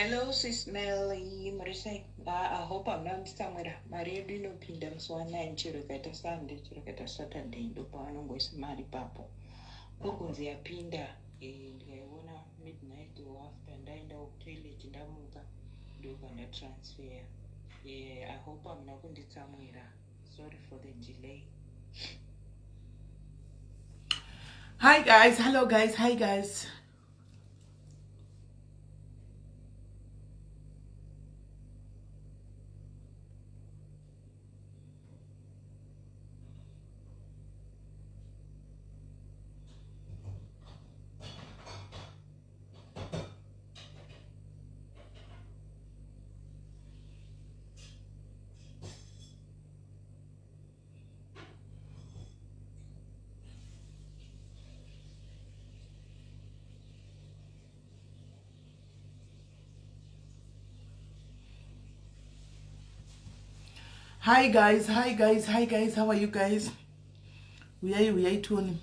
Hello, sis Melly. Marisha, I hope I'm not somewhere. Maria do no pindam swana and chirukata Sunday, chirukata Saturday, do panongo is mari papo. Okunzi ya pinda, wanna midnight to after and I know clearly Jindamuka do gonna transfer. Yeah, I hope I'm not going to somewhere. Sorry for the delay. Hi guys, hello guys, hi guys. Hi guys, hi guys, hi guys, how are you guys? We are Tony.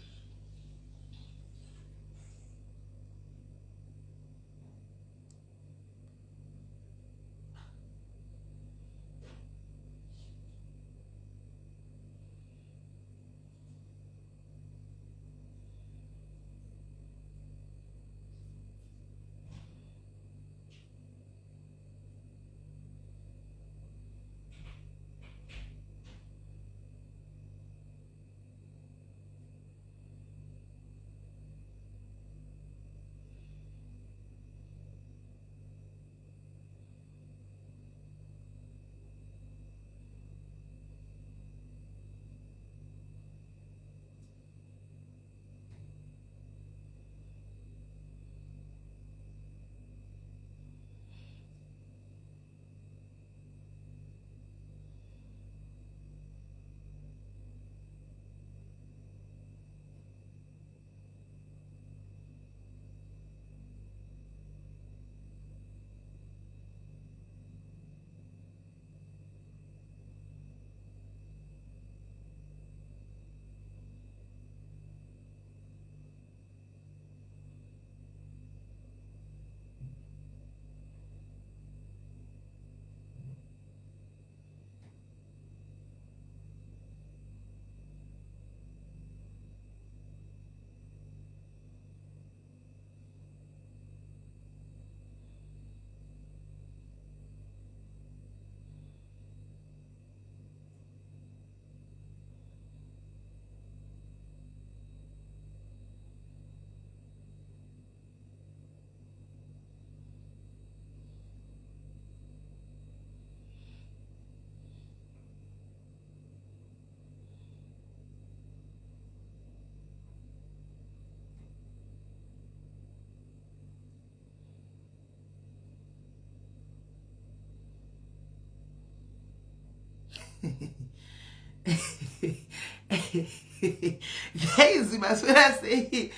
Guys, mas say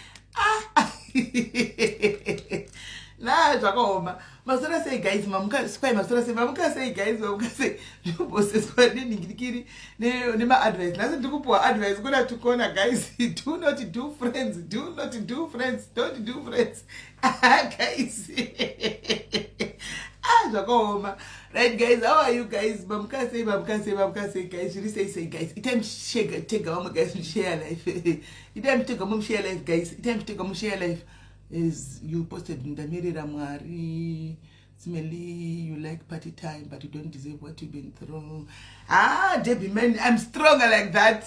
nah, Jacoma. Mas say guys, mamuka square, mas say mamuka say guys, mamuka say you bosses square ni ma advice. Listen to poor advice. Gonna to corner guys. Do not do friends. Do not do friends. Don't do friends. Guys. Jacoma. Right guys, how are you guys? Mamuka say guys. You say guys. It time share take a mom guys share life. It time take a mom share life guys. It time take a mom share life. Is you posted in the Mary Ramari. Smelly, you like party time, but you don't deserve what you've been through. Debbie, man, I'm stronger like that.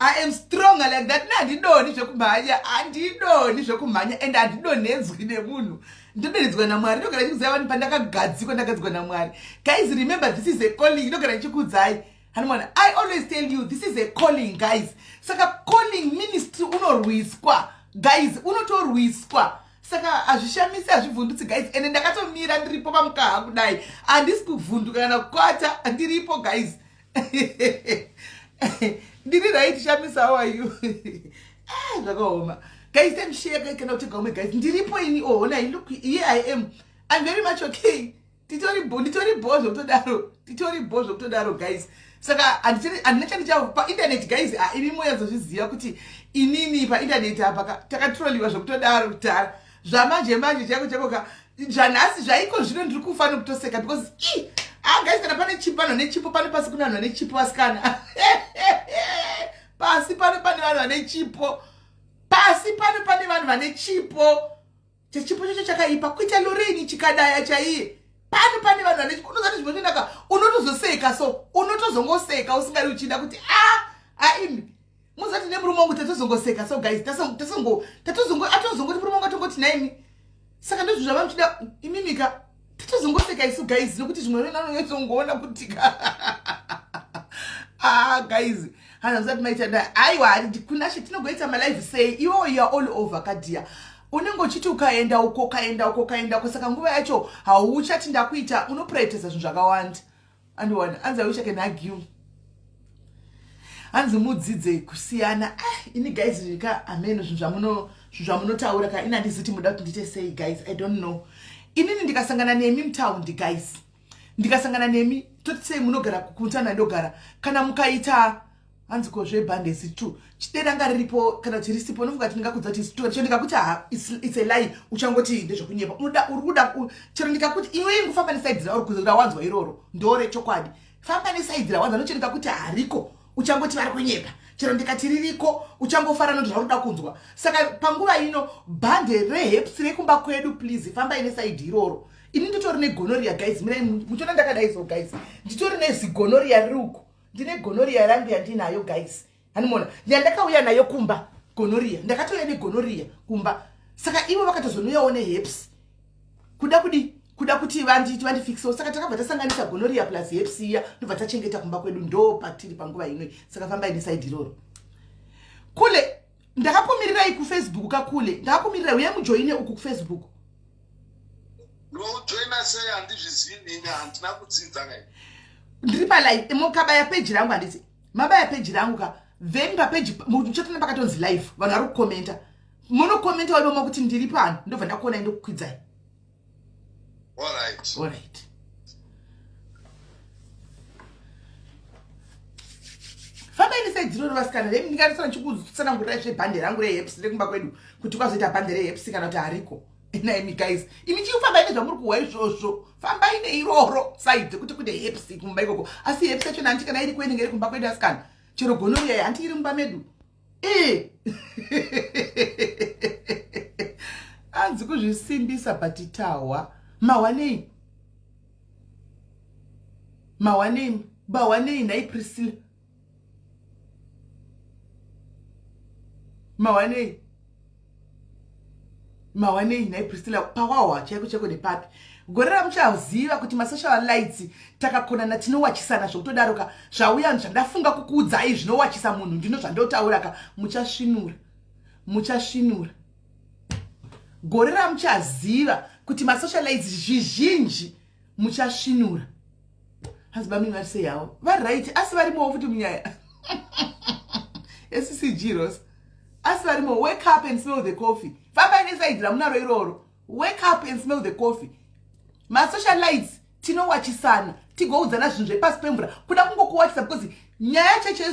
I am stronger like that. And I didn't know Nishokumanya, and I didn't know Nezwinemunu. Guys, remember, this is a calling. I always tell you, this is a calling, guys. Saka calling ministry unorwiswa. Guys, unotorwiswa. Saka azvishamisi azvivhundutsi guys, and ndakatomira ndiripo pamukaha kudai handisi kuvhunduka kana kukwata, ndiripo guys. Ndiri right Shamisa, how are you? Zvakaoma guys, time share kana kuti gaume guys, ndiripo ini. Oh na look, here I am. I'm very much okay. Titori bozo kutodaro guys. Saka andinachanicha pa internet guys, irimo yazozviziva kuti inini pa internet apa takatrolliwa zvokutodaro kutara zvamanje chako zvanhasi zvaiko zvino ndiri kufanira kutoseka because guys kana pane chipo vanhu vane chipo pane pasi kuna vanhu vane chipo vasikana pasi pane vanhu vane chipo pasi pane vanhu vane chipo chipo chacho chakaipa kuita lorini chikadaya chaiye pane vanhu vane chipo unozati zvinotoendaka unotozoseka so unotozongoseka usingari uchida kuti imi muzati nemurume wangu tatozongoseka so guys atozongoti murume wangu atongoti naimi saka ndizvo zvavamuchida imimika tatozongoseka isu guys nokuti zvimwe nanonyetsongoona kutika guys hana muzati maita aiwa kuna tinogoita malive sei iwo you are all over kadia unenge uchiti ukaenda uko saka nguva yacho hauchati ndakuita unoprioritisa zvinhu zvakawanda andiwana anzi awish I can argue hanzi mudzidze kusiyana ini guys rika ameno zvinhu zvamunotaura ka ina ndiziti muda kuti ndite sei guys I don't know inini ndikasangana nemi mutaundi guys ndikasangana nemi toti sei munogara kukuntana ndogara kana mukaita hanzi kozvebhandesi 2 chidedanga riripo kana kuti risipo nofunga kuti ndingakudza kuti story cho ndikakuti it's a lie uchangoti ndezvokunyepa urikuda chero ndikakuti iwe ingofamba nesaidzi rauri kuzira wanzwa iroro ndore chokwadi famba nesaidzi rawanzwa nocho ndikakuti hariko uchangoti vari kunyepa chero ndikati ririko uchangofara nozvaruda kunzwa saka panguva ino bhande reheps rekumba kwedu please famba ine saidhi iroro ini nditori negonoria guys mirai muchona ndakadai so guys nditori nezigonoria riri uko ndine gonoria rangu yandinayo guys hanimona yandakauya nayo kumba gonoria ndakatouya negonoria kumba saka ivo vakatozonouyawo neheps kuda kuti vandifiksewo saka takabva tasanganisa gonoria plus heps iya ndobva tachengeta kumba kwedu ndo patiri panguva inoi saka fambai nesaidhi iroro kule ndakakumirirai kufacebook kakule ndakakumirirai uye mujoine uku kufacebook nojoina sei handizvizivi nini handina kudzinza ngai ndiri palive mukabaya peji rangu handiti mabaya peji rangu ka then papeji muchatona pakatonzi live vanhu vari kukomenta munokomenta waivo makuti ndiri pano ndobva ndakuonai ndokukwidzai all right famba ini saidziroro vasikana ndingarisana chikutsanangurirai zvebhande rangu reheps rekumba kwedu kuti kwazoita bhande reheps kana kuti hariko naimi guys imi chifamba ine zvamuri kuhwa izvozvo famba ine iroro saidhi kuti kune heps kumba ikoko asi heps yacho nanti kana iri kwenenge iri kumba kwedu asikana chero gonoria hanti iri mumba medu anzi kuzvisimbisa patitawa mawanei bawanei nai Priscilla mawanei nai Priscilla pawawa chaiko nepapi gore ramuchaziva kuti masocial lights takakonana tinowachisana zvokutodaroka zvauya zvandafunga kukuudzai zvinowachisa munhu ndino zvandotauraka muchasvinura gore ramuchaziva kuti masocial lights zvizhinji muchasvinura husband vari sei havo vari right asi varimowo futi munyaya SCG asi varimo wake up and smell the coffee famba nesaidhi ramunaro iroro wake up and smell the coffee masocial lights tinowachisana tigoudzana zvinhu zvepasi pemvura kuda kungokuwachisa because nyaya cheche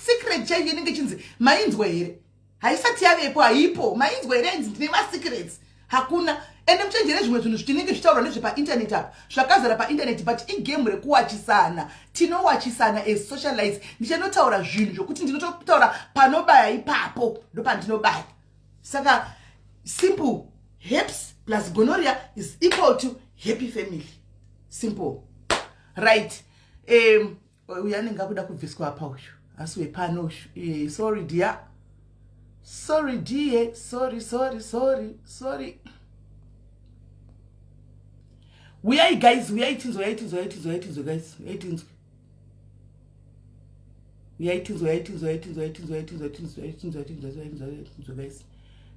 secret chaiyo inenge chinzi mainzwa here haisati yavepo haipo mainzwa here inzi ndine masecrets hakuna ende muchenjere zvimwe zvinhu zvitinenge zvitaurwa nezvepainternet apa zvakazara painternet but igame rekuwachisana tinowachisana as social lights ndichanotaura zvinhu zvokuti ndinototaura panobaya ipapo ndopandinobaya saka simple heps plus gonorrhea is equal to happy family simple right uyanenge akuda kubviswa apa uyu asi wepano uyu sorry dear sorry uyai guys uyaitinzwa guys uyaitinzwa guys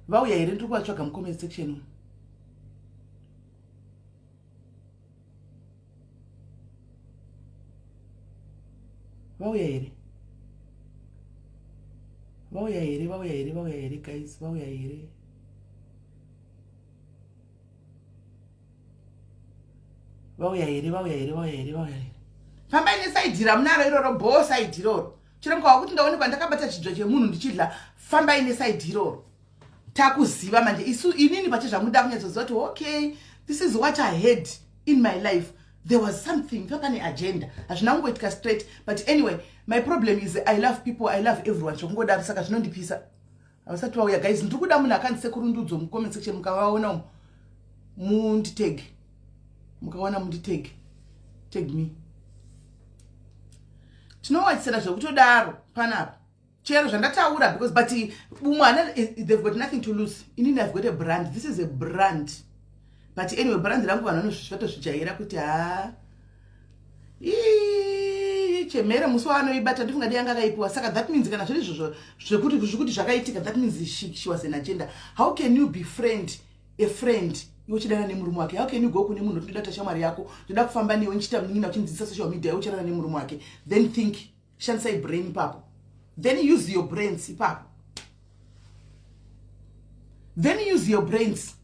vauya here ndiri kuvatsvaga mucomment section vauya here guys vauya here fambai nesaidhi ramunaro iroro bho saidhi iroro chirongwa kuti ndaonekwa ndakabata chidya chemunhu ndichidla fambai nesaidhi iroro takuziva manje isu inini pache zvamuda kunyatsoziva kuti okay This is what I had in my life. There was something, not an agenda. I should now go to straight. But anyway, my problem is I love people, I love everyone. So go down saka chinondi pisa. I was saying, yeah, guys, ndukuda muna can't say kurunduzo mu comment section mukawaona mundi tag. Mukawana mundi tag. Tag me. Tinowaitsira zvekutodaro panapa. Chero zvandataura because but umwana they've got nothing to lose. Inini I've got a brand. This is a brand. But anyway, brand rangu vanozvitojaira kuti chemera musi waanoibata ndifunga dei anga akaipiwa. Saka that means kana zviri izvozvo zvekuti zvakaitika, that means she was an agenda. How can you befriend a friend uchidana nemurume wake? How can you go kune munhu unoda kuita shamwari yako, unoda kufamba newe nchita mnin'ina uchinzidzisa social media uchidana nemurume wake, then think shandisai brain ipapo, then use your brains ipapo, then use your brains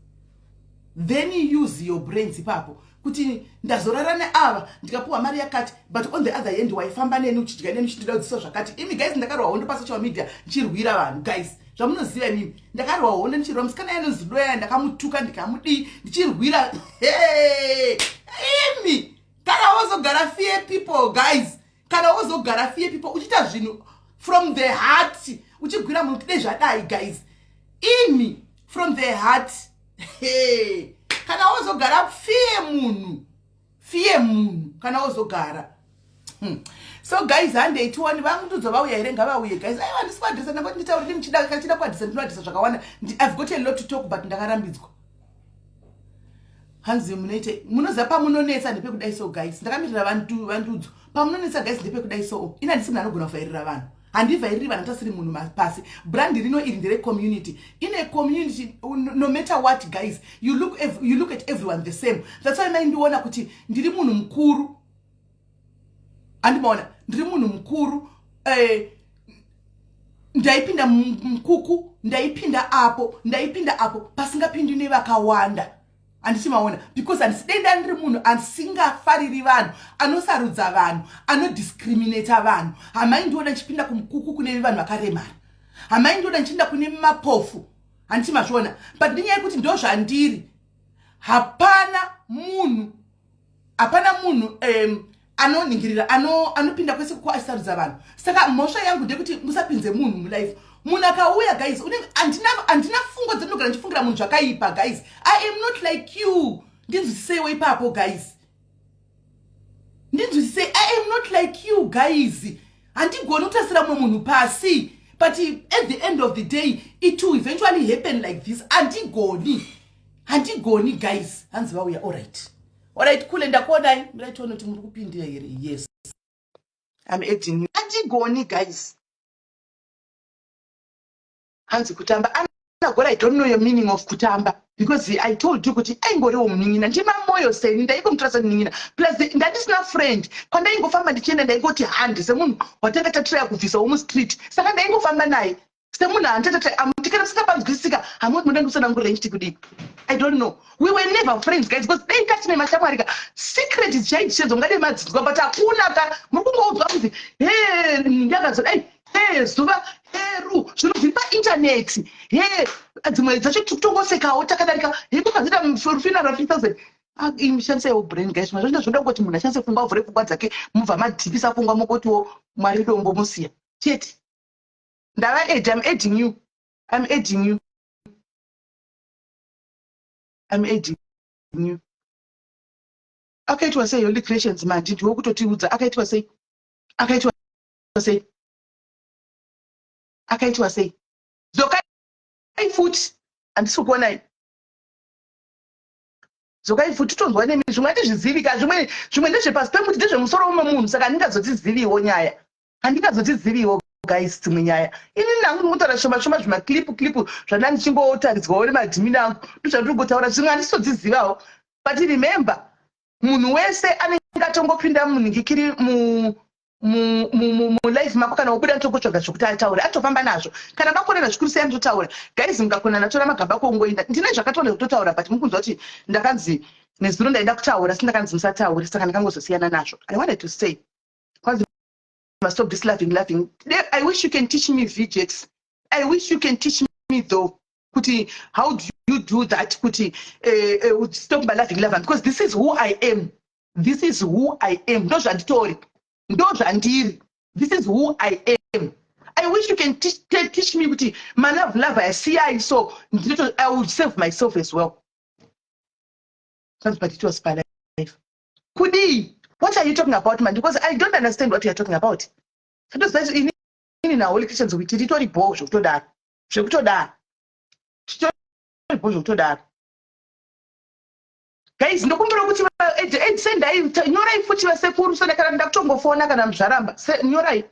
ipapo kuti ndazorara neava ndikapuwa mari yakati, but on the other hand waifamba neni uchidya neni uchitida kudziso zvakati. Imi guys, ndakarwa hondo pasocial media ndichirwira vanhu guys, zvamunoziva mimi. Ndakarwa hondo ndichirwa musikana yanonzi Loya, ndakamutuka ndikamudi ndichirwira. Hey, imi kana wozogara fear people guys, kana wozogara fear people uchita zvinhu from the heart, uchigwira munhu kuti zvadai guys, imi from the heart. Hey, kana wozogara fear munhu kana wozogara. So guys, hande ituoni vangu ndudzo vauya here ngavauye guys. Aiwa ndisikuadhisa ndangoti nditauri ndimichida kachida kuadhisa ndinoadhisa zvakawanda. I've got a lot to talk but ndakarambidzwa. Hanzi munoite munoziva pamunonetsa ndepekudai so guys. Ndakamirira vandudzo. Pamunonetsa guys ndepekudai so. Ina ndisina anogona kuvhairira vanhu. Handivhairiri vanhu tasiri munhu pasi. Brand rino iri ndere community. In a community, no matter what guys, you look at everyone the same. That's why I ndiona kuti ndiri munhu mukuru. Andimaona ndiri munhu mukuru, ndaipinda mkuku, ndaipinda apo pasingapindi nevakawanda. Andisimaona because andisidenda ndiri munhu asingafariri vanhu, anosarudza vanhu, anodiscriminate vanhu. Hamai ndiona ndichipinda kumkuku kune vanhu vakaremara, hamai ndiona ndichienda kune mapofu, andisimazviona. But ndinyaya yekuti ndo zvandiri, hapana munhu anoningirira anopinda kwese kuasarudza vanhu. Saka mhosva yangu ndekuti musapinze munhu mulife. Munhu akauya guys, andina fungo dzandinogara ndichifungira munhu zvakaipa guys. I am not like you. Ndinzwisisewo ipapo guys. Ndinzwisise, I am not like you guys. Handigoni kutasira mumwe munhu pasi. But at the end of the day, it will eventually happen like this. Handigoni guys. Hanzi vauya, alright, kule ndakuonai. Miraitoona kuti muri kupindira here. Yes. I'm adding you. Handigoni guys. Hanzi kutamba. I don't know your meaning of kutamba. Because I told you kuti aingoriwo muningina. Ndima moyo seni ndaikomtrasa niningina. Plus ndandisina friend. Kwa ndaingofamba ndichienda ndaingoti handi semunhu watakata try kubvisa womu street. Saka ndaingofamba naye. Semunhu handata amtikana sikapanzwisika. Hamoti muda ndusana ngurange kudii. I don't know. We were never friends guys because they cut me mashamwarika. Secret is changed chenzo ngade madziswa but akuna ka mukungouzwa kuti ndakazoda zuva ru zvinobva painternet dzimwe dzacho totongosekawo takadarika kukazita rufina ra3000 imishandisawo brain guys. Mazvozvinda zvoda kuti munhu ashandise pfungwa avhure pfungwa dzake mubva madhipisa pfungwa mokotiwo mwari dombomusiya chete. Ndava I'm adding you. Akaitwa sei Holy Creations man ndiwo kutotiudza akaitwa sei zokai futi handisi kuonai zokai futi tonzwa nemi zvimwe handizvizivika zvimwe ndezvepasi pemuti ndezvemusoro womwe munhu saka handingazotiziviwo nyaya guys. Dzimwe nyaya ini nangu ndingotaura shoma zvimaklipu zvandandichingotauridzwawo nemadhimini angu ndozvandingotaura zvimwe handisizodzizivawo. But remember munhu wese anenge atongopinda munhingikiri life mako kana ubuda ntokotsvaga zvokuti ataure atofamba nazvo kana makonera zvikuru sei anototaura guys. Mukakona natora magamba kongoenda ndine zvakatonda kutotaura but mukunzwa kuti ndakanzi nezuro ndaenda kutaura sindakanzi musatauri saka ndakangozosiyana nazvo. I wanted to say must stop this laughing. I wish you can teach me VJets. I wish you can teach me though. kuti how do you do that kuti stop my loving love, because this is who I am. This is who I am. Ndozvanditori. Ndozvandiri. This is who I am. I wish you can teach me kuti my love I see I so I will save myself as well. But it was my life. Kudi, what are you talking about, man? Because I don't understand what you are talking about. In our Christians, we did it all to that. Guys, ndokumbira kuti sendai nyorai futi vasekuru sona kana ndakutongofona kana muzvaramba nyorai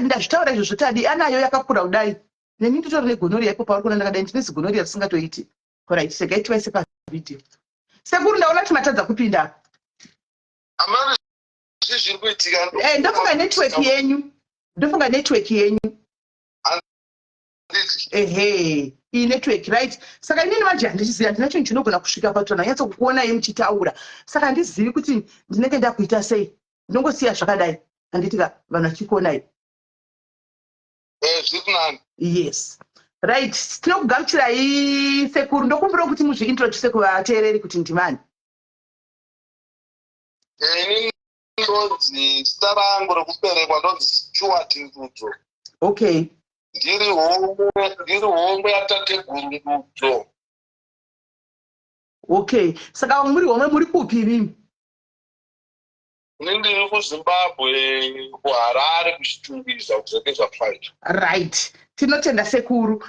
ndazvitaura izvozvo tadi anayo yakakura kudai neni nditori negonoria ipo pauri kuona ndakadai ndine zigonoria risingatoiti. Alright, segai tivaise pavidhio. Sekuru ndaona kuti matadza kupinda. Amana zviri kuitika ndofunga network yenyu. Iyi network, right? Saka inini manje handichiziva ndina chinhu chinogona kusvika patona nyatso kuona ye muchitaura. Saka handizivi kuti ndinenge ndakuita sei. Ndongosiya zvakadai. Handitika vanhu vachikuonai. Zvikunani. Yes. Right. Tinokugamuchirai sekuru. Ndokumbira kuti muzviintroduce kuvateereri kuti ndimani. Ini ndonzi zita rangu rokuberekwa ndonzi Stuart Ndudzo. Okay. Ndiri homwe yatateguru Ndudzo. Okay. Saka muri homwe muri kupi mimi? Ndiri kuZimbabwe, kuHarare, kuChitumbisa, kuzopedza fight. Right. Tinotenda sekuru.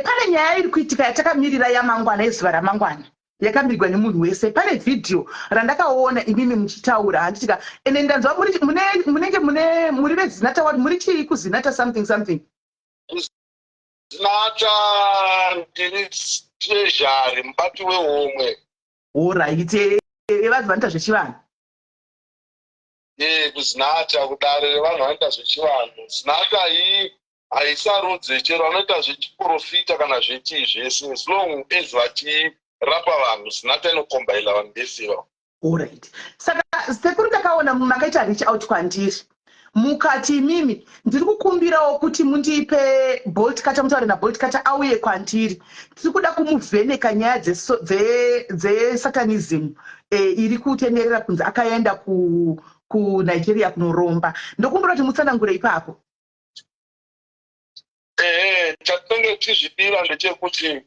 Pane nyaya iri kuitika yatakamirira yamangwana, yezuva ramangwana. Yakamirirwa nemunhu wese. Pane video randakaona imimi muchitaura handitika ene ndanzwa munenge muri vezinata wati muri chii kuzinata something. Zinata ndiri treasury mubati wehomwe. Alright. Vanhu vanoita zvechivanhu. Kuzinata kudare vanhu vanoita zvechivanhu. Zinata iyi haisarudze chero vanoita zvechiprofita kana zvechii zvese as long as vachirapa vanhu. Zinata inokombaila vanhu vese vavo. Alright. Saka sekuru takaona makaita reach out kwandiri. Mukati mimi ndiri kukumbirawo kuti mundipe Bolt Cutter, mutaure naBolt Cutter auye kwandiri. Tiri kuda kumuvheneka nyaya dzesatanism iri kutenderera kunzi akaenda kuNigeria kunoromba. Ndokumbira kuti mutsanangure ipapo. Chatinenge tichizvidira ndechekuti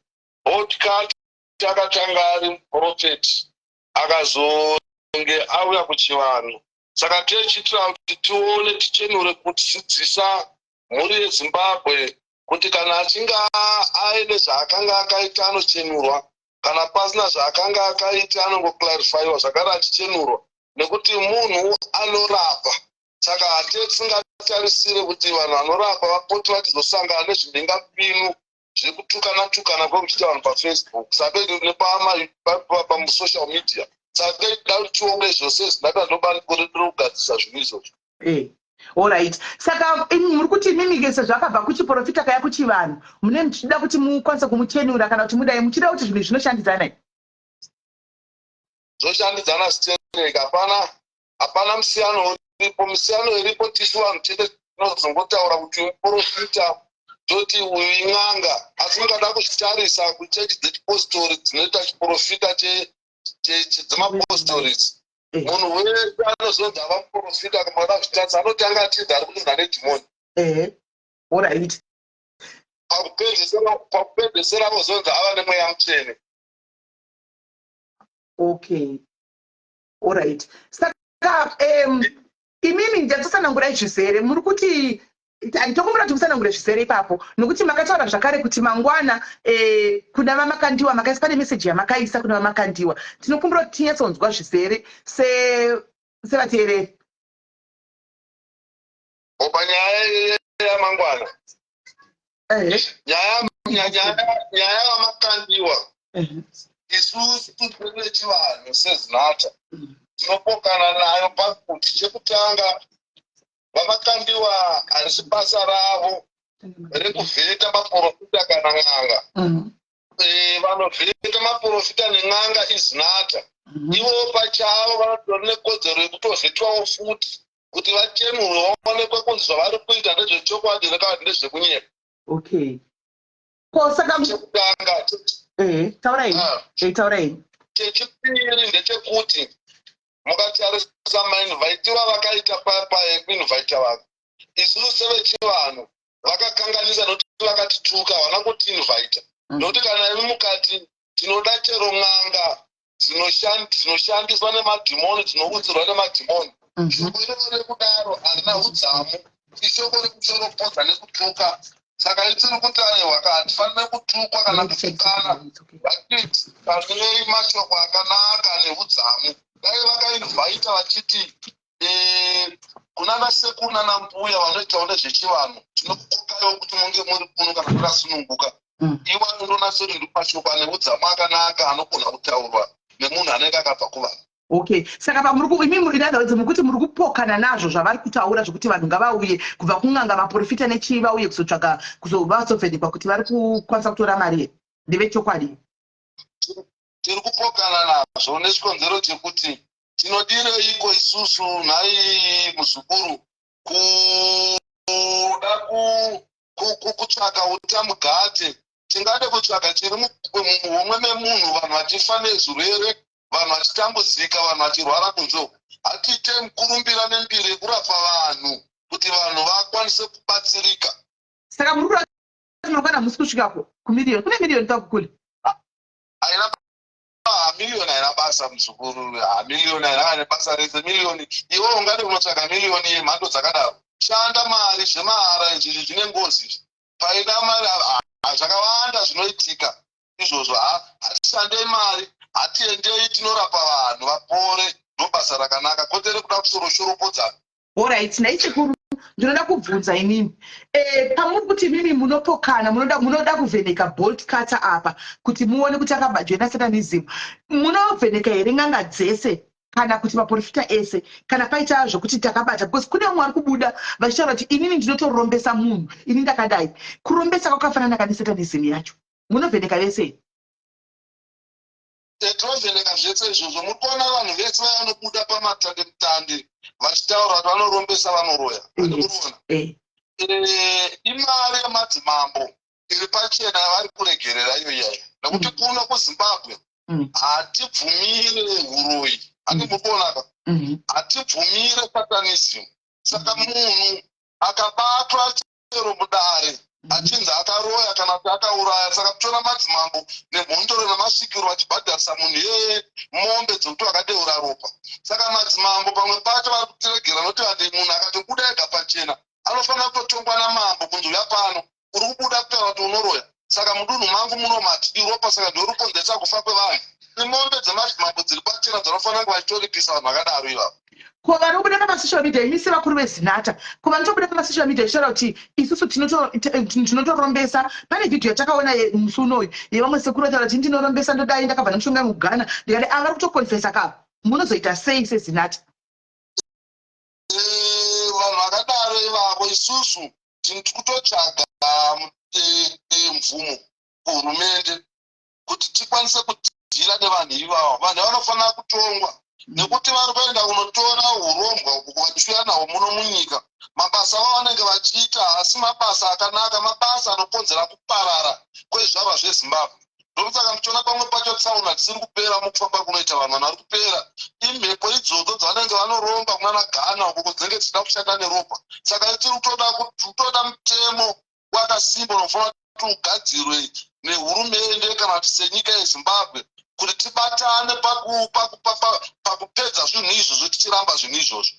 Bolt Cutter akatanga ari muprofeti akazonge auya kuchivanhu. Saka tichitira kuti tione tichenure kudzidzisa mhuri yeZimbabwe kuti kana achinge aine zvaakanga akaita anochenurwa, kana pasina zvaakanga akaita anongoclarifiwa zvakare achichenurwa, nekuti munhu anorapa. Saka hatisingatarisire kuti vanhu vanorapa vapote vachizosangana nezvimhingapinu zviri kutukana kwekuchita vanhu paFacebook saka nepamusocial media. Saka tione zvose zinata ndobandiko redu rokugadzisa zvinhu izvozvo. Alright. Saka muri kuti mimi zvakabva kuchiprofita kaya kuchivanhu mune muchida kuti mukwanise kumuchenura kana kuti mudai muchida kuti zvinhu zvinoshandidzana. Zvoshandidzana zvichereka, hapana musiyano uripo. Musiyano iripo tisu vanhu chete tinozongotaura kuti muprofita toti uyu in'anga, asi mukada kuzvitarisa kuchechi dzechipostori dzinoita chiprofita dzemapostori. Munhu wese anozonzi ava muprofita kana mukada kuzvitarisa anotanga atizi ari kutonga nedhimoni. Alright. Pakupedzisira vozonzi ava nemweya mutsvene. Okay. Alright. Saka imimi ndatsanangurai zvizere muri kuti nditokumbira kuti mutsanangure zvizere ipapo nokuti makataura zvakare kuti mangwana kuna vamakandiwa makaisa pane meseji yamakaisa kuna vamakandiwa. Tinokumbira kuti tinyatsonzwa zvizere sevateereri. Panyaya yamangwana, nyaya yamakandiwa, isusu tine chivanhu sezinata tinopokana nayo pakuti chekutanga vamakandiwa harisi basa ravo rekuvheta maprofita kana n'anga. Vanovheta maprofita nen'anga izinata. Ivo pachavo vanotori nekodzero yekutovhetwawo futi kuti vachemurwe vaonekwe kunzi zvavari kuita ndezvechokwadi rekadi ndezvekunyepa. Okay. Ko saka chekutanga taurai. Chechipiri ndechekuti mukatarisa mainvhaitiro vakaita painvhaita vanhu, isusu sevechivanhu vakakanganisa nokuti vakatituka vana kutinvhaita. Nokuti kana imi mukati tinoda chero n'anga dzinoshandiswa nemadhimoni, dzinoudzirwa nemadhimoni, shoko iroro rekudaro harina udzamu, ishoko rekuchoropodza nekutuka. Saka itiri kuti aiwa hatifanire kutukwa kana kutukana, vachiti panei mashoko akanaka neudzamu. Dai vakainvhaita vachiti kunana sekuru nana mbuya vanoitawo nezvechivanhu, tinokukokayo kuti munge muri kuno kana makasununguka. Iwani ndonaseri ndi mashoko ane udzamu akanaka anogona kutaurwa nemunhu anenge akabva kuvanhu. Okay, saka mukuti muri kupokana nazvo zvavari kutaura zvokuti vanhu ngavauye kubva kun'anga vaprofita nechii vauye kuzotsvaka kuzovhenekwa kuti vari kukwanisa kutora mari ndevechokwadi. Tiri kupokana nazvo nechikonzero chekuti tinodireiko isusu nhai muzukuru kuda kutsvaka utamugate. Tingade kutsvaka chiri mumwe memunhu, vanhu vachifa nezvirwere, vanhu vachitambudzika, vanhu vachirwara kunze. Hatiite mukurumbira nembiri yekurapa vanhu kuti vanhu vakwanise kubatsirika. Saka muri kurati munokwana musi kusvikako kumiliyoni. Kune miliyoni takukule haina miliyoni, haina basa muzukuru. Miliyoni haina basa rese. Miliyoni iwe ungade kunotsvaka miliyoni yemhando dzakadaro. Shanda mari zvemahara izvi zvine ngozi. Paida mari zvakawanda zvinoitika izvozvo. Hatishandei mari, hatiendei tinorapa vanhu vapore, ndobasa rakanaka, kwete rekuda kushoropodzana. Alright, naichikuru ndinoda kubvunza inini. Pamuri kuti imimi munopokana, munoda kuvheneka bolt cutter apa kuti muone kuti akabajoina satanism. Munovheneka here n'anga dzese kana kuti maprofita ese kana paita zvokuti takabata? Because kune vamwe vari kubuda vachitaura kuti inini ndinotorombesa munhu, ini ndakadai. Kurombesa kwakafanana kanesatanism yacho. Munovheneka vese? Tinovheneka zvese izvozvo. Muri kuona vanhu vese vanobuda pamatandemutande vachitaura kuti vanorombesa vanoroya. Imari yemadzimambo iri pachena yavari kuregerera iyoyayo, nekuti kuno kuZimbabwe hatibvumire uroyi. Ani mukuonaka, hatibvumire satanism. Saka munhu akabatwa chero mudare achinzi akaroya kana kuti akauraya, saka kutora madzimambo nemhondoro namasvikiro vachibhadharisa munhu mombe dzokuti vakadeura ropa. Saka madzimambo pamwe pacho vari kutiregera nokuti vati munhu akatobuda ega pachena anofanira kutotongwa namambo kunzi uya pano uri kubuda kutaura kuti unoroya. Saka mudunhu mangu muno matidi ropa, saka ndoriponzesa kufa kwevanhu. Imombe dzemadzimambo dziri pachena dzinofanira kuva chitoripisa vanhu vakadaro ivavo. Ko vanobuda pamasocial media, imi sevakuru vezinata, ko vanotobuda pamasocial media ichitaura kuti isusu tinotorombesa. Pane vhidhiyo yatakaona musi unoyu yevamwe sekuru vataura kuti ndinorombesa, ndodai ndakabva nemushonga mugana, ndikati vari kutokonfesa kapa. Munozoita sei sezinata? Vanhu vakadaro ivavo isusu tiri kutotsvaga mvumo kuhurumende kuti tikwanise kudhira nevanhu ivavo. Vanhu vanofanira kutongwa nekuti vari kuenda kunotora urombwa kuvachuya nahwo muno munyika. Mabasa avo vanenge vachiita hasi mabasa akanaka, mabasa anokonzera kuparara kwezvava zveZimbabwe. Ndokusaka muchiona pamwe pacho tsaona dzisiri kupera mukufamba kunoita vanhu vari kupera. Imhepo idzodzo dzavanenge vanoromba kunana Ghana uko dzinenge dzichida kushanda neropa. Saka tiri kutoda mutemo wakasimba unofanira kuti ugadzirwe nehurumende kana kuti senyika yeZimbabwe kuti tibatane pakupedza zvinhu izvozvo tichiramba zvinhu izvozvo.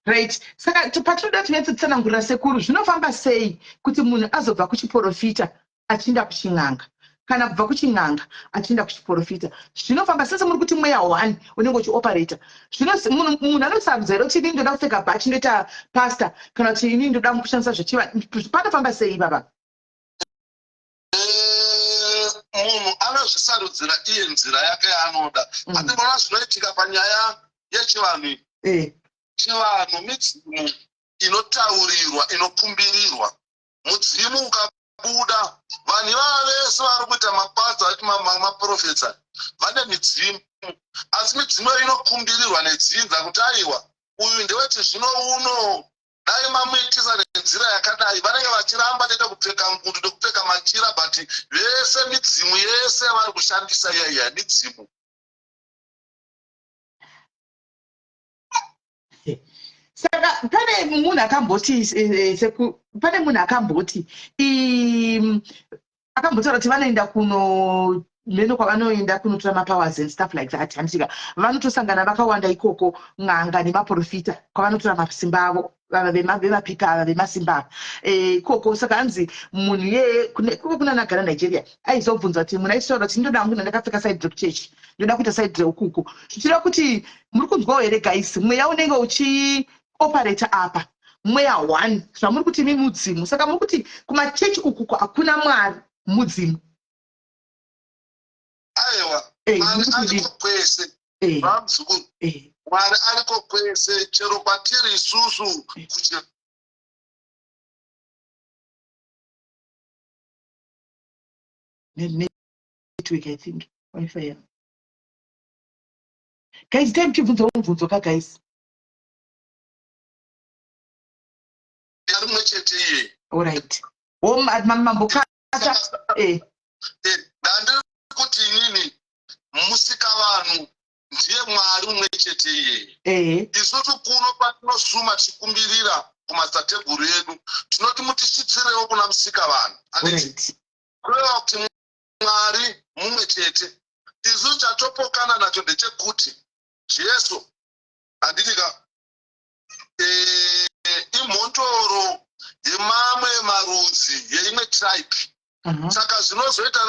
Right. Saka patinoda tinotsanangurira sekuru zvinofamba sei kuti munhu azobva kuchiprofita achienda kuchin'anga kana kubva kuchin'anga achienda kuchiprofita? Zvinofamba sese muri kuti mweya 1 unenge uchioperator. Munhu anosarudza here kuti inini ndoda kupfeka bhachi ndoita pasta kana kuti inini ndoda kushandisa zvechiva, panofamba sei baba? Munhu anozvisarudzira iye nzira yake yaanoda. Hatibona zvinoitika panyaya yechivanhu. Chivanhu midzimu inotaurirwa, inokumbirirwa. Mudzimu ukabuda, vanhu ivava vese vari kuita mabasa ati maprofesa vane midzimu, asi midzimu inokumbirirwa nedzinza kuti aiwa uyu ndeweti zvino uno dai mamuitisa nenzira yakadai vanenge vachiramba neda kupfeka ngundu nekupfeka machira but vese midzimu yese vari kushandisa iyaiya midzimu. Saka pane munhu akamboti pane munhu akamboti akambotaura kuti vanoenda kuno meno kwavanoenda kunotora mapowers and stuff like that. Handisika vanotosangana vakawanda ikoko n'anga nemaprofita kwavanotora masimba avo vemapika ava vemasimba ava ikoko. Saka hanzi munhu yeye kuna nagara Nigeria aizobvunza kuti munhu aitaura kuti ndoda hangu ndakapfeka side drop church ndoda kuita side drop kuku zvichireva kuti muri kunzwawo here guys mweya unenge uchi-operate apa mweya one zvamuri kuti mi mudzimu. Saka muri kuti kumachechi ukuko hakuna Mwari mudzimu. Aiwa Mwari ariko kwese vamuzukuru Mwari ariko kwese chero kwatiri isusu kuti network I think Wi-Fi guys time chibvunzo mubvunzo ka guys yarimwe chete iye. Alright mambo kata ndandiri kuti inini musika vanhu ndiye Mwari umwe chete iye. Isusu kuno patinosuma tichikumbirira kumadzitateguru edu tinoti mutishitsirewo kuna musika vanhu kureva kuti Mwari mumwe chete. Isusu chatopokana nacho ndechekuti Jesu handitika imhondoro yemamwe marudzi yeimwe tribe. Saka zvinozoita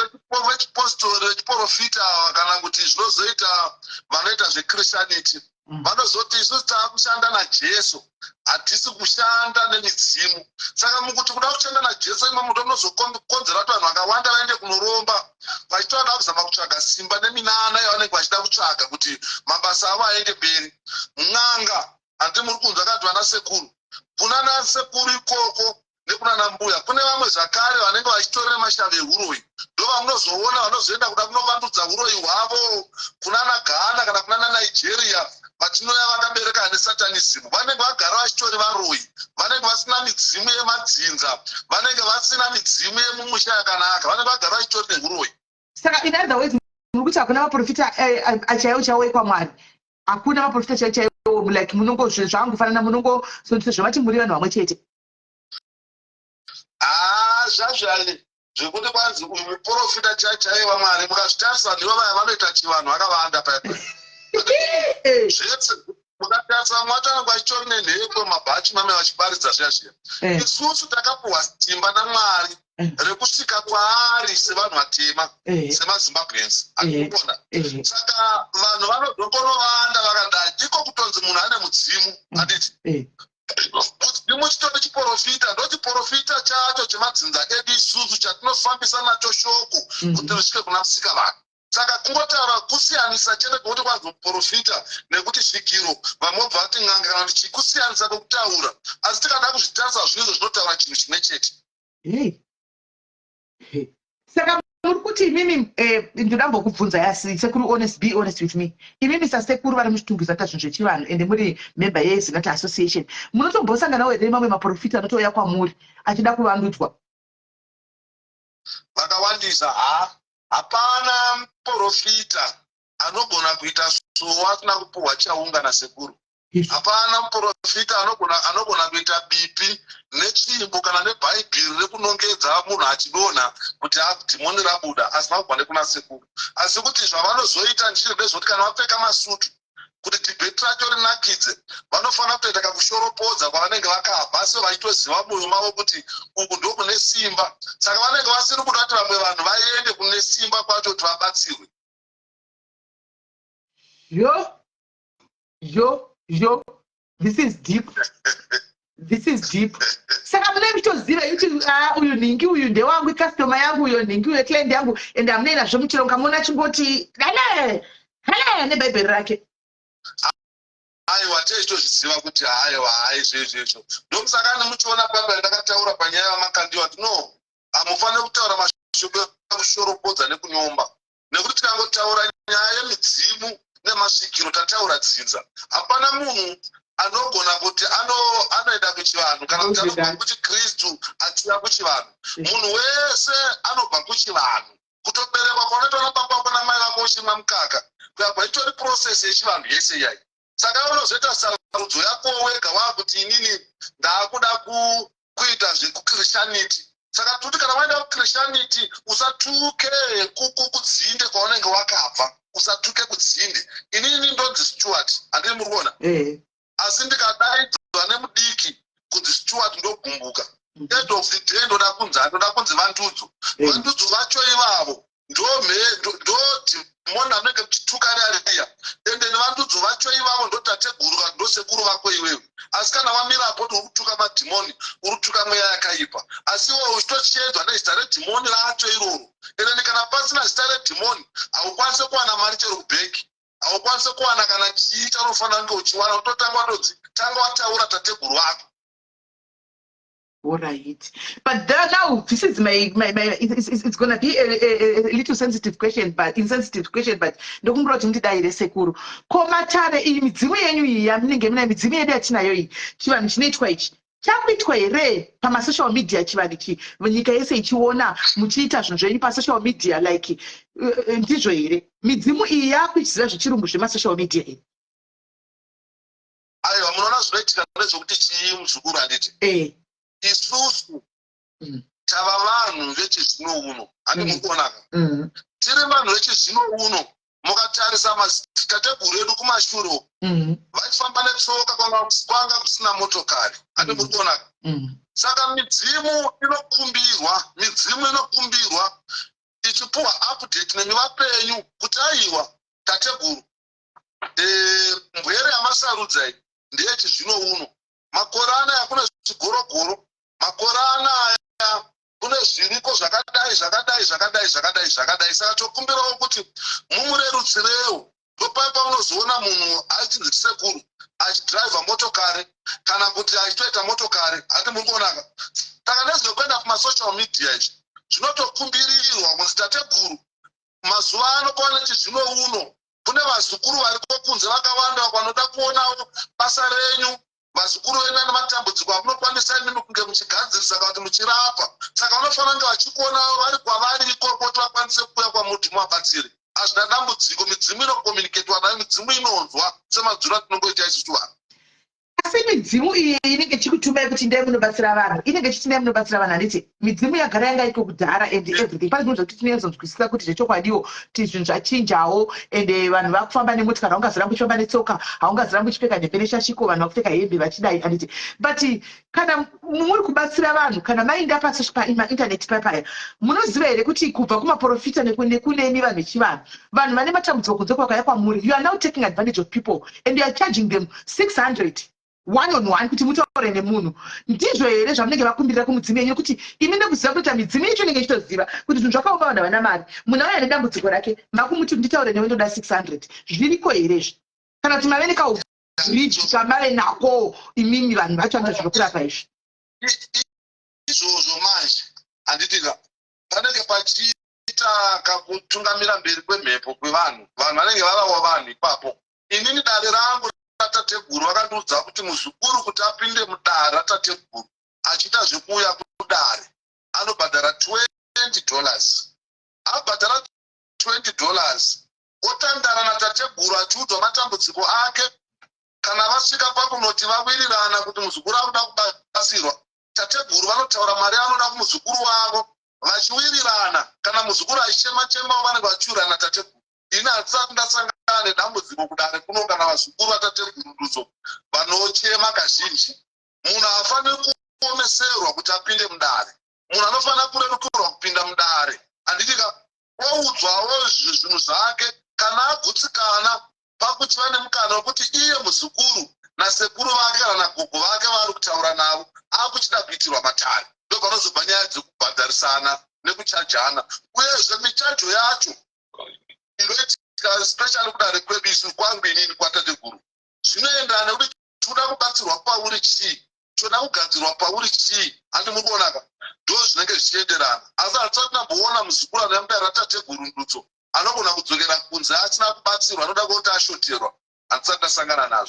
vechipostori vechiprofita kana kuti zvinozoita vanoita zveChristianity vanozoti isusu taakushanda naJesu hatisi kushanda nemidzimu. Saka mukuti kuda kushanda naJesu imwe munhu unozokonzera kuti vanhu vakawanda vaende kunoromba vachitoda kuzama kutsvaga simba neminana yavanenge vachida kutsvaga kuti mabasa avo aende mberi. N'anga handi muri kunzwa kanti vana sekuru kuna nasekuru ikoko nekuna nambuya kune vamwe zvakare vanenge vachitorera mashave ehuroi ndo vamunozoona vanozoenda kuda kunovandudza uroi hwavo kuna naGhana kana kuna naNigeria vatinoya vakabereka nesatanism vanenge vagara vachitori varoi vanenge vasina midzimu yemadzinza vanenge vasina midzimu yemumusha yakanaka vanenge vagara vachitori neuroi. Saka in other words muri kuti hakuna maprofita chaiwo chaiwo kwaMwari hakuna maprofita chaiwo chaiwo like munongo zvangofanana munongo zvavati muri vanhu vamwe chete. Zvazvale zvekuti kwanzi uyu muprofita chaiwa Mwari mukazvitarisa ndivo vaya vanoita chivanhu vakawanda paya zvese mukatarisa mwatanga vachitori nenheko mabhachi mame vachiparidza zviya zviya. Isusu takapuhwa simba naMwari rekusvika kwaari sevanhu vatema semaZimbabweans akuona. Saka vanhu vanozokonovanda vakadai iko kutonzi munhu ane mudzimu handiti mudzimu chitori chiprofita ndo chiprofita chacho chemadzinza edu isusu chatinofambisa nacho shoko kuti risvike kuna musika vanhu. Saka kungotaura kusiyanisa chete kwekuti kwanzi muprofita nekuti svikiro vamobva vati n'anga kana kuti chikusiyanisa kwekutaura asi tikada kuzvitarisa zvinezvo zvinotaura chinhu chimwe chete. Saka muri kuti imimi ndodambokubvunza yasi sekuru honest be honest with me imimi sasekuru vari muchitumbu zvaita zvinhu zvechivanhu ende muri member yeZinati Association munotombosanganawo here mamwe maprofita anotouya kwamuri achida kuvandudzwa? Vakawandisa hapana muprofita anogona kuita suwo asina kupuhwa chaunga nasekuru. Hapana muprofita anogona kuita bipi nechimbo kana nebhaibheri rekunongedza munhu achidonha kuti dhimoni rabuda asina kubva nekuna sekuru. Asi kuti zvavanozoita ndizvo ndezvoti kana vapfeka masutu kuti dhibheti racho rinakidze vanofanira kutoita kakushoropodza kwavanenge vakabva asi vachitoziva mwoyo mavo kuti uku ndo kune simba. Saka vanenge vasiri kuda kuti vamwe vanhu vaende kune simba kwacho kuti vabatsirwe. This is deep. This is deep. Saka mune muchitoziva kuti uyu nhingi uyu ndewangu ikastoma yangu uyo nhingi uyo client yangu ende amunoenda zvemuchironga muna chingoti hale nebhaibheri rake. Aiwa teitozviziva kuti aiwa izvezvo ndomusakani muchiona pamba ndakataura panyaya yamakandiwa kuti no hamufaniri kutaura mashoko ekushoropodza nekunyomba nekuti tikangotaura nyaya yemidzimu nemasvikiro tataura dzinza. Hapana munhu anogona kuti anoenda kuchivanhu kana kuti anobva kuchikristu achiuya kuchivanhu. Munhu wese anobva kuchivanhu. Kutoberekwa kwaunotoona baba vako namai vako uchimwa mukaka kubva itori process yechivanhu yese iyai. Saka unozoita sarudzo yako wega wakuti inini ndakuda kuita zvekukristianity. Saka tuti kana waenda kuChristianity usatuke kudzinde kwaunenge wakabva, usatuke kudzinde. Inini ndonzi Stuart, handiri muri kuona? Asi ndikadaidzwa nemudiki kunzi Stuart ndogumbuka. End of the day ndoda kunzi vantudzo. Vantudzo vacho ivavo ndodhimoni anenge muchituka reariya. Ende nevantudzo vacho ivavo ndotateguru kana ndosekuru vako iwewe. Asi kana wamirapo uri kutuka madhimoni, uri kutuka mweya yakaipa. Asi iwe uchitochiedzwa nezita redhimoni racho iroro. Ende kana pasina zita redhimoni haukwanisi kuwana mari chero kubhengi. Haukwanisi kuwana kana chii chaunofanira kunge uchiwana. Utotanga ndodzi tanga wataura tateguru wako. All right, but now this is it's gonna be a little sensitive question, but insensitive question, but ndokumbura kuti ndidayire sekuru komatare iyi midzimu yenyu iyi yamunenge muna midzimu yedu yatinayo iyi chivanhu chinoitwa ichi chakuitwa here pamasocial media chivanhu ichi nyika yese ichiona muchiita zvinhu zvenyu pasocial media like ndizvo here midzimu iyi yakuichiziva zvechirungu zvemasocial media here? Aiwa, munoona zvinoitika nezvokuti chii muzukuru handiti? Isusu tava vanhu vechizvino uno, handi mukuonaka? Tiri vanhu vechizvino uno, mukatarisa madzitateguru edu kumashure vachifamba netsoka kwanga kusina motokari, handi muri kuonaka? Saka midzimu inokumbirwa ichipuhwa update nemivapenyu kuti aiwa tateguru mbwere yamasarudza ndeyechizvino uno. Makore anaya kune zvigorogoro, makore anaya kune zviriko zvakadai. Saka tokumbirawo kuti mumurerutsirewo. Ndopapo unozoona munhu achinzi sekuru achidhiraivha motokari kana kuti achitoita motokari, handi muri kuonaka? Saka nezvekuenda kumasocial media ichi zvinotokumbirirwa kunzi tateguru mazuva ano kwaane chizvino uno kune vazukuru variko kunze vakawanda vanoda kuonawo basa renyu. Vazukuru venyu vane matambudziko amunokwanisa imimi kunge muchigadzirisa kana kuti muchirapa. Saka vanofanira kunge vachikuonawo vari kwavari ikoko kuti vakwanise kuuya kwamuri muvabatsire. Hazvina dambudziko, midzimu inokomuniketwa nayo, midzimu inonzwa semadzura tinongoita isusu vanhu. Asi midzimu iyi inenge ichikutumai kuti ndai munobatsira vanhu, inenge ichitinai munobatsira vanhu, handiti midzimu yagara yanga iko kudhara and everything. Pane zvinhu zvokuti tinozonzwisisa kuti zvechokwadiwo kuti zvinhu zvachinjawo ende vanhu vakufamba nemotikari, haungazoramba uchifamba netsoka, haungazoramba uchipfeka nhembe neshashiko, vanhu vakupfeka hembe vachidai, handiti. But kana muri kubatsira vanhu, kana maenda paindaneti papaya, munoziva here kuti kubva kumaprofita nekunemi vanhu vechivanhu, vanhu vane matambudziko kunze kwakauya kwamuri, you are now taking advantage of people and you are charging them 600 one-on-one kuti mutaure nemunhu. Ndizvo here zvamunenge vakumbirira kumudzimu yenyu kuti imi ndekuziva kuti midzimu yacho inenge ichitoziva kuti zvinhu zvakaoma vanhu vana mari, munhu auya nedambudziko rake makumuti nditaure newe ndoda 600. Zviriko here izvi? Kana kuti mave nekaubriji kamave nako imimi vanhu vacho vanoita zvokurapa izvi? Izvozvo manje handitika panenge pachiita kakutungamira mberi kwemhepo kwevanhu, vanhu vanenge varawa vanhu ipapo. Inini dare rangu tateguru vakandiudza kuti muzukuru kuti apinde mudare ratateguru achiita zvekuuya kudare anobhadhara $20. Abhadhara $20 otandara natateguru achiudzwa matambudziko ake. Kana vasvika pakunoti vawirirana kuti muzukuru akuda kubatsirwa, tateguru vanotaura mari anoda kumuzukuru wavo vachiwirirana. Kana muzukuru achichema-chemawo vanenge vachiwirirana tateguru. Ini handisati ndasangana nedambudziko kudare kuno kana vazukuru vatateguru ndudzo vanochema kazhinji. Munhu haafaniri kuomeserwa kuti apinde mudare. Munhu anofanira kurerukurwa kupinda mudare. Handitika oudzwawo zvinhu zvake kana agutsikana pakuchiva nemukana wekuti iye muzukuru nasekuru vake kana gogo vake vari kutaura navo akuchida kuitirwa matare. Ndopanozobva nyaya dzekubhadharisana nekuchajana. Uyezve michajo yacho inoitika especially kudare kwedu isu kwangu inini kwatateguru zvinoendana nekuti toda kubatsirwa pauri chii, toda kugadzirwa pauri chii, handi muri kuonaka? Ndo zvinenge zvichienderana. Asi handisati ndamboona muzukuru anoyambira tateguru ndudzo anogona kudzokera kunze asina kubatsirwa, anoda kuti ashoterwa. handisati ndasangana nazvo.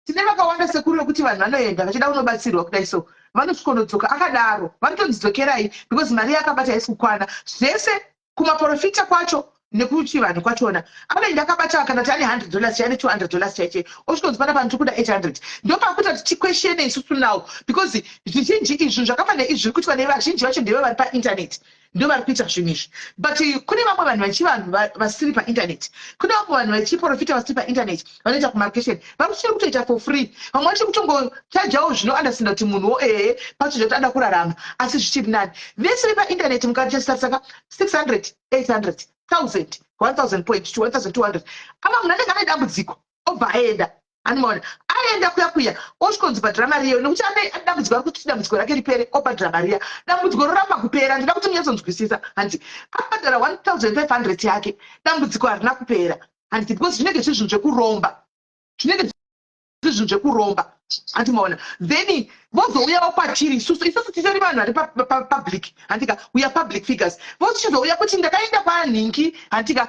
Tine vakawanda sekuru yokuti vanhu vanoenda vachida kunobatsirwa kudai so vanosvikonodzoka akadaro vanotonzidzokerai because mari yakabata haisi kukwana zvese kumaprofita kwacho nekuchi vanhu kwachona anoenda akabata kana kuti ane $100 chane $200 chaiche osvikonzi pana vanhu tiri kuda 800 ndopakuti kuti tikweshene isusu nawo because zvizhinji izvi zvakafanira izvi zviri kuitwa nevazhinji vacho ndeve vari paindaneti ndo vari kuita zvinhu izvi but kune vamwe vanhu vachivanhu vasiri paindaneti kune vamwe vanhu vachiprofita vasiri paindaneti vanoita kumarkesheni vari kuchiri kutoita for free vamwe vachi kutongochajawo zvinoandastinda kuti munhuwo pacho zvoti ada kurarama asi zvichiri nani vese vepaindaneti mukatasaka 600 800 1000 1000 point to 1200 ama munhu anenge ane dambudziko obva aenda animaona aenda kuya osvikonzi bhadhara mari iyo nekuti ane dambudziko ari kuti dambudziko rake ripere obhadhara mari iya dambudziko roramba kupera ndida kuti munyatsonzwisisa handi abhadhara 1500 yake dambudziko harina kupera handi because zvinenge zvinhu zvekuromba zvinenge zvinhu zvekuromba andimaona then vozouyawo kwatiri isusu tiseri vanhu vari public handika we are public figures vochizouya kuti ndakaenda kwanhingi handika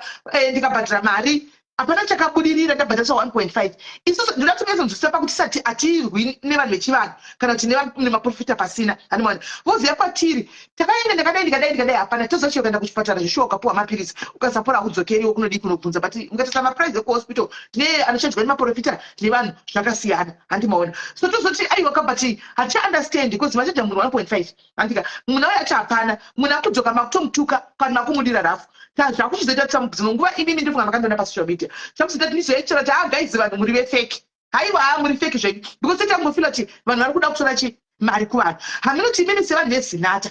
ndikabhadhara mari hapana chakabudirira ndabhadharisa 1.5 isusu ndoda kuti mezonzwisisa pakuti sati hatirwi nevanhu vechivanhu kana kuti nemaprofita pasina animaona voziya kwatiri takaenda ndikadai hapana tozochiyo kuenda kuchipatara zveshuwa ukapuwa mapirisi ukasapora akudzokeriwo kunodii kunobvunza but ungatasa mapurize ekuhospital tine anochanjwa nemaprofita nevanhu zvakasiyana handimaona so tozoti aiwa kabati hatiunderstand because machaja munhu 1.5 handika munhu auya ati hapana munhu akudzoka makutomutuka kana makumudira rafu zvakuchizoita tambudzino nguva imimi ndifunga makandona pasocial media zvakuzoita tinizoyechera kuti gaizi vanhu muri vefeki haiwa muri feki zvenyu because tetangofila kuti vanhu vari kuda kutora mari kuvanhu hamunoti imimi sevanhu vezinata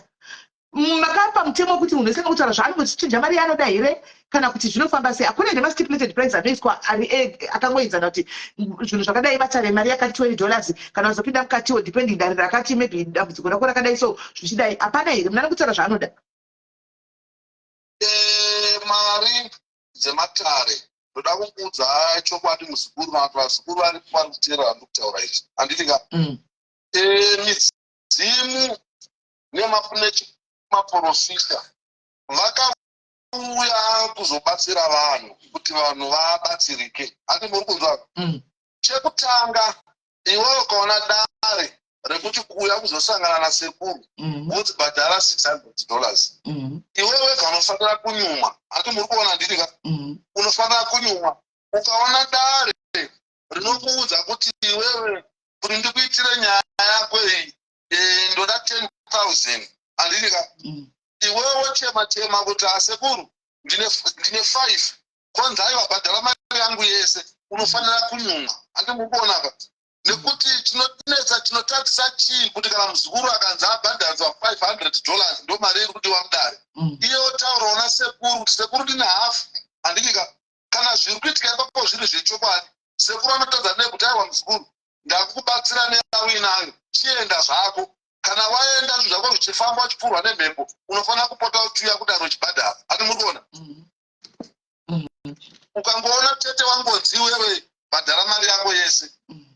makapa mutemo wekuti munhu wese anokutaura zvaanongochinja mari yaanoda here kana kuti zvinofamba sei hakuna nemastipulated price anoiswa akangoenzana kuti zvinhu zvakadai vatare mari yakati $20 kana wazopinda mukatiwo depending dare rakati maybe dambudziko rako rakadai so zvichidai hapana here munhu anokutaura zvaanoda mari dzematare ndoda kukuudza chokwadi muzukuru vazukuru vari kuteerera ndiri kutaura izvi handitika midzimu nemaprofita vakauya kuzobatsira vanhu kuti vanhu vabatsirike handi muri kunzwa chekutanga iwewe ukaona dare rekuti kuuya kuzosangana nasekuru woti bhadhara $600 iwewe wega unofanira kunyuma hati muri kuona ndirika unofanira kunyuma ukaona dare rinokuudza kuti iwewe kuti ndikuitire nyaya yako iyi ndoda 10,000 handirika iwewe chema kuti asekuru ndine 5 konzi aiwa bhadhara mari yangu yese unofanira kunyuma handi muri kuonaka nekuti chinonetsa chinotadzisa chii kuti kana muzukuru akanzi abhadhariswa $500 ndo mari iri kudiwa mudare iye otaura una sekuru kuti sekuru ndine hafu handikika kana zviri kuitika ipapo zviri zvechokwadi sekuru anotadza nekuti aiwa muzukuru ndakukubatsira neawinayo chienda zvako kana waenda zvinhu zvako zvichifamba uchipfurwa nemhepo unofanira kupota uchiuya kudaro uchibhadhara hati muri kuona ukangoona tete wangonzi wewe bhadhara mari yako yese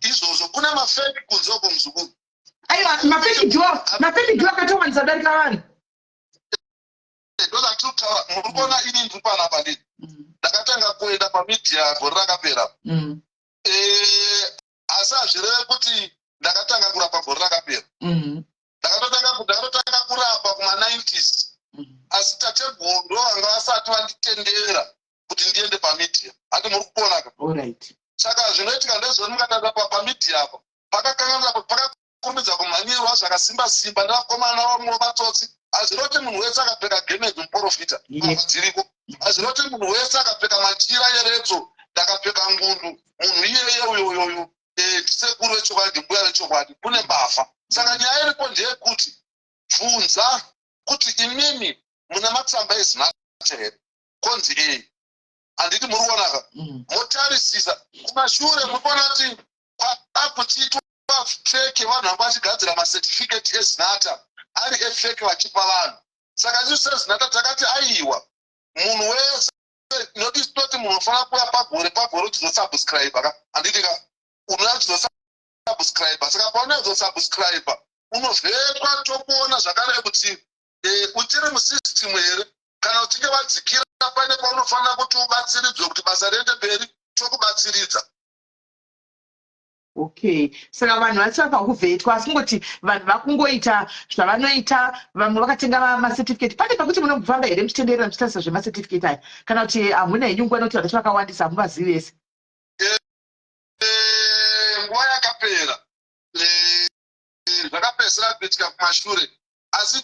izvozvo kune mafeki kunze uko muzukuru aiwa mafeki jo akatowanza darika vanhu ndozvatiri kutaura muri kuona ini ndiri panapa ndini ndakatanga kuenda pamidhia gore rakapera asi hazvireve kuti ndakatanga kurapa gore rakapera ndakatotanga kurapa kuma90s asi tateguru ndo vanga vasati vanditendera kuti ndiende pamidhia hati muri kuponaka saka zvinoitika ndezvoni mukatanga pamidhia apa pakakumbidza kumhanyirwa zvakasimba nevakomana vamwe vatsotsi hazviroti munhu wese akapfeka gemenzi muprofita dziriko hazviroti munhu wese akapfeka machira eredzo ndakapfeka ngundu munhu iyeye uyoyoyo ndisekuru vechokwadi mbuya vechokwadi kune mbavha saka nyaya iripo ndeyekuti bvunza kuti imimi mune matsamba ezinata here konzi handiti muri kuonaka motarisisa kumashure murikuona kuti akuchiitwa feke vanhu vanga vachigadzira macertificate ezinata ari efeke vachipa vanhu saka isu sezinata takati aiwa munhu wese nototi munhu unofanira kuya pagore uchizosubscribe ka handitika unoya uchizosubscribe saka paunenge uzosubscribe unovhetwa tokuona zvakare kuti uchiri musystem here kana uchinge vadzikira pane paunofanira kuti ubatsiridzwe kuti basa riende mberi tokubatsiridza. Okay, saka vanhu vasina pakuvhetwa asi kungoti vanhu vakungoita zvavanoita, vamwe vakatenga macertificate. Pane pakuti munofamba here muchitenderera muchitarisa zvemacertificate aya kana kuti hamuna henyu nguva nokuti vanhu vakawandisa hamuvazivi vese? Nguva yakapera zvakapedzisira kuitika kumashure, asi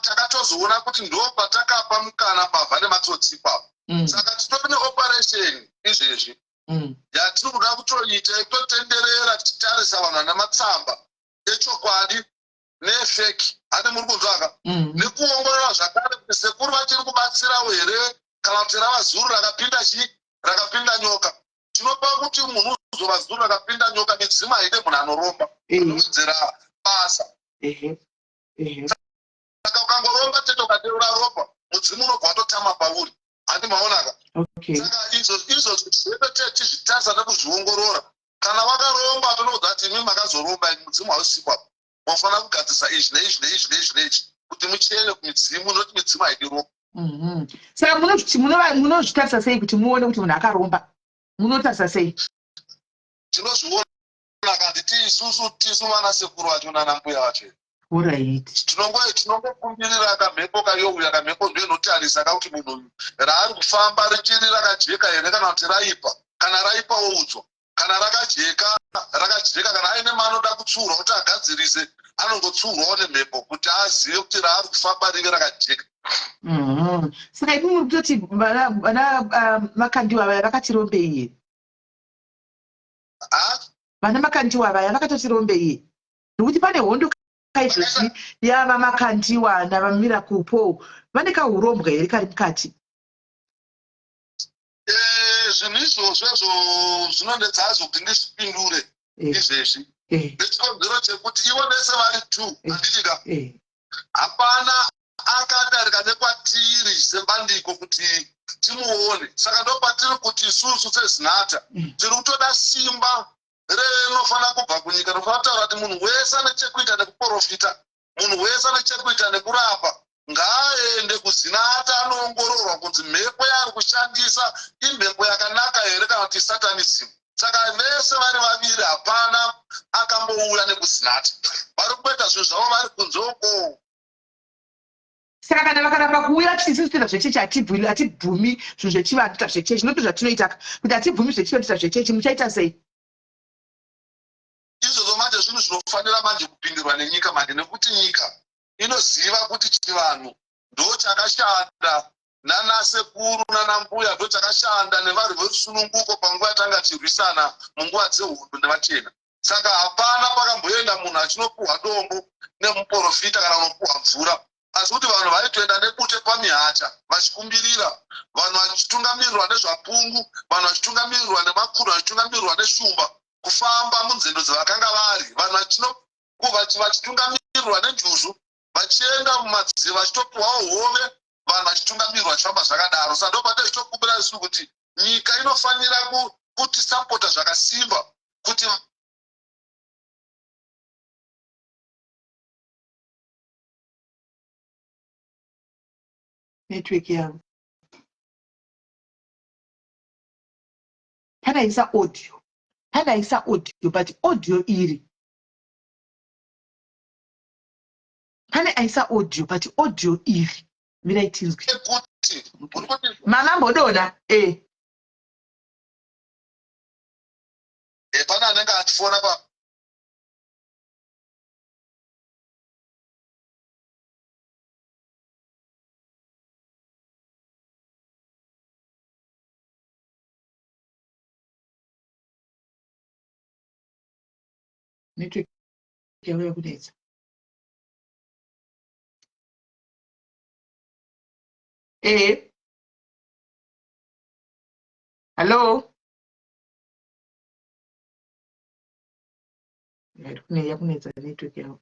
takatozoona kuti ndo patakapa mukana mbavha nematsotsi ipapo. Saka titori neoperation izvezvi yatiri kuda kutoita totenderera tichitarisa vanhu vana matsamba echokwadi neefeki, hati muri kunzvaka, nekuongorora zvakare kuti sekuru vachiri kubatsirawo here kana kuti rava zuru rakapinda nyoka. Tinopa kuti munhu uzova zuru rakapinda nyoka midzima haide munhu anoromba anowedzera basa. Saka ukangoromba tete ukateura ropa mudzimu unobva watotama pauri, handi maonaka. Saka izvo zvinoita tichizvitarisa nekuzviongorora. Kana wakaromba tonoudza kuti imi makazoromba mudzimu hausipapo, mafanira kugadzisa izvi neizvi kuti muchene kumidzimu nokuti midzimu haidi ropa. Saka munozvitarisa sei kuti muone kuti munhu akaromba? Munotarisa sei? Tinozviona kandi tisu vana sekuru vacho nana mbuya vacho. Alright. Tinongokumbirira akamhepo kayouya kamhepo ndo inotarisa kuti munhu uyu raari kufamba richiri rakajeka here kana kuti raipa, kana raipa oudzwa, kana rakajeka kana aine maanoda kutsurwa kuti agadzirise anongotsurwawo nemhepo kuti azive kuti raari kufamba ringe rakajeka. Saka imi muri kutoti vana makandiwa vaya vakatirombei here? Vana makandiwa vaya vakatotirombei nokuti pane hondo izvozvi yava makandiwa navamira kupo vane kaurombwa here kari mukati? Zvinhu izvozvo zvinondedza hazvo kuti ndizvipindure izvezvi nechikonzero chekuti ivo vese vari 2 handitika hapana akadarika nekwatiri sebandiko kuti timuone. Saka ndo patiri kuti isusu sezinhata tiri kutoda simba rinofanira kubva kunyika rinofanira kutaura kuti munhu wese ane chekuita nekuprofita, munhu wese ane chekuita nekurapa ngaaende kuzinhata anoongororwa kunzi mhepo yaari kushandisa imhepo yakanaka here kana kuti satanism. Saka vese vari vaviri hapana akambouya nekuzinhata, vari kuita zvinhu zvavo vari kunze uko. Saka kana vakaramba kuuya tisu toita zvechechi hatibvumi zvinhu zvechivanhu toita zvechechi nopi zvatinoita kuti hatibvumi zvechivanhu toita zvechechi, muchaita sei? Izvozvo manje zvinhu zvinofanira manje kupindirwa nenyika manje, nekuti nyika inoziva kuti chivanhu ndo chakashanda nanasekuru nanambuya ndo chakashanda nevarwi verusununguko panguva yatanga chirwisana munguva dzehondo nevachena. Saka hapana pakamboenda munhu achinopuhwa dombo nemuprofita kana unopuhwa mvura, asi kuti vanhu vaitoenda nebute pamihacha vachikumbirira, vanhu vachitungamirirwa nezvapungu, vanhu vachitungamirirwa nemakuru, vachitungamirirwa neshumba kufamba munzendo dzavakanga vari, vanhu vachitungamirirwa nenjuzu vachienda mumadziva vachitopuhwawo hove, vanhu vachitungamirirwa vachifamba zvakadaro. Saka ndopate zvichitokumbira isu kuti nyika inofanira kutisapota zvakasimba kuti network yangu panaisa audio but audio iri miraitinzwi mama mbodona pana anenge achifona pa network yauya kunetsa. Hello? Yakunetsa network yao.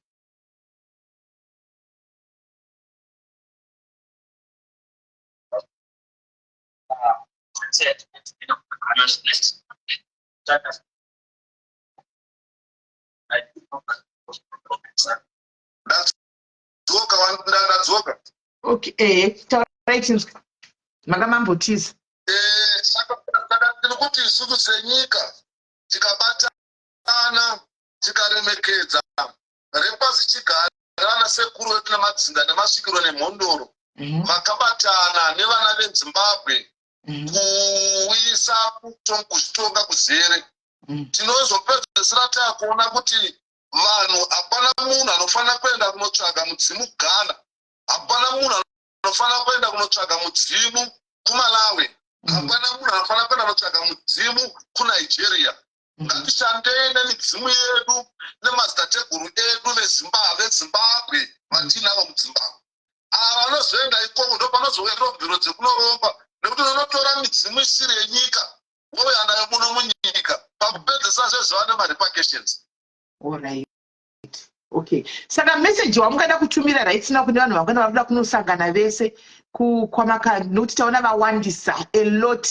Ndadzoka. Okay, taurai chinzwa. Makamambotiza. Saka tiri kuti isuku senyika tikabatana tikaremekedza repasi chigarana sekuru wedu nemadzinza nemasvikiro nemhondoro vakabatana nevana vezimbabwe kuuyisa kuzvitonga kuzere tinozopedzisira takuona kuti vanhu hapana munhu anofanira kuenda kunotsvaga mudzimu Ghana, hapana munhu anofanira kuenda kunotsvaga mudzimu kuMalawi, hapana munhu anofanira kuenda kunotsvaga mudzimu kuNigeria. Ngatishandei nemidzimu yedu nemadzitateguru edu vezimbabwe vatinavo muZimbabwe. Ava vanozoenda ikoko ndo panozoenda mhiro dzekunoromba nekuti unotora midzimu isiri yenyika wouya nayo muno munyika pakupedzisa zvezova nemarepercussions. Alright. Okay. Saka message wamungada kutumira raitsina kune vanhu vangana vakuda kunosangana vese kwamakandi nokuti taona vawandisa a lot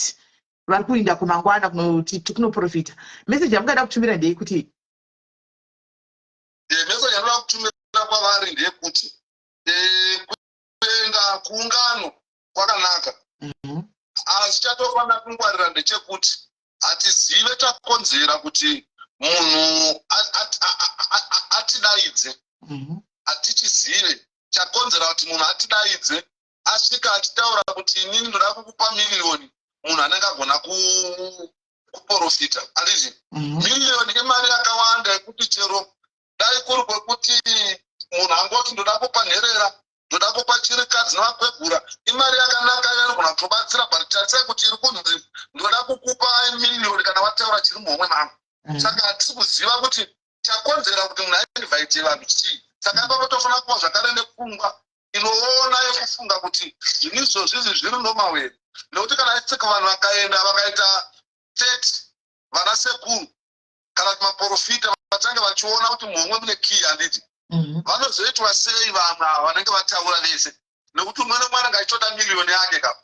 vari kuinda kumangwana kunoti kunoprofita. Message yamungada kutumira ndeyekuti message yanoda kutumira kwavari ndeyekuti kuenda kuungano kwakanaka, asi chatofanira kungwarira ndechekuti hatizive chakonzera kuti munhu atidaidze. Hatichizive chakonzera kuti munhu atidaidze asvika achitaura kuti inini ndoda kukupa miliyoni, munhu anenge agona kuprofita. Handiti miliyoni imari yakawanda yekuti chero dai kuri kwekuti munhu angoti ndoda kupa nherera, ndoda kupa chirikadzi nemakwegura, imari yakanaka inogona kutobatsira, but tarisai kuti iri kunzi ndoda kukupa miliyoni kana wataura chiri muhomwe mangu. Saka hatisi kuziva kuti chakonzera kuti munhu ainvite vanhu chii. Saka ipapo tofanira kuva zvakare nepfungwa inoona yekufunga kuti zvinizvozvi zviri nomawere, nekuti kana itsika vanhu vakaenda vakaita 30 vana sekuru kana kuti maprofita vatanga vachiona kuti muhomwe mune kii, handiti vanozoitwa sei vanhu ava vanenge vataura vese, nekuti umwe nemwe anenge achitoda miliyoni yake kapa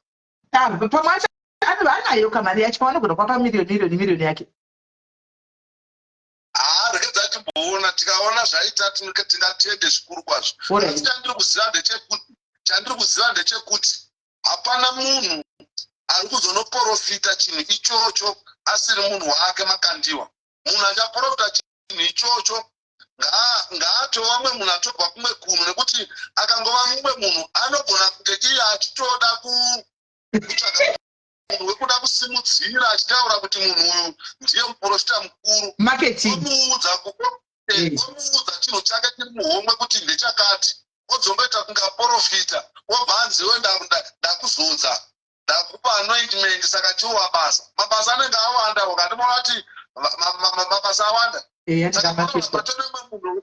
pamwe anayo kamari yacho vanogona kupa miliyoni yake. Rekedza timboona, tikaona zvaita tingatende zvikuru kwazvo. Asi chandiri kuziva ndechekuti hapana munhu ari kuzonoprofita chinhu ichocho asiri munhu wake makandiwa. Munhu achaprofita chinhu ichocho ngaatova vamwe munhu atobva kumwe kunhu, nekuti akangova mumwe munhu anogona kunge iye achitoda kutsvaga munhu wekuda kusimudzira achitaura kuti munhu uyu ndiye muprofita mukuru, omuudza chinhu chake chiri muhomwe kuti ndechakati, odzongoita kunga profita, obva anziwe ndakuzodza ndakupa anointment, saka chiwa mabasa anenge awanda. Ukandimona kuti mabasa awanda, atonemwe munhu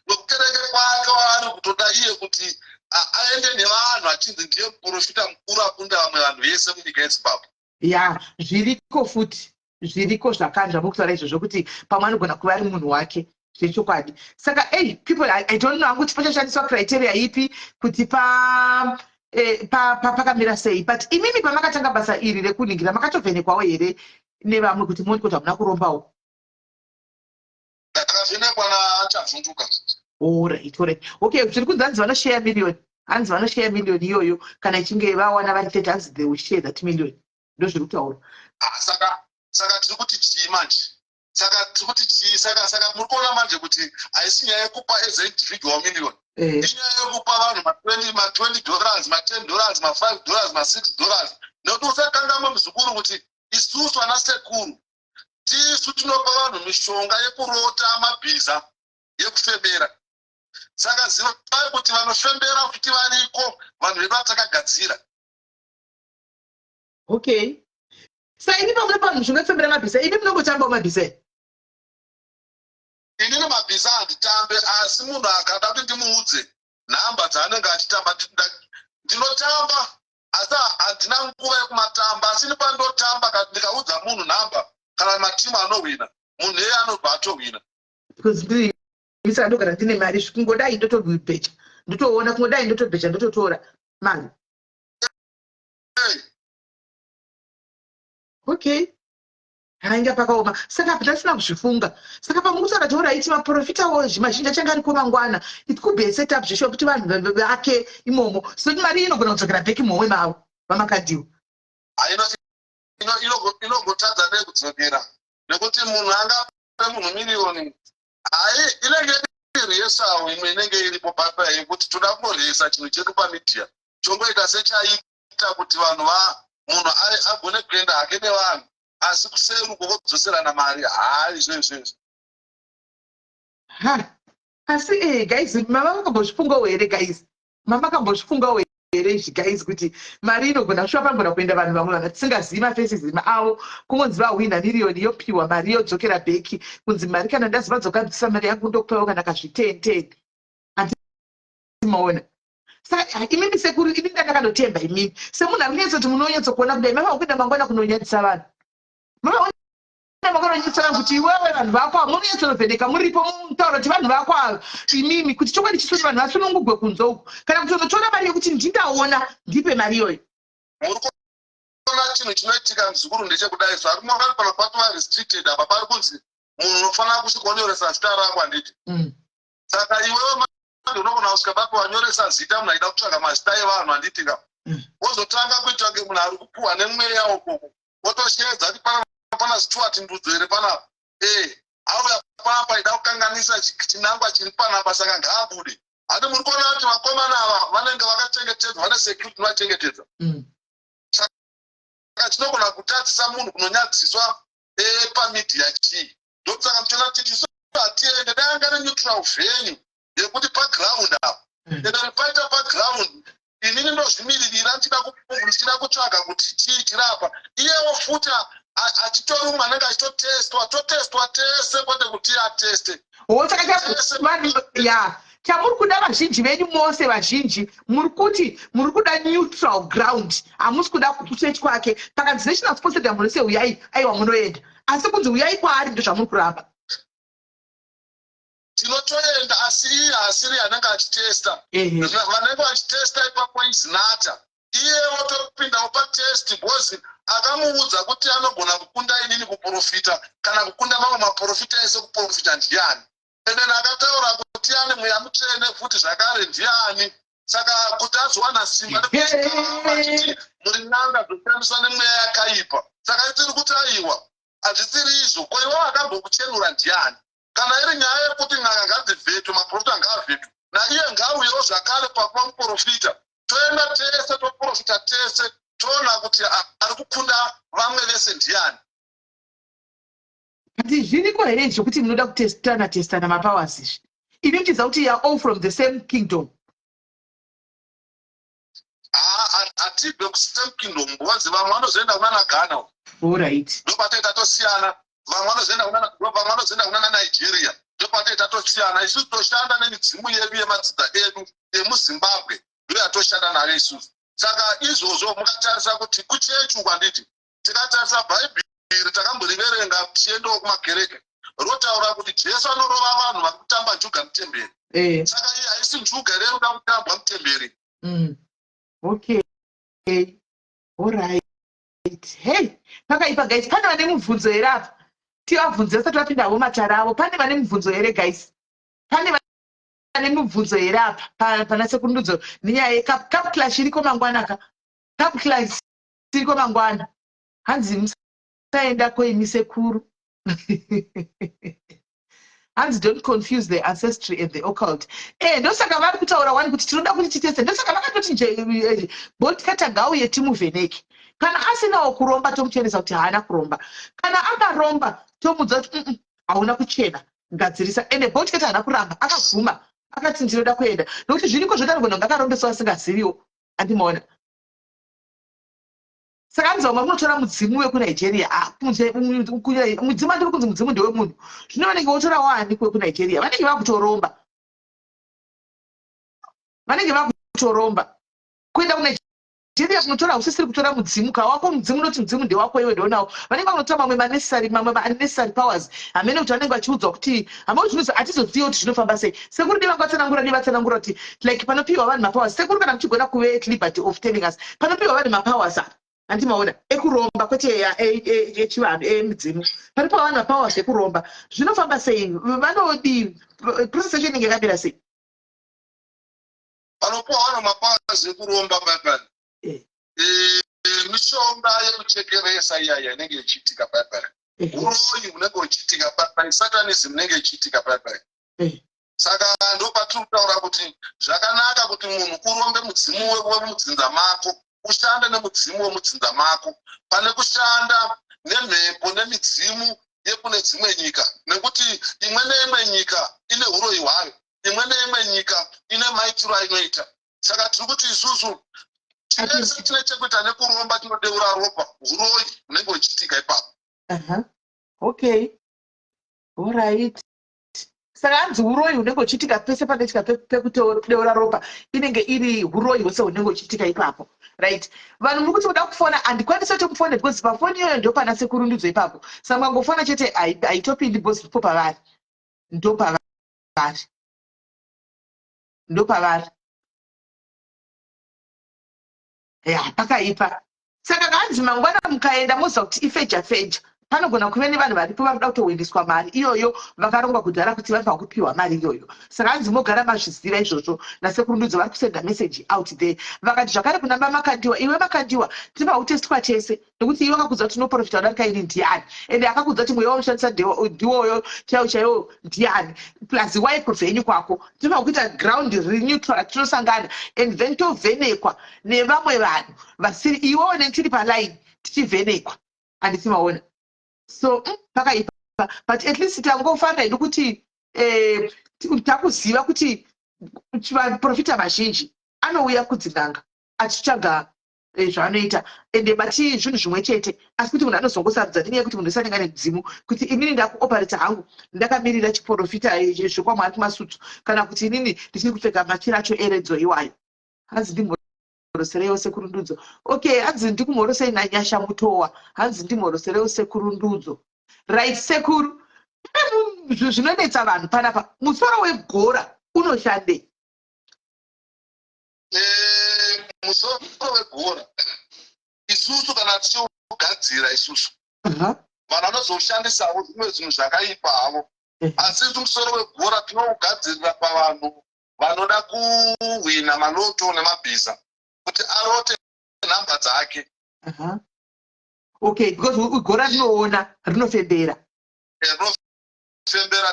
wekukereke kwake waari kutoda iye kuti aende nevanhu achinzi ndiye muprofita mukuru akunda vamwe vanhu vese munyika yeZimbabwe. Ya zviriko futi, zviriko zvakandwa mukutaura izvozvo kuti pamwe anogona kuva ari munhu wake zvechokwadi. Saka people I don't know kuti pachashandiswa criteria ipi kuti pakamira sei, but imimi pamakatanga basa iri rekuningira makatovhenekwawo here nevamwe kuti muone kuti hamuna kurombawo? Ndakavhenekwa naachavhunduka. Alright. Okay, zviri kunzi hanzi vanoshare miliyoni, hanzi vanoshare miliyoni iyoyo kana ichinge vawana vari 30 hanzi they will share that million. Ndo zviri kutaura. Saka tiri kuti chii manje? Saka muri kuona manje kuti haisi nyaya yekupa as an individual million. Inyaya yekupa vanhu $20, $10, $5, $6. Nekuti usakangama muzukuru kuti isusu ana sekuru tisu tinopa vanhu mishonga yekurota mabhiza yekufembera. Saka zivai kuti vanofembera kuti variko vanhu vevatakagadzira. Okay. Saka ini pamwe panhu zvingafembera mabhiza, ini munongotamba mabhiza? Inini mabhiza handitambe, asi munhu akada kuti ndimuudze nhamba dzaanenge achitamba ndinotamba, asi handina nguva yekumatamba. Asi ndipandotamba kana ndikaudza munhu nhamba kana matimu anowina, munhu eye anobva atowina. Because ndisaka ndogara ndine mari, kungodai ndotobhecha, ndotoona, kungodai ndotobhecha, ndototora mari. Okay. Hainga pakaoma. Saka ndasina kuzvifunga. Saka pamukusaka taura iti maprofitawo zvimazhinji achanga ari kumangwana. It could be a setup zvisho kuti vanhu vake imomo. So mari inogona kudzokera back muhomwe mavo vamakadhiwa. inogotadza nekudzokera nekuti munhu angape munhu miliyoni inenge iri yesawu imwe inenge iripo papa yekuti toda kunorhesa chinhu chedu pamidhiya chongoita sechaita kuti vanhu munhu agone kuenda hake nevanhu asi kuseri uko kodzoserana mari izvezvo asi guys mama makambozvifungawo here guys mama makambozvifungawo here izvi guys kuti mari inogona kushuva pangona kuenda vanhu vamwe vanga tisingazivi mafaces avo kungonzi vahwina miriyoni yopiwa mari yodzokera bheki kunzi mari kana ndaziva dzokadzisa mari yangu ndokupawo kana kazvi10 andimaona saka imimi sekuru ini ndakanotemba imimi semunhu ari kunyatsa kuti munonyatsokuona kudai mama wakuenda mangwana kunonyadzisa vanhu mama makanonyadzisa vanhu kuti iwewe vanhu vako ava munonyatsonovheneka muripo mutaura kuti vanhu vako ava imimi kuti chokwadi chisoti vanhu vasunungugwe kunze uku kana kuti unotora mari yokuti ndindaona ndipe mari iyoyo muri kuona chinhu chinoitika muzukuru ndechekudai zvari mangani pana pati varestricted apa pari kunzi munhu unofanira kusvika wanyoresa zita rako handiti saka iwewe unogona kusvika papo wanyoresa zita munhu aida kutsvaga mazita evanhu handitika wozotanga kuita kunge munhu ari kupuhwa nemweya ukoko wotosheedza kuti pana Stuart Ndudzi here panapa auya panapa aida kukanganisa chinangwa chiri panapa saka ngaabude hati muri kuona kuti vakomana ava vanenge vakachengetedzwa vane security novachengetedza saka chinogona kutadzisa munhu kunonyadziswa pamidhiya chii ndokusaka muchiona kuti isu hatiende danga neneutral venue yekuti paground apa ende paita paground inini ndozvimiririra ndichida kutsvaga kuti chii chirapa iyewo futa achitori umwe anenge achitotestwa tese kwete kuti ateste chamuri kuda vazhinji venyu mose vazhinji muri kuti muri kuda neutral ground hamusi kuda kuchechi kwake pakanzi national sports stadium munose uyai aiwa munoenda asi kunzi uyai kwaari ndo zvamuri kuramba tinotoenda asi iye hasiri anenge achitesta vanenge vachitesta ipapo izinata iyewo topindawo patest bhozi akamuudza kuti anogona kukunda inini kuprofita kana kukunda mamwe maprofita ese kuprofita ndiani ende akataura kuti ane mweya mutsvene futi zvakare ndiani saka kuti azowana simba nekuti muri n'anga dzoshandiswa nemweya yakaipa saka tiri kuti aiwa hazvisiri izvo ko ivo vakambokuchenura ndiani kana iri nyaya yekuti n'anga ngadzivhetwe maprofita ngaavhetwe naiye ngauyewo zvakare pakuva muprofita toenda tese toprofita tese toona kuti ari kukunda vamwe vese ndiani kuti zviriko here zvokuti munoda kutestana mapowers izvi ini muchidza kuti youare all from the same kingdom hatibve kusame kingdom bonzi vamwe vanozoenda kunana Ghana allright ndopataita tosiyana vamwe vanozoenda kunana Nigeria ndopataita tosiyana isusu toshanda nemidzimu yedu yemadzidza edu emuZimbabwe ndo yatoshanda nayo isusu saka izvozvo mukatarisa kuti kuchechu kwanditi tikatarisa bhaibheri takamboriverenga tiendawo kumakereke rotaura kuti Jesu anorova vanhu vari kutamba njuga mutemberi saka iyi haisi njuga inoda kutambwa mutemberi okay allright hey pakaipa guys pane vane mubvunzo here apa tivabvunze asati vapindavo matara avo pane vane mubvunzo here guys pane mubvunzo here apa pana sekundudzo nenyaya yecup clash iriko mangwana cup clash iriko mangwana hanzi musaenda koimi sekuru hanzi don't confuse the ancestry and the occult ndosaka vari kutaura wani kuti tinoda kuti titeste ndosaka vakatoti Bolt-Cutter ngauye timuvheneki kana asinawo kuromba tomuchenesa kuti haana kuromba kana akaromba tomudza kuti hauna kuchena gadzirisa ende Bolt-Cutter haana kuramba akabvuma akati ndinoda kuenda nokuti zviriko zvodarigona ngakarombesawo asingaziviwo andimaona saka anzoma munotora mudzimu wekunigeria mudzimu andiri kunzi mudzimu ndewemunhu zvino vanenge votora wani kwekunigeria vanenge vakutoromba kuenda kunigeria kunotora usisiri kutora mudzimu kawako mudzimu unoti mudzimu ndewako iwe ndonawo vanenge vanotora mamwe unnecessary powers hamene kuti vanenge vachiudzwa kuti hamao zvinhu hatizoziva kuti zvinofamba sei sekuru ndivatsanangura kuti like panopiwa vanhu mapowers sekuru kana muchigona kuve at liberty of telling us panopiwa vanhu mapowers apa handimaona ekuromba kwete echivanhu emudzimu panopiwa vanhu mapowers ekuromba zvinofamba sei vanodii process yacho inenge yakamira sei panopiwa vanhu mapowers ekuromba mishonga yekuchekeresa iyaya inenge ichiitika paipai. Uroyi unenge uchiitika paipai, satanism inenge ichiitika paipai. Saka ndopatiri kutaura kuti zvakanaka kuti munhu urombe mudzimu wemudzinza mako, ushande nemudzimu wemudzinza mako, pane kushanda nemhepo nemidzimu yekune dzimwe nyika, nekuti imwe neimwe nyika ine uroyi hwayo, imwe neimwe nyika ine maitiro ainoita. Saka tiri kuti isusu chese chine chekuita nekuromba tinodeura ropa, uroyi unenge uchiitika ipapo. Okay, all right. Saka hanzi uroyi unenge uchiitika pese panoitika pekudeura ropa inenge iri uroyi hwese hunenge uchiitika ipapo, right? Vanhu muri kuti uda kufona handikwanisi chete kufona because pafoni iyoyo ndo pana sekurundudzo ipapo. Saka mangofona chete haitopindi because ndipo pavari. Ndo pavari. Pakaipa. Saka kanzi mangwana mukaenda moziva kuti ifeja panogona kuve nevanhu varipo vakuda kutohwindiswa mari iyoyo vakarongwa kudhara kuti vari pakupiwa mari iyoyo. Saka hanzi mogara mazviziva izvozvo nasekurundudzo vari kusenda message out there. Vakati zvakare kunamba Makandiwa, iwe Makandiwa tiri pautesitwa chese nekuti iwe akakudza kuti unoprofita udarika ini ndiani, ende akakudza kuti mweya unoshandisa ndiwoyo chaiwo ndiani, plus waiproof henyu kwako. Tiri pakuita ground reneutral tinosangana and then tovhenekwa nevamwe vanhu vasiri iwewo netiri paline tichivhenekwa handitimaona. So pakaipa, but at least tangofanira nekuti takuziva kuti vaprofita vazhinji anouya kudzinanga achitsvaga zvaanoita ende bati zvinhu zvimwe chete, asi kuti munhu anozongosarudza nenyaya yekuti munhu usanenge nedzimu kuti inini ndakuoparata hangu ndakamirira chiprofita zvekwamwari kumasutu kana kuti inini ndichiri kupfeka machira acho eredzo iwayo. Hanzi ndimhoroserei sekurundudzo. Okay, hanzi ndikumhorosei nanyasha mutowa, hanzi ndimhoroserei sekurundudzo. Right, sekuru zvinonetsa vanhu panapa. Musoro wegora unoshandei? Musoro wegora isusu kana tichiugadzira isusu vanhu vanozoshandisawo zvimwe zvinhu zvakaipa havo, asi musoro wegora tinougadzirira pavanhu vanoda kuhwina maloto nemabhiza kuti arote nhamba dzake. Okay, because gora rinoona rinofembera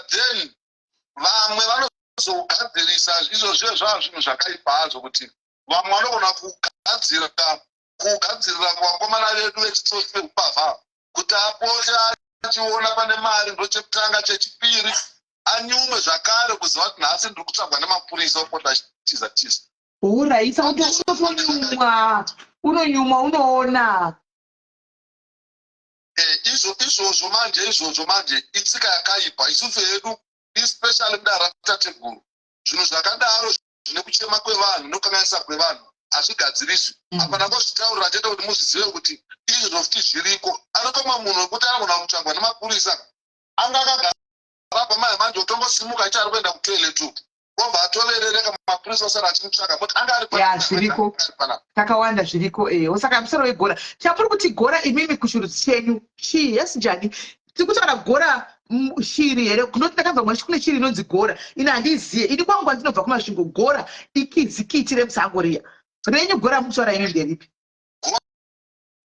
then vamwe vanozogadzirisa izvozvo zvava zvinhu zvakaipa hazvo kuti vamwe vanogona kugadzirira kuvakomana vedu vechitsotsi vekupavha kuti apote achiona pane mari ndo chekutanga chechipiri anyumwe zvakare kuziva kuti nhasi ndiri kutsvagwa nemapurisa opota achitiza. uraisa kuti unonyumwa unoona. Izvozvo manje itsika yakaipa isusu yedu, especially mudara tateguru. Zvinhu zvakadaro zvine kuchema kwevanhu nokanganisa kwevanhu hazvigadziriswi. Hapana ngozvitaurira chete kuti muzvizive kuti izvo futi zviriko. Anotomwa munhu wekuti anogona kutsvagwa nemapurisa anga akagara pamai manje utongosimuka ichi ari kuenda kutoiletu obva atoverereka mapurisa osara achimutsvaga kuti anga ari zviriko kakawanda zviriko. Saka musoro wegora chapuri kuti gora imimi kushurudzi chenyu chii yesi njani tiri kutaura gora shiri here kunoti ndakanzwa mwachi kune shiri inonzi gora ini handiziye ini kwangu kwandinobva kumasvingo gora ikizikiti remusango riya renyu gora mutsvara imi nderipi?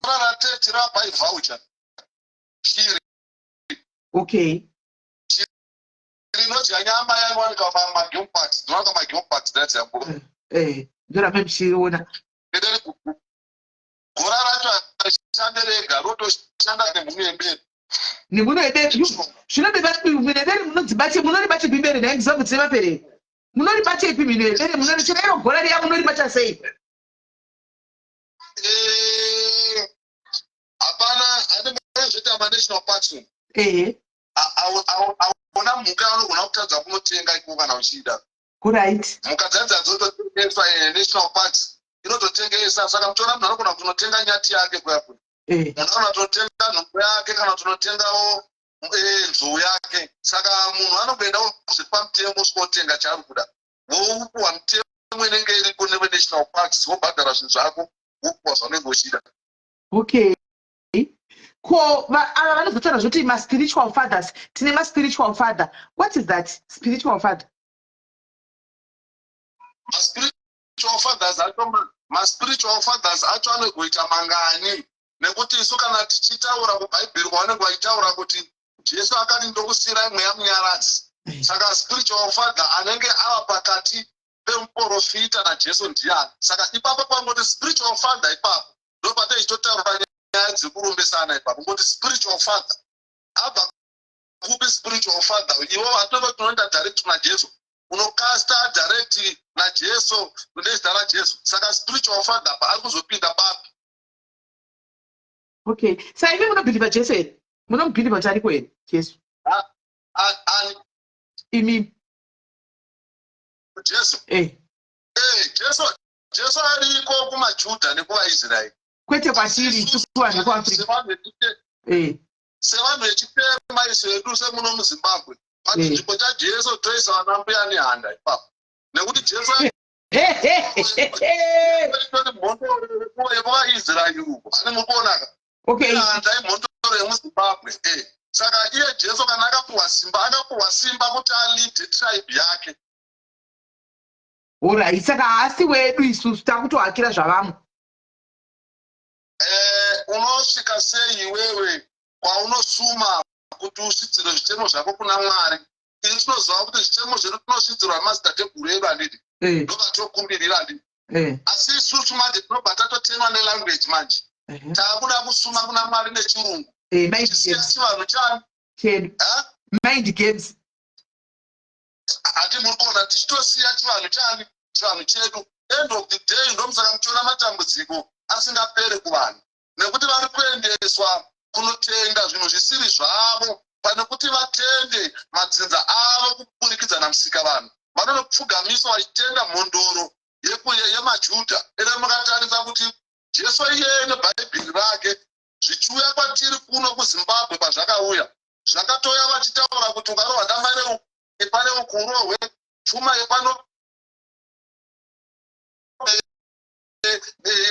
Gora ratete rapai voucher shiri. Okay, rinodya nyama yainowanika mageumpact dzinowanika mageumpact dzadziyakuru ndoramemshiriona gora racho ashande rega rotoshanda nemunyemberi nemunoederi zvinobeberi munoribache bimberi naexamudzema perere munoribache ipi minoederi munoricherairo gora riya munoribacha sei? Hapana handimazvita manational parks aona mhuka anogona kutadza kunotenga iko kana uchida. Right. Mhuka dzadza dzototengeswa national parks inototengesa, saka mutoona munhu anogona kunotenga nyati yake kuyakuya. Munhu anogona kutotenga nhumbu yake kana kutonotengawo nzou yake. Saka munhu anongoendawo zvepamutemo usikotenga chaari kuda. Woupuwa mutemo inenge iriko nevenational parks wobhadhara zvinhu zvako wopuwa zvaunenge uchida. Okay. Ko ava vanozotaura zvoti maspiritual fathers, tine maspiritual father. What is that spiritual father? Maspiritual fathers maspiritual fathers acho anogoita mangani, nekuti isu kana tichitaura kubhaibheri kwavanenge vachitaura kuti Jesu akati ndokusiyirai mweya munyaradzi. Saka spiritual father anenge ava pakati pemuprofita naJesu ndiani. Saka ipapo pangoti spiritual father ipapo ndopate ichitotaura nyaya dzekurumbisana ipapo, ngoti spiritual father abva kupi spiritual father ivo vatova tunoenda direct naJesu, unokasta direct naJesu nezita raJesu. Saka spiritual father apa ari kuzopinda papi? Okay, saka ive munobhiliva Jesu here, munobhiliva kuti ariko here Jesu? Imi Jesu Jesu ariko kumaJudha nekuvaIsraeri, kwete kwatiri tukuvanhu vekuAfrica. Sevanhu vechitema izvedu semuno muZimbabwe, pachinzvimbo chaJesu toisa vana mbuya nehanda ipapo, nekuti Jesu mhondoro yevaIsraeri uko ane mukuonaka handa imhondoro yemuZimbabwe. Saka iye Jesu kana akapuhwa simba kuti alidhe tribe yake. Alright, saka haasi wedu isusu takutohakira zvavamwe. Unosvika sei iwewe kwaunosuma kuti usvidzire zvitemo zvako kuna Mwari? Ini tinoziva kuti zvitemo zvedu tinosvidzirwa madzitateguru edu handiti, ndovatokumbirira handiti, asi isusu manje tinobva tatotemwa nelanguage manje, taakuda kusuma kuna Mwari nechirungu. Chivanhu chani mind games hati muri kuona tichitosiya chivanhu chani, chivanhu chedu. End of the day ndomusaka muchiona matambudziko asingaperi kuvanhu, nekuti vari kuendeswa kunotenda zvinhu zvisiri zvavo, pane kuti vatende madzinza avo kuburikidza namusika. Vanhu vanonopfugamiswa vachitenda mhondoro yemaJudha. Ere mukatarisa kuti Jesu iyeye nebhaibheri rake zvichiuya kwatiri kuno kuZimbabwe pazvakauya, zvakatoya vachitaura kuti ukarohwa damai pane ukurohwe pfuma yepano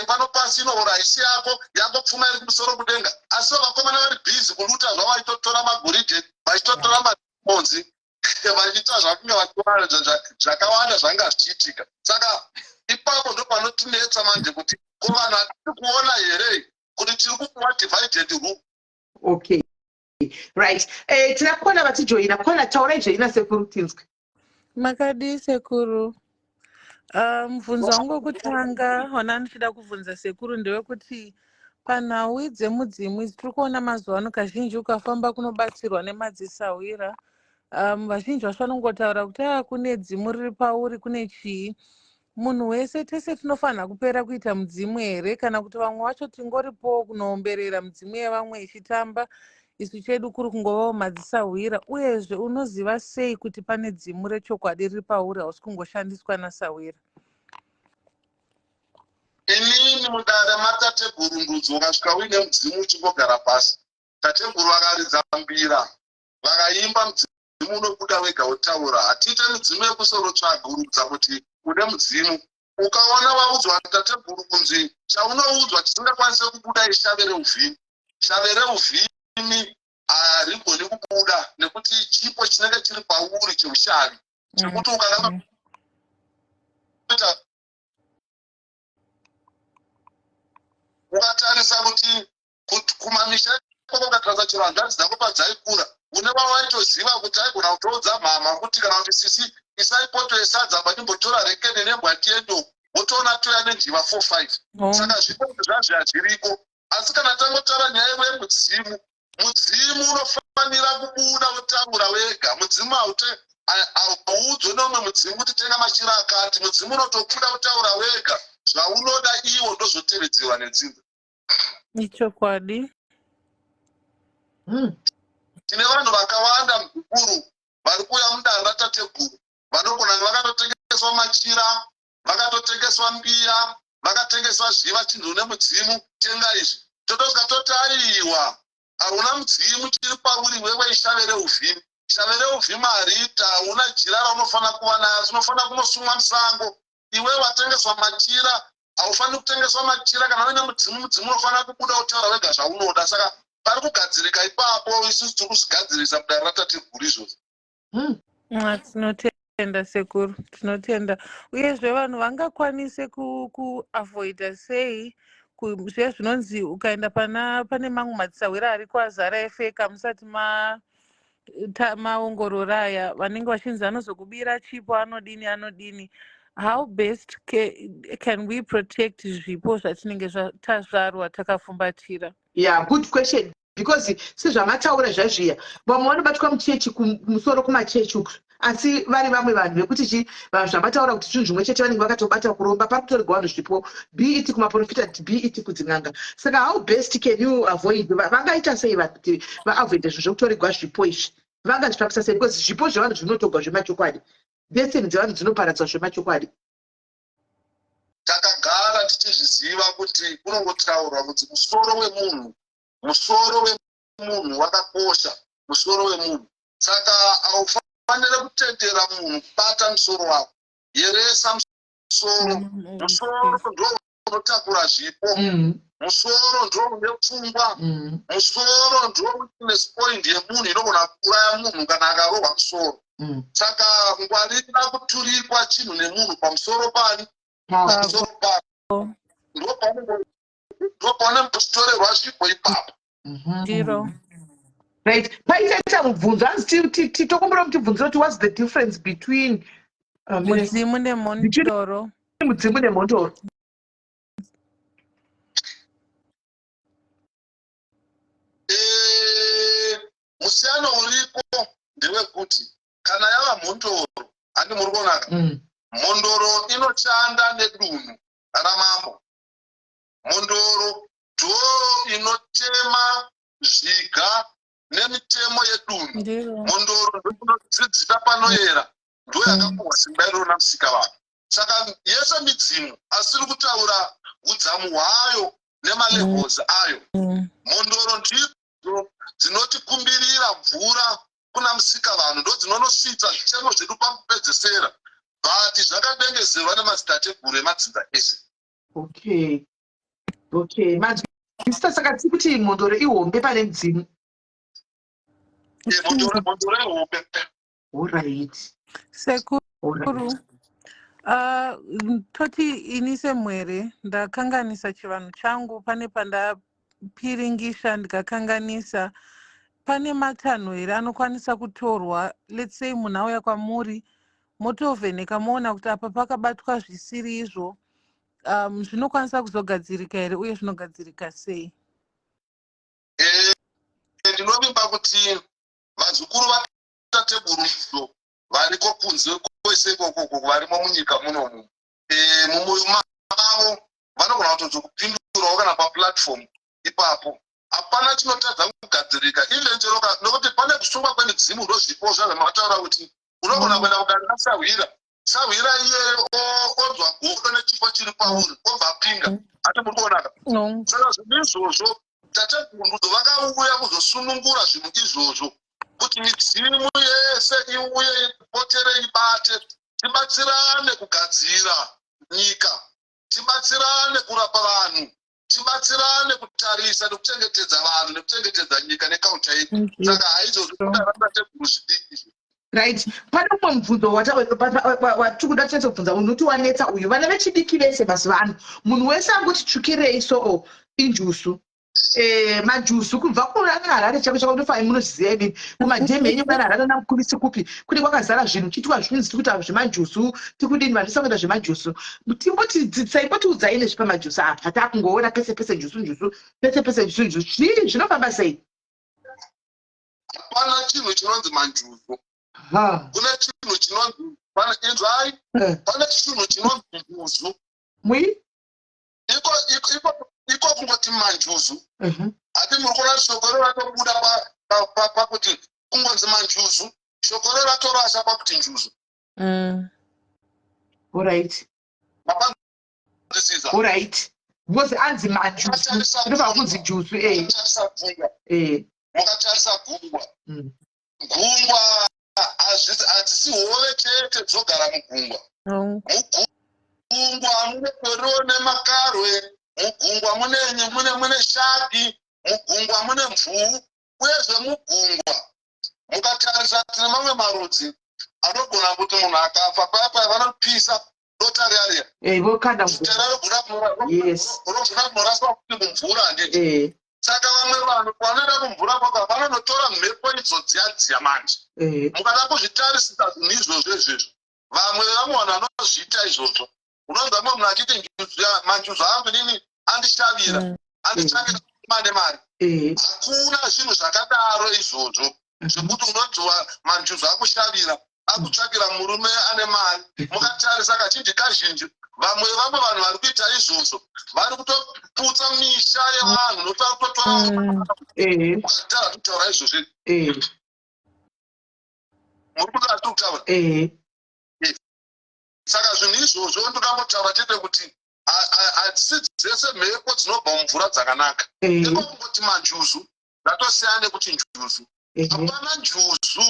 pano pasi inouraisi yako pfuma iri kumusoro kudenga. Asi vakomana vari bhizi kuruta zvavo, vachitotora magoridhe, vachitotora mamonzi, vachiita zvakunge vachiona zvakawanda zvanga zvichiitika. Saka ipapo ndo panotinetsa manje kuti ko vanhu hatiri kuona here kuti tiri kupuwa divided rule. Okay, right. Tina kona vatijoina, kona taurai joina sekuru tinzwe. Makadi sekuru. Mubvunzo wangu wekutanga ona ndichida kubvunza sekuru ndewekuti panhau dzemudzimu tiri kuona mazuva ano kazhinji ukafamba kunobatsirwa nemadzisawira, vazhinji vacho vanongotaura kuti kune dzimu riri pauri, kune chii. Munhu wese tese tinofanira kupera kuita mudzimu here, kana kuti vamwe vacho tingoripowo kunoomberera mudzimu yevamwe ichitamba, isu chedu kuri kungovawo madzisawira? Uyezve unoziva sei kuti pane dzimu rechokwadi riri pauri, hausi kungoshandiswa nasawira? Inini mudare matateguru ndudzi vakasvika uine mudzimu uchingogara pasi, tateguru vakaridza mbira vakaimba mudzimu unobuda wega utaura. Hatiite midzimu yekusoro tsvagurudza kuti une mudzimu. Ukaona waudzwa tateguru kunzi chaunoudzwa chisingakwanise kubuda ishave reuvhimi, shave reuvhimi harigoni kubuda nekuti chipo chinenge chiri pauri cheushavi chekuti ukaramba ukatarisa kuti kumamisha kwakatarisa chero hanzvadzi dzako padzaikura, une vawaitoziva kuti aigona kutoudza mhama kuti kana kuti sisi isaipoto yesadza patimbotora rekeni nembwati yedu, wotoona toya nenjiva 4-5. Saka zvipo zvazvo hazviriko. Asi kana tangotaura nyaya yemudzimu, mudzimu unofanira kubuda utaura wega. Mudzimu hauudzwe nomwe mudzimu kuti tenga machira akati. Mudzimu unotobuda utaura wega, zvaunoda iwo ndozvotevedzerwa nedzinza. Ichokwadi. Tine vanhu vakawanda mukuru vari kuuya mudare ratateguru, vanogona vakatotengeswa machira, vakatotengeswa mbiya, vakatengeswa zviva chinhu nemudzimu, tenga izvi. Totosvika toti aiwa, haruna mudzimu chiri pauri wewe, ishave reuvhimi. Shave reuvhimi hariita, hauna jira raunofanira kuva nayo, unofanira kunosumwa musango. Iwe watengeswa machira, haufaniri kutengeswa machira. Kana uine mudzimu, mudzimu unofanira kubuda utaura wega zvaunoda. Saka pari kugadzirika ipapo, isusu tiri kuzvigadzirisa mudare ratateguru izvozvo. Tinotenda sekuru, tinotenda. Uyezve vanhu vangakwanise kuavoida sei zviya zvinonzi ukaenda pane mamwe matsawira ariko azara efeka musati maongorora aya vanenge vachinzi anozokubira chipo anodini. How best can we protect zvipo zvatinenge tazvarwa takafumbatira? Yeah, good question. Because sezvamataura zvazviya vamwe vanobatwa muchechi kumusoro kumachechi uku asi vari vamwe vanhu vekuti vanhu zvamataura kuti chinhu zvimwe chete vanenge vakatobata kuromba panotorerwa vanhu zvipo, be it kumaprofita, be it kudzin'anga. Saka how best can you avoid, vangaita sei kuti vaavoide zvinhu zvekutorerwa zvipo izvi, vangazvifambisa sei? Because zvipo zvevanhu zvinotogwa zvemachokwadi, destiny dzevanhu dzinoparadzwa zvemachokwadi. Takagara tichizviziva kuti kunongotaurwa kuti musoro wemunhu wakakosha, musoro wemunhu. Saka haufanire kutendera munhu kubata musoro wako, yeresa musoro. Musoro ndo unotakura zvipo, musoro ndo une pfungwa, musoro ndo weakness point yemunhu inogona kuuraya munhu kana akarohwa musoro. Saka ngwarira kuturikwa chinhu nemunhu pamusoro pani, pamusoro pako ndo paunenge zvipo ipapo. Ndiro. Right. Paita mubvunzo hanzi titokumbura kuti bvunzo kuti what's the difference between mudzimu nemondoro? Mudzimu nemondoro. Musiyano uripo ndewekuti kana yava mondoro, handi muri kuonaka, mondoro inoshanda nedunhu ramambo. Mondoro ndo inotema zviga nemitemo yedunhu. Mondoro ndoinodzidzisa panoyera, ndo yakapuhwa simba irona musika vanhu. Saka yese midzimu asiri kutaura udzamu hwayo nemalevels ayo. Mondoro ndidzo dzinotikumbirira mvura kuna musika vanhu, ndo dzinonosvitsa zvitemo zvedu pakupedzesera, but zvakadengezerwa nemadzitateguru emadzinza ese. Okay. Mr. Saka tiri kuti mondoro ihombe pane mudzimu. Mondoro ihombe. All right. Sekuru. Toti ini semwere ndakanganisa chivanhu changu, pane pandapiringisha ndikakanganisa. Pane matanho here anokwanisa kutorwa, let's say munhu auya kwamuri motovheneka moona kuti apa pakabatwa zvisiri izvo, zvinokwanisa kuzogadzirika here uye zvinogadzirika sei? Ndinovimba kuti vazukuru vatateguru variko kunze kwese ikoko varimo munyika munomu, mumwoyo mavo vanogona kutozokupindurawo kana paplatform ipapo. Hapana chinotadza kugadzirika ivenjeroka, nokuti pane kusungwa kwemidzimu ndo zvipo zvazvamataura kuti unogona kuenda kudanira sahwira iye odzwa godo nechipo chiri pauri obva apinga. Ati muri kuonaka? Saka zvinhu izvozvo tateguru vakauya kuzosunungura zvinhu izvozvo kuti midzimu yese iuye ipotere ibate, tibatsirane kugadzira nyika, tibatsirane kurapa vanhu, tibatsirane kutarisa nekuchengetedza vanhu nekuchengetedza nyika nekaunta yedu. Saka haizvozvo tateguru zvidiki. Right. Pane umwe mubvunzo watiri kuda chacho kubvunza unoti wanetsa uyu. Vana vechidiki vese mazuva ano munhu wese angoti tsvukirei so injusu. Majusu kubva kuHarare chako chako ndofai munozviziva imi kumadhemi enyu kuna Harare naMukubisi kupi kuti kwakazara zvinhu chitwa zvinhu tikuita zvemajusu tikudini vanhu vasakuita zvemajusu. Timboti dzidzisai potiudzai nezvepamajusu apa takungoona pese jusu pese jusu zvii zvinofamba sei? Hapana chinhu chinonzi manjusu. Kune chinhu chinonzi pane chinhu chinonzi njusu. Iko kungoti manjusu. Hati muri kuona shoko ratobuda pakuti kungonzi manjusu, shoko ratorasha pakuti njusu. All right. Because anzi manjusu ndova kunzi jusu. Mukatarisa gungwa. Gungwa hadzisi hove chete dzogara mugungwa. Mugungwa mune korona nemakarwe, mugungwa mune shaki, mugungwa mune mvuu, uyezve mugungwa mukatarisa tine mamwe marudzi anogona kuti munhu akafa paya vanopisa dota riya vokanda yes unogona kunoraswa kuti mumvura handiti saka vamwe vanhu vanoenda kumvura kwaka vanonotora mhepo idzodziyadziya manje mukada kuzvitarisisa zvinhu izvozvo izvezvo vamwe vanhu vanozviita izvozvo unonzwa mwe munhu achiti manjuzu angu nini andishavira mane mari hakuna zvinhu zvakadaro izvozvo zvekuti unonzwa manjuzu akushavira akutsvakira murume ane mari mukatarisa kazhinji kazhinji vamwe vanhu vari kuita izvozvo vari kutoputsa misha yevanhu nokuda kutotora kutaura izvozvo muri kuda kutaura saka zvinhu izvozvo ndokambotaura chete kuti hatisi dzese mhepo dzinobva mumvura dzakanaka ekokungoti manjuzu ndatosiyana nekuti njuzu hapana njuzu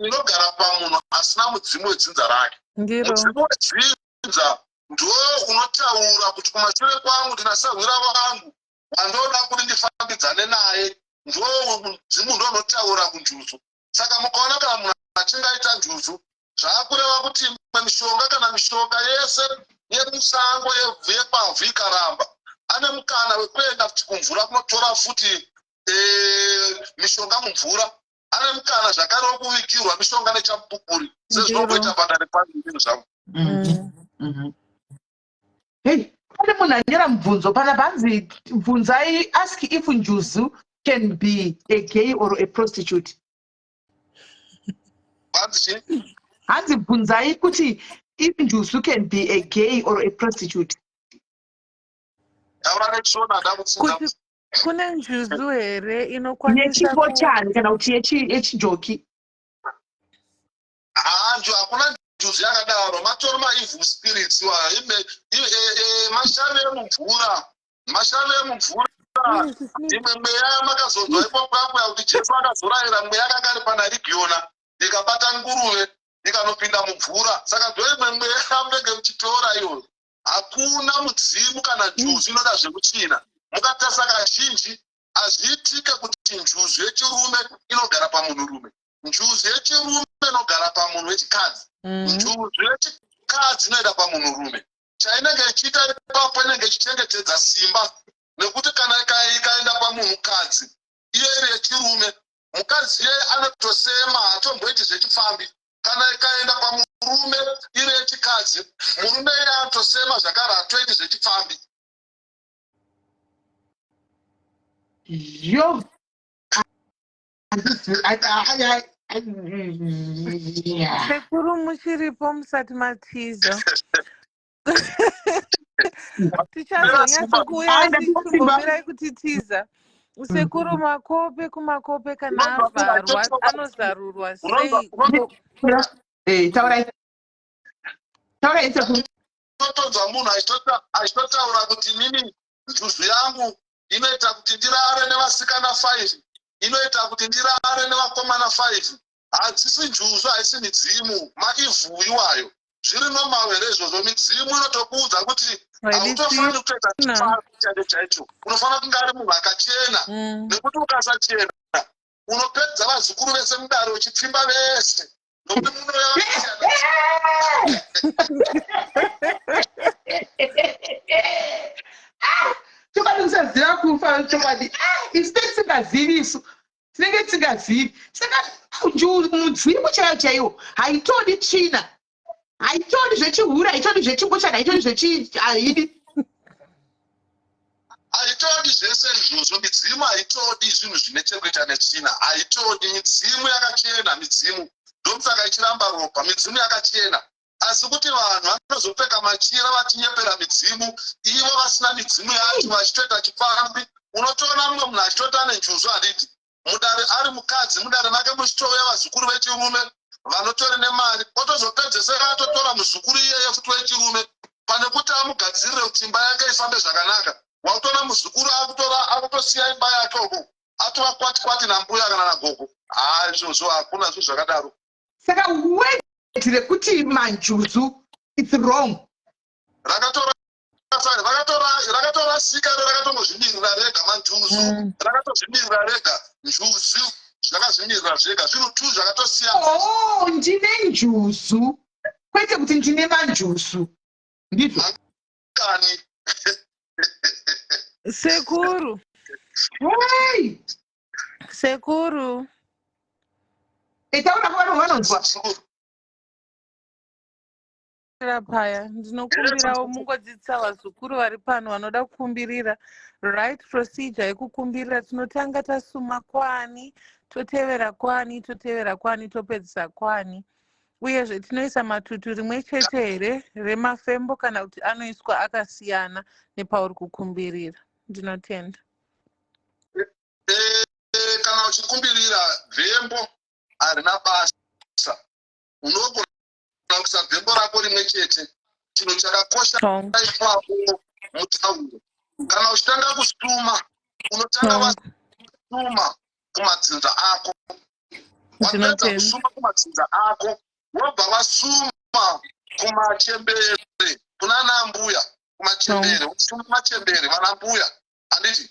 inogara pamunhu asina mudzimu wedzinza rake mudzimu wedzinza ndo unotaura kuti kumashure kwangu ndinasahwira vangu wandoda kuti ndifambidzane naye ndo mudzimu ndo unotaura kunjuzu saka mukaona kana munhu achingaita njuzu zvaakureva kuti imwe mishonga kana mishonga yese yemusango yepavhu ikaramba ane mukana wekuenda futi kumvura kunotora futi mishonga mumvura ane mukana zvakare wokuvigirwa mishonga nechamupupuri sezvinongoita padare pazvinhu zvangu pane munhu anyera mubvunzo pana panzi bvunzai ask if njuzu can be a gay or a prostitute hanzi bvunzai kuti if njuzu can be a gay or a prostitute kuti kune njuzu here inokwanisa yechipo chani kana kuti yechijoki hakuna njuzu yakadaro matori maevil spirits mashave emumvura imwe mweya makazonzwa ipopapo yakuti jesu akazorayira mweya akanga ari pana rigiona ikabata nguruve ikanopinda mumvura saka ndoimwe mweya munenge muchitora iyoyo hakuna mudzimu kana njuzu inoda zvekuchina mukatarisa kazhinji hazviitike kuti njuzu yechirume inogara pamunhurume njuzu yechirume inogara pamunhu wechikadzi njuzu yechikadzi inoenda pamunhurume chainenge ichiita ipapo inenge ichichengetedza simba nekuti kana ikaenda pamunhukadzi iye iri yechirume mukadzi iye anotosema hatomboiti zvechifambi kana ikaenda pamurume iri yechikadzi murume iye anotosema zvakare hatoiti zvechifambi yo sekuru muchiripo musati matiza tichazonyatsa kuuya tichimbomirai kuti tiza sekuru makope kumakope kana avharwa anozarurwa sei taurai totonzwa munhu achitotaura kuti mimi njuzu yangu inoita kuti ndirare nevasikana 5 inoita kuti ndirare nevakomana 5 hadzisi njuzu haisi midzimu maivhu iwayo zviri nomavere izvozvo midzimu inotokuudza kuti hautofaniri kutoita chifaro chaicho unofanira kunge ari munhu akachena nekuti ukasachena unopedza vazukuru vese mudare uchipfimba vese nokuti munoya chokwadi kusaziva kufa chokwadi isi tisingazivi isu tinenge tisingazivi saka mudzimu chaiyo chaiwo haitodi tsvina haitodi zvechihura haitodi zvechimbochana haitodi zvechihaidi haitodi zvese izvozvo midzimu haitodi zvinhu zvine chekuita netsvina haitodi midzimu yakachena midzimu ndomusaka ichiramba ropa midzimu yakachena asi kuti vanhu vanozopfeka machira vachinyepera midzimu ivo vasina midzimu yacho vachitoita chifambi unotoona mumwe munhu achitota nenjuzu handiti mudare ari mukadzi mudare make muchitouya vazukuru vechirume vanotore nemari otozopedzesera atotora muzukuru iyeye futi wechirume pane kuti amugadzirire kuti imba yake ifambe zvakanaka wakutoona muzukuru akutosiya imba yake uko atova kwati nambuya kana nagogo izvozvo hakuna zvinhu zvakadaro saka weti rekuti manjuzu its wrong rakatorasika rakatongozvimirira rega manjuzu rakatozvimirira rega njuzu zvakazvimirira zvega zvinhu tu zvakatosiyana. Oh, ndine njusu kwete kuti ndine manjusu ndizvo Kani Sekuru, hey Sekuru. itaura kwa vanhu vanonzwa Paya ndinokumbirawo mungodzitsa vazukuru vari pano vanoda kukumbirira right procedure yekukumbirira. Tinotanga tasuma kwani, totevera kwani, totevera kwani, topedzisa kwani. Uyezve tinoisa matutu rimwe chete here remafembo kana kuti anoiswa akasiyana nepauri kukumbirira. Ndinotenda. kana uchikumbirira vhembo harina basa, unogona kuisa vhembo rako rimwe chete. Chinhu chakakosha ipapo mutauro. Kana uchitanga kusuma, unotanga wasuma kumadzinza ako. Wapedza kusuma kumadzinza ako, wobva wasuma kumachembere kuna nambuya, kumachembere, usuma machembere vana mbuya. Handiti?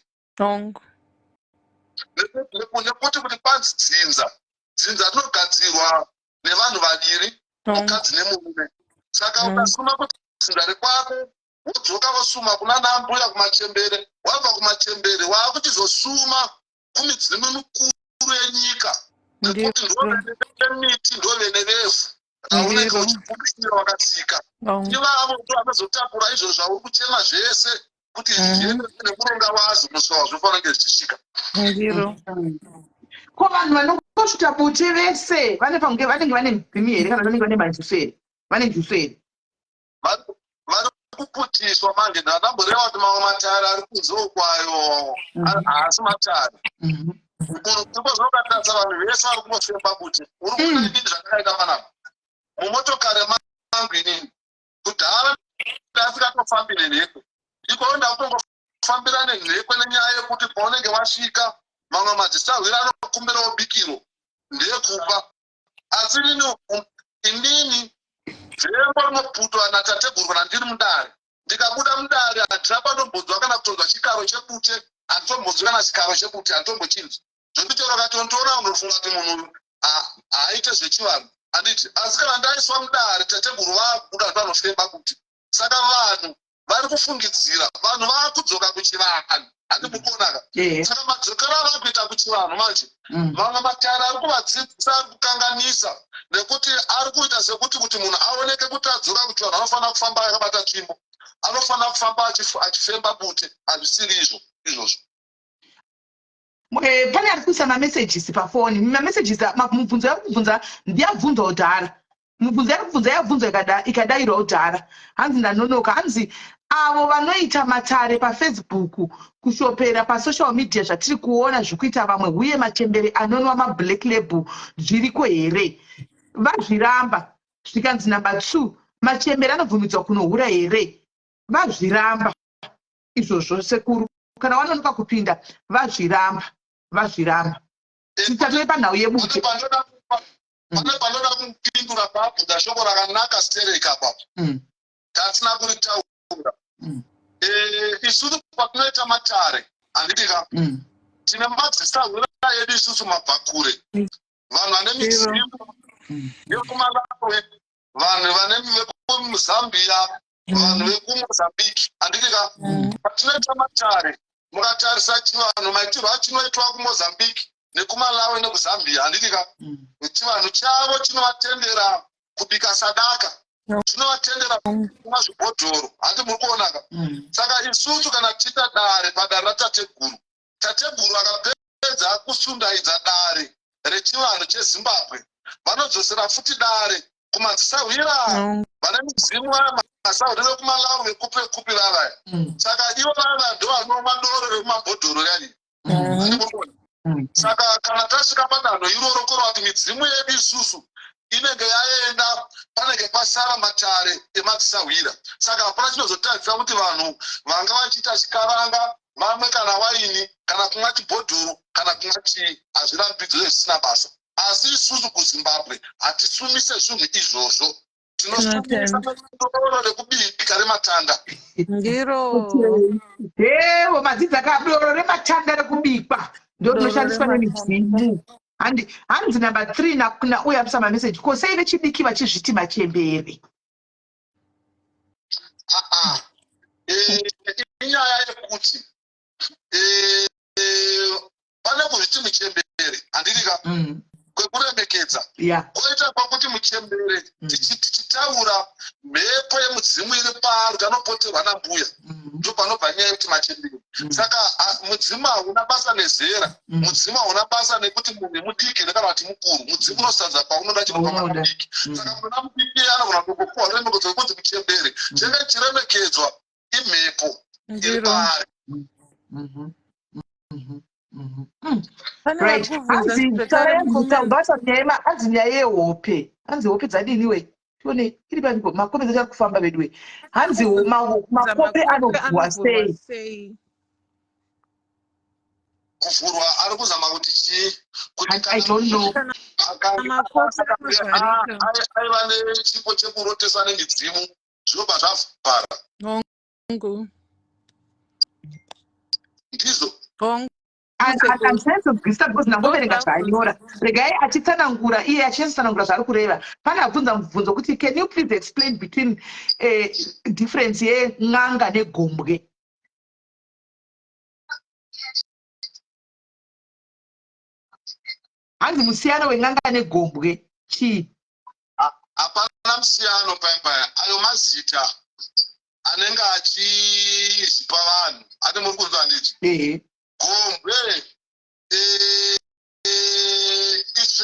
Nekuti kuti kwanzi dzinza rinogadzirwa nevanhu vaviri, mukadzi nemurume. Saka ukasuma kuti dzinza rekwako, wodzoka wasuma kuna nambuya kumachembere, wabva kumachembere wakuchizosuma kumidzimu mikuru yenyika. Nekuti ndovene miti, ndovene vefu raunenge uchikumbirira wakatsika. Ivavo ndo vanozotakura izvo zvauri kuchema zvese kuti zviende nekuronga wazo muswa zvofanira kunge zvichisvika. ko vanhu vanongosvita bute vese vanenge vane mipimi here kana vanenge vane manjusu here? Vane njusu here? Vari kuputiswa manje. Ndandamboreva kuti mamwe matare ari kunze ukwayo haasi matare. Kozokatadza vanhu vese vari kungofemba bute. Uri kuona inini zvakaita panapa mumotokari mangu inini kudhara ndasikatofambi nenhekwe. Iko ndakutongofambira nenhekwe nenyaya yekuti paunenge wasvika mamwe madzisawira anokumbirawo bikiro ndeyekupa. Asi inini vhembo rinoputwa natateguru kana ndiri mudare. Ndikabuda mudare handina panombodzwa kana kutonzwa chikaro chebute, handitombodzwa kana chikaro chebute, handitombochinzwa. Zvokuti rakatondiona unofunga kuti munhu haaite zvechivanhu. Handiti, asi kana ndaiswa mudare tateguru vakubuda vanofemba bute. Saka vanhu vari kufungidzira, vanhu vakudzoka kuchivanhu. Handimukuonaka. Saka madzokero vari kuita kuchivanhu manje. Mamwe matare ari kuvadzidzisa kukanganisa nekuti ari kuita sekuti kuti munhu aoneke kuti adzoka kuchivanhu anofanira kufamba akabata tsvimbo, anofanira kufamba achifemba bute. Hazvisiri izvozvo. Pane ari kuisa mamessages pafoni. Mamessages mubvunzo yakubvunza ndiyabvunza udhara. Mubvunzo yakubvunza yabvunzwa ikadayirwa udhara. Hanzi ndanonoka. Hanzi avo vanoita matare paFacebook kushopera pasocial media zvatiri kuona zvikuita vamwe uye machembere anonwa mablack label zviriko here? Vazviramba zvikanzi number 2 machembere anobvumidzwa kunohura here? Vazviramba izvozvo sekuru. Kana wanonoka kupinda vazviramba. Titatore panhau yebute. Pane panoda kupindura pabvunza shoko rakanaka stereka papo. Tatsina kuritaura. Isusu patinoita matare, handitika. Tine madzisawira edu isusu mabvakure. Vanhu vane midzimu yekuMalawi, vanhu vane vekuMuzambia, vanhu vekuMozambique, handitika. Patinoita matare, mukatarisa chivanhu maitirwo achinoitwa kuMozambique nekuMalawi nekuzambia, handitika. Chivanhu chavo chinovatendera kubika sadaka, chinovatendera kumwa zvibhodhoro. Handi muri kuonaka. Saka isusu kana tiita dare padare ratateguru, tateguru akapedza kusundaidza dare rechivanhu cheZimbabwe, vanodzosera futi dare kumadzisawira vane midzimu masauri vekuMalawi vekupi vavaya. Saka ivo vava ndo vanomwa doro rekumabhodhoro yani. Handi muri kuona. Saka kana tasvika padanho iroro kureva kuti midzimu yedu isusu inenge yaenda, panenge pasara matare emadzisawira. Saka hapana chinozotadzisa kuti vanhu vanga vachiita chikaranga, mamwe kana waini, kana kumwa chibhodhoro, kana kumwa chii, hazvirambidzo zvisina basa. Asi isusu kuZimbabwe hatisumise zvinhu izvozvo. Tinosumisa doro rekubika rematanda. Ngiro. Ewo madzidzi akadoro rematanda rekubikwa ndo rinoshandiswa nemidzimu. hanzi number 3 nauya musama message ko sei vechidiki vachizviti machembere. Inyaya yekuti pane kuzviti muchembere handidika kwekuremekedza koita kwakuti muchembere tichitaura mhepo yemudzimu iri paari kanopoterwa nambuya ndo panobva nyaya yekuti machembere. Saka mudzimu hauna basa nezera, mudzimu hauna basa nekuti munhu mudiki kana kuti mukuru, mudzimu unosadza paunoda chiripama mudiki. Saka muna mudiki anogona kukupuwa remekedzo yekuti muchembere chenge chiremekedzwa imhepo iri paari. Right. Hanzi nyaya yehope, hanzi hope dzadiniwe tione iri paniko makope dzachari kufamba veduwe. Hanzi makope anovhurwa sei? Kuvhurwa ari kuzama kuti chii? I don't know. Aiva nechipo chekurotesa nemidzimu zvinobva zvavhara. Ndizvo. Akanzvenzobvisa because nangoverenga zvaanyora. Regai achitsanangura iye achitsanangura zvaari kureva. Pane abvunza mubvunzo kuti can you please explain between difference yen'anga negombwe? Hanzi musiyano wen'anga negombwe chii? Hapana musiyano paya. Ayo mazita anenge achizipa vanhu. Ati muri kunzwa handiti? Gombwe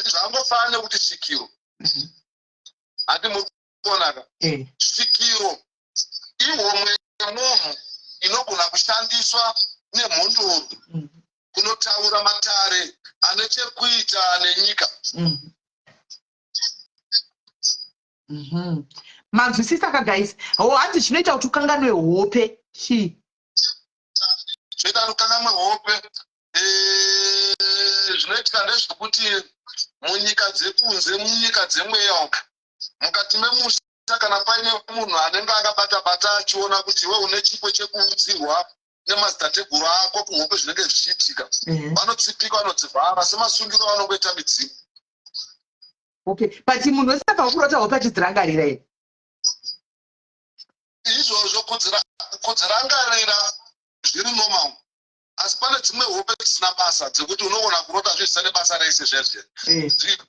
zvangofana nekuti svikiro. Hati muri kuonaka? Svikiro ihomwe yemunhu inogona kushandiswa nemhondoro kunotaura matare ane chekuita nenyika. Manzwisisa ka guys. Hanzi chinoita kuti ukanganwe hope chii? Zvinoita kuti ukanganwe hope zvinoitika ndezvekuti munyika dzekunze, munyika dzemweya mukati memusha kana paine munhu anenge akabata achiona kuti we une chipo chekuudzirwa nemadzitateguru ako kuhope zvinenge zvichiitika, vanotsipika vanodzivhara semasungiro vanongoita midzimu. Okay, but munhu wese pakurota hope achidzirangarira here? Izvozvo kudzirangarira zviri normal, asi pane dzimwe hope dzisina basa dzekuti unogona kurota zvisina nebasa rese zvezve.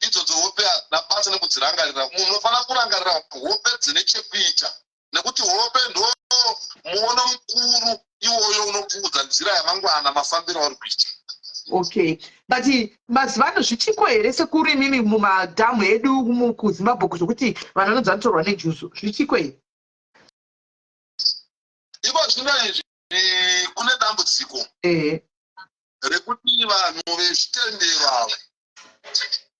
Idzodzo hope napasa nekudzirangarira. Munhu unofanira kurangarira hope dzine chekuita, nekuti hope ndo muono mukuru iwoyo unokuudza nzira yamangwana mafambiro auri kuita. Okay, but mazivano zvichiko here sekuru imimi mumadhamu edu kuZimbabwe zvokuti vanhu vanonzi vanotorwa nejuzu zvichiko here? Iko zvinezvi kune dambudziko rekuti vanhu vezvitendero ava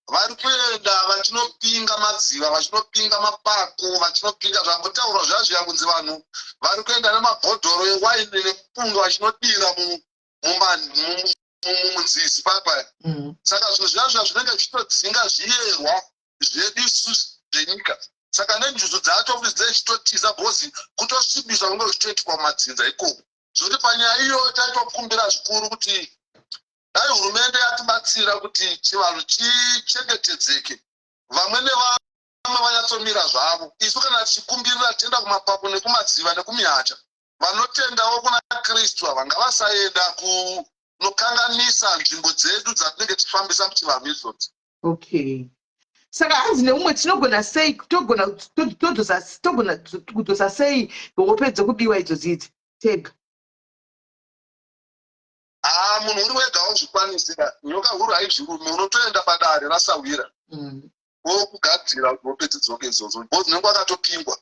vari kuenda vachinopinga madziva, vachinopinga mapako, vachinopinga zvambotaurwa zvazviya kunzi vanhu vari kuenda nemabhodhoro ewaini nemupunga vachinodira munzizi papaya. Saka zvinhu zvazvo zvinenge zvichitodzinga zviyerwa zvedu zvenyika. Saka nenjuzu dzacho kuti dzechitotiza bhozi kutosvibiswa kunge zvichitoitikwa mumadzinza ikoko. Zvokuti panyaya iyo taitokumbira zvikuru kuti dai hurumende yatibatsira kuti chivanhu chichengetedzeke, vamwe nevamwe vanyatsomira zvavo. Isu kana tichikumbirira tienda kumapapu nekumadziva nekumihacha, vanotendawo kuna Kristu ava ngavasaenda kunokanganisa nzvimbo dzedu dzatinenge tichifambisa muchivanhu izvozvo. Okay. Saka hanzi neumwe tinogona sei togona kudzosa sei hope dzekubiwa idzodzi tega? Munhu uri wega wozvikwanisira, nyoka huru haizvirume, unotoenda padare rasawira wokugadzira hope dzidzoke idzodzo bhozi dzinenge wakatopingwa.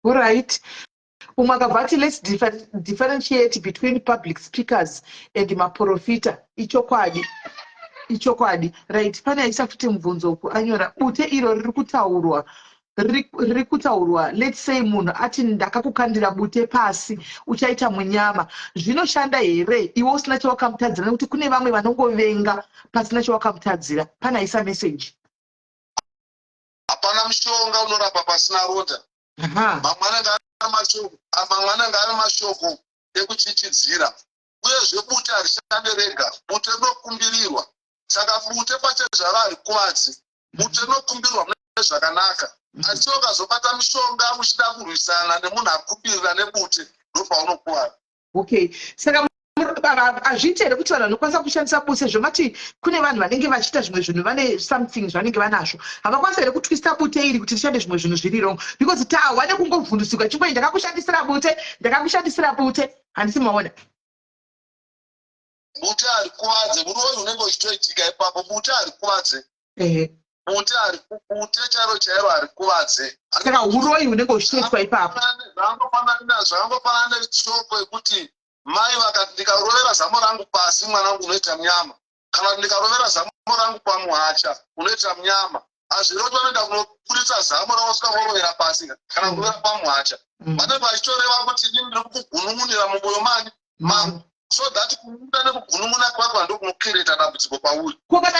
Alright. Umwe akabva ati let's differentiate between public speakers and maprofita. Ichokwadi. Right, pane aisa futi mubvunzo uku anyora bute iro riri kutaurwa. Let's say munhu ati ndakakukandira bute pasi uchaita munyama, zvinoshanda here iwe usina chawakamutadzira? Nekuti kune vamwe vanongovenga pasina chawakamutadzira. Pane aisa message. Hapana mushonga unorapa pasina ronda. Mamwe anenge ari mashoko ekuchichidzira uyezve bute harishande rega, bute rinokumbirirwa. Saka bute pachezvaro harikuvadzi, bute rinokumbirirwa nezvakanaka. Asi ukazobata mishonga uchida kurwisana nemunhu akumbirira nebute, ndopaunokuwara. Okay, saka hazviiti here kuti vanhu vanokwanisa kushandisa bute zvomati kune vanhu vanenge vachiita zvimwe zvinhu vane something zvanenge vanazvo havakwanisa here kutwista bute iri kuti rishande zvimwe zvinhu zviri wrong because tahwa nekungovhundusika chingoi ndakakushandisira bute handisi maona Bute harikuvadze, uroi hunenge uchitoitika ipapo, bute harikuvadze. Bute charo chairo harikuvadze. Saka uroi hunenge uchitoitwa ipapo. Zvangofanana neshoko yekuti mai vakati ndikarovera zamo rangu pasi mwana wangu unoita munyama, kana ndikarovera zamo rangu pamuhacha unoita munyama. Hazvirevo kuti vanoenda kunoburitsa zamo ravosvika vorovera pasi kana kurovera pamuhacha. Vanenge vachitoreva kuti ini ndiri kugunun'unira mumwoyo mangu. So that kumunguda nekugunun'una kwako ndokunokereta dambudziko pauri. Ko kana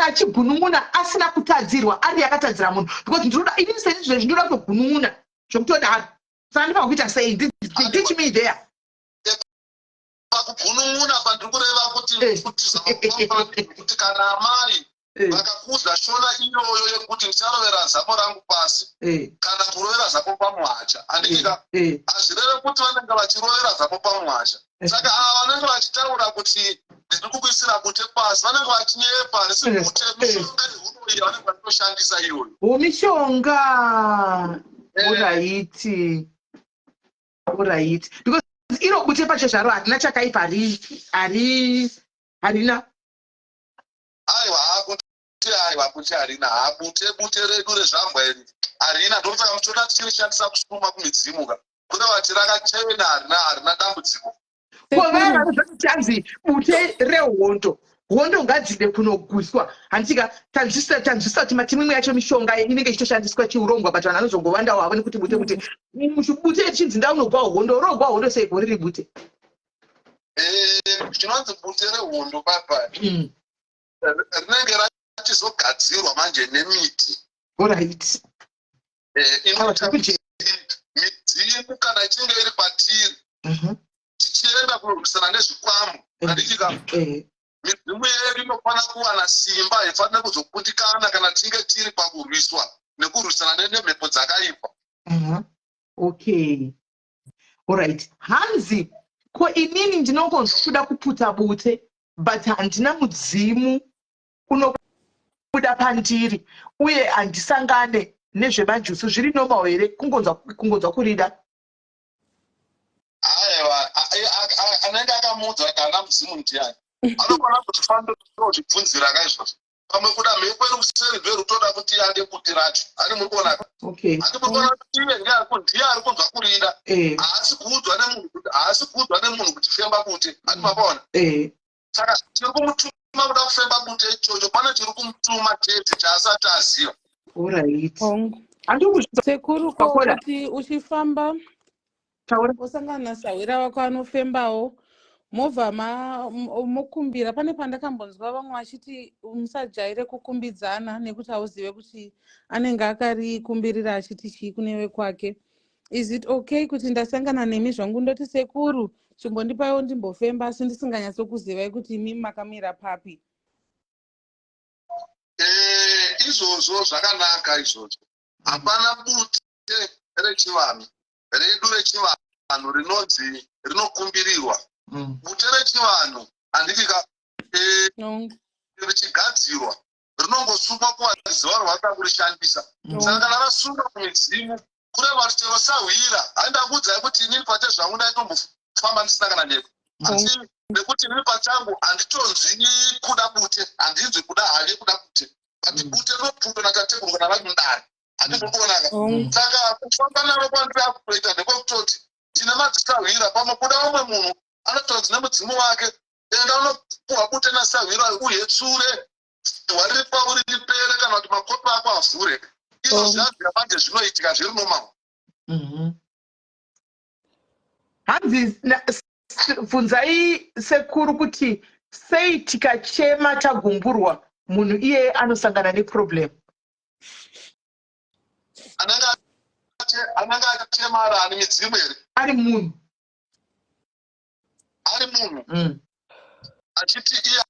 achigunun'una asina kutadzirwa ari akatadzira munhu because ndinoda ini sezvo ndinoda kugunun'una zvokutoda sandipa kuita sei teach me there. Pakugunun'una pandiri kureva kuti kana amai vakakuudza shona iyoyo yekuti ndicharovera zamo rangu pasi kana kurovera zamo pamuhacha andika hazvireve kuti vanenge vachirovera zamo pamuhacha. Saka ava vanenge vachitaura kuti ndiri kukuisira bute pasi vanenge vachinyepa risi bute mishonga yehunoi vanenge vachitoshandisa iyoyo mishonga. Alright because iro bute pacho zvaro harina chakaipa harina. Aiwa kuti harina bute redu rezvambwa iri harina ndosaka muchiona tichirishandisa kusukuma kumidzimuka kune vati rakachena harina dambudziko. Kovana zvakutanzi bute rehondo ngadzinde kunoguswa handika tanzvisa kuti matimimwe yacho mishonga inenge ichitoshandiswa chiurongwa but vanhu vanozongovanda wavo nekuti bute chinzi ndaunogwa hondo rogwa hondo sei goriri bute chinonzi bute rehondo papa rinenge rachizogadzirwa manje nemiti. Alright. Inoita midzimu kana ichinge iri patiri tichienda kurwisana nezvikwamu handikika midzimu yedu inofana kuwana simba haifanira kuzokundikana kana tinge tiri pakurwiswa nekurwisana nemhepo dzakaipa. Okay. Alright. Hanzi ko inini ndinongoda kuputa bute but handina mudzimu unobuda pandiri uye handisangane nezvemanjusu zviri normal here kungonzwa kurida. Aiwa anenge akamuudza kana muzimu ndiani anofana kuti famba zvibvunzira kaizvozvo pamwe kuda mhepo iri kuseri bverutoda kuti iande kuti racho ani muri kuona okay ani muri kuona kuti ive ndiye ari kunzwa kurida haasi kuudzwa nemunhu kuti femba bute ani mapaona saka tiri kumutuma kuda kufemba bute ichocho pane chiri kumutuma chete chaasati aziva. Alright. Sekuru kuti uchifamba usangana nasawira wako anofembawo movha mokumbira pane pandakambonzwa vamwe vachiti musajaire kukumbidzana nekuti hauzive kuti anenge akarikumbirira achiti chii kunewe kwake. Is it okay kuti ndasangana nemi zvangu ndoti sekuru chimbondipaiwo ndimbofemba asi ndisinganyatsokuziva kuti imi makamira papi? Izvozvo zvakanaka izvozvo. Hapana bute rechivanhu redu rechivanhu rinonzi rinokumbirirwa. Bute rechivanhu handikika richigadzirwa rinongosungwa kuvaziva ravanoda kurishandisa. Saka kana rasunga kumidzimu kureva kuti chero sahwira handakuudzai kuti inini pate zvangu ndaitombofamba ndisina kana nepo asi nekuti inini pachangu handitonzwi kuda bute handinzwi kuda have kuda bute but bute rinopfuta nakatekurwa navanhu mundani handimbokuonaka. Saka kufamba naro kwandiri akutoita ndekokutoti tine madzisahwira pamwe kuda umwe munhu anotonzi nemudzimu wake enda unopuhwa bute nasahwira uhetsure wariri pauri ripere kana kuti makopi ako avhure. Izvo zvazvira manje zvinoitika zviri nomamwe. Hanzi bvunzai sekuru kuti sei tikachema tagumburwa munhu iye anosangana neproblem. Anenge achema ari ane midzimu here? Ari munhu. ari munhu achiti iye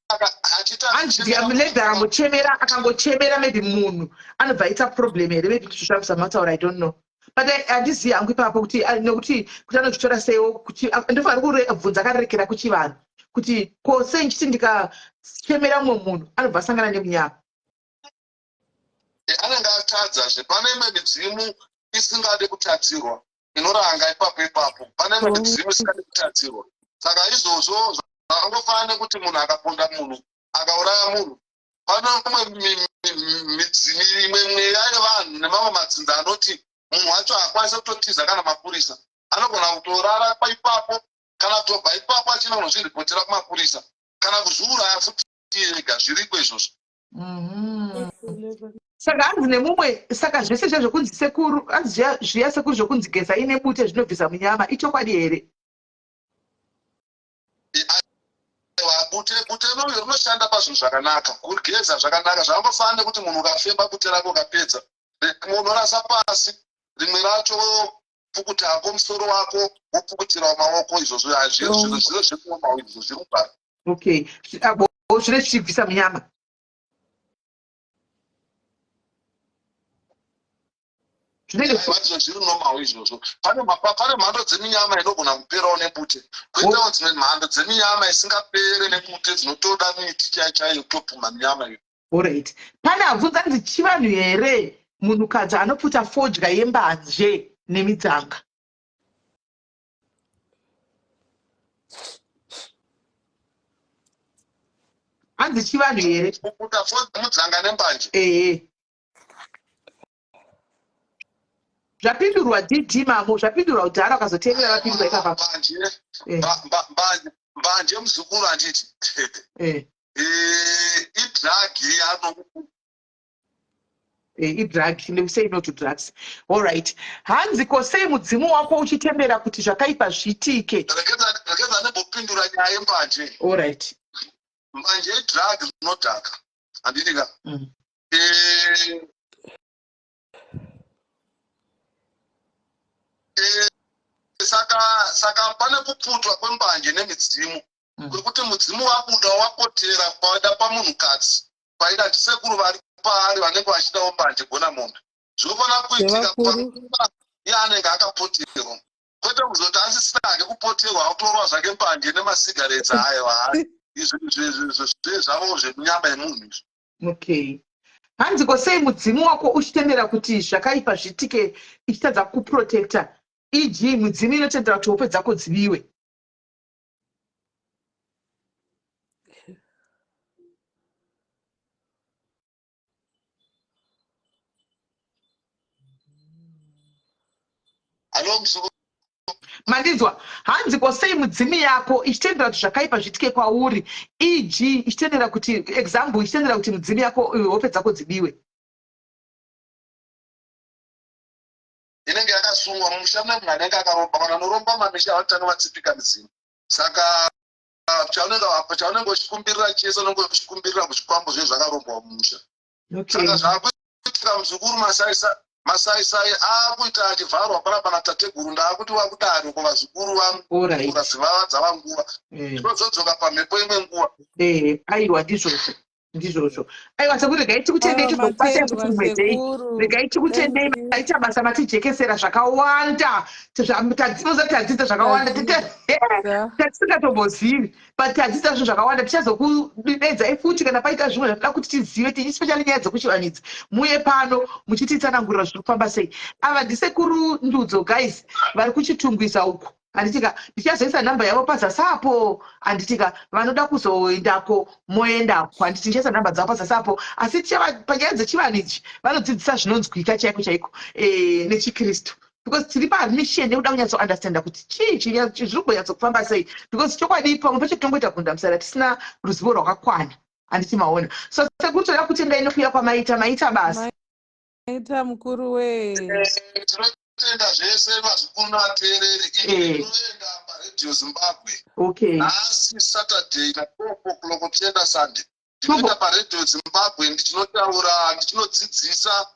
Anzi akangochemera maybe munhu anobva aita problem here maybe tushavisa mataura I don't know but handizivi hangu ipapo kuti nekuti kuti anozvitora seiwo kuti ndofanira kubvunza akarerekera kuchivanhu kuti ko sei nchiti ndikachemera mumwe munhu anobva asangana nemunyama anenge atadzazve pane imwe midzimu isingade kutadzirwa inoranga ipapo pane imwe midzimu isingade kutadzirwa saka izvozvo zvangofanira kuti munhu akaponda munhu akauraya munhu pane imwe mweya yevanhu nemamwe matsinza anoti munhu wacho haakwanisa kutotiza kana mapurisa anogona kutorara paipapo kana kutobva ipapo achina kunozviripotera kumapurisa kana kuzviuraya futi ega zviriko izvozvo saka hanzi nemumwe saka zvese zvezvokunzi sekuru hanzi zviya sekuru zvokunzi geza ine bute zvinobvisa munyama ichokwadi here bute noyo rinoshanda pazvinhu zvakanaka kugeza zvakanaka zvangofanira kuti munhu ukafemba bute rako ukapedza unorasa pasi rimwe racho pukutako musoro wako wopukutirawo maoko izvozvo zviro zvekuomao izvo zviri kubvara okay zvine zvichibvisa munyama zvinenge zviri nomao izvozvo pane mhando dzeminyama inogona kuperawo nebute kwoitawo dzimwe mhando dzeminyama isingapere nebute dzinotoda miti chaiyo kutopfuma minyama iyo alright pane abvunza nzi chivanhu here munhukadzi anopfuta fodya yembanje nemidzanga hanzi chivanhu here kupfuta fodya mudzanga nembanje zvapindurwa dd mamo zvapindurwa kudhara ukazotevera vapindurwa ikapapa mbanje muzukuru handiti idragi idrag nekusei no to drugs alright hanzi ko sei mudzimu wako uchitembera kuti zvakaipa zvitike rekeza nembopindura nyaya yembanje alright mbanje idrag rinodhaka handitika saka pane kuputwa kwembanje nemidzimu kwekuti mudzimu wabuda wakotera kwaida pamunhukadzi kwaida ndisekuru vari paari vanenge vachidawo mbanje gona mombe zvinofanira kuitika yaanenge akapoterwa kwete kuzoti asisirake kupoterwa autorwa zvake mbanje nemasigaretsi aiwa zvavo zvemunyama yemunhu izvo okay hanzi ko sei mudzimu wako uchitendera kuti zvakaipa zvitike ichitadza kuprotecta e.g. mudzimu inotendera kuti hope dzako dziviwe mandinzwa hanzi ko sei mudzimu yako ichitendera kuti zvakaipa zvitike kwauri e.g. ichitendera kuti example ichitendera kuti mudzimu yako hope dzako dzibiwe inenge yakasungwa mumusha munhu anenge akaromba kana anoromba mamisha avatanga vatsipika midzimu saka chaunenge uchikumbirira chese unenge uchikumbirira muchikwambo zvinhu zvakarombwa mumusha saka zvaakuitika muzukuru masaisai aakuita achivharwa panapa natateguru ndaakuti wakudaro ko vazukuru vangu ukazivava dzava nguva zvinozodzoka pamhepo imwe nguva aiwa ndizvozvo aiwa sekuti regai tikutendei tizokubatai kuti mwedei regai tikutendei maita basa matijekesera zvakawanda tadzinoza tadzidza zvakawanda tatisingatombozvivi but tadzidza zvinhu zvakawanda tichazokudedzai futi kana paita zvimwe zvatoda kuti tizive especially nyaya dzekuchivanidzi muye pano muchititsanangurira zviri kufamba sei ava ndisekuru ndudzo guys vari kuchitungwisa uku handitika ndichazoisa nhamba yavo pazasapo handitika vanoda kuzoendako moendako handiti ndichaisa nhamba dzavo pazasapo asi panyaya dzechivanidzi vanodzidzisa zvinonzwika chaiko chaiko nechikristu because tiri paadmission nekuda kunyatsounderstanda kuti chii zviri kunyatsokufamba sei because chokwadi pamwe pacho tinongoita kundamusara tisina ruzivo rwakakwana handiti maona so sekuru toda kutenda inokuya kwamaita basa maita mukuru tinotenda zvese mazukuru navateereri inoenda paredio zimbabwe nhasi saturday na4 tienda sunday tinoenda paredio zimbabwe ndichinotaura ndichinodzidzisa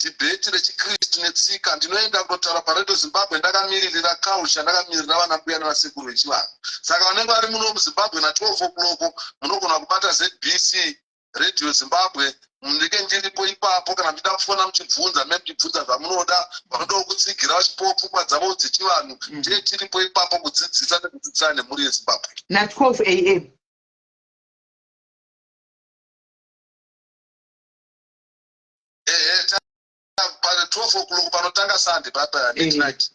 dhibheti rechikristu netsika. Ndinoenda kundotaura paRadio Zimbabwe ndakamiririra culture, ndakamiririra vana mbuya navasekuru vechivanhu. Saka vanenge vari muno muZimbabwe na12 o'clock munogona kubata ZBC Radio Zimbabwe. Munenge ndiripo ipapo, kana muchida kufona muchibvunza mechibvunza zvamunoda, vanodawo kutsigira pfungwa dzavo dzechivanhu, ndiye tiripo ipapo kudzidzisa nekudzidzisana nemhuri yeZimbabwe. Na 12 a.m. Pa 12 o'clock panotanga Sunday papa midnight.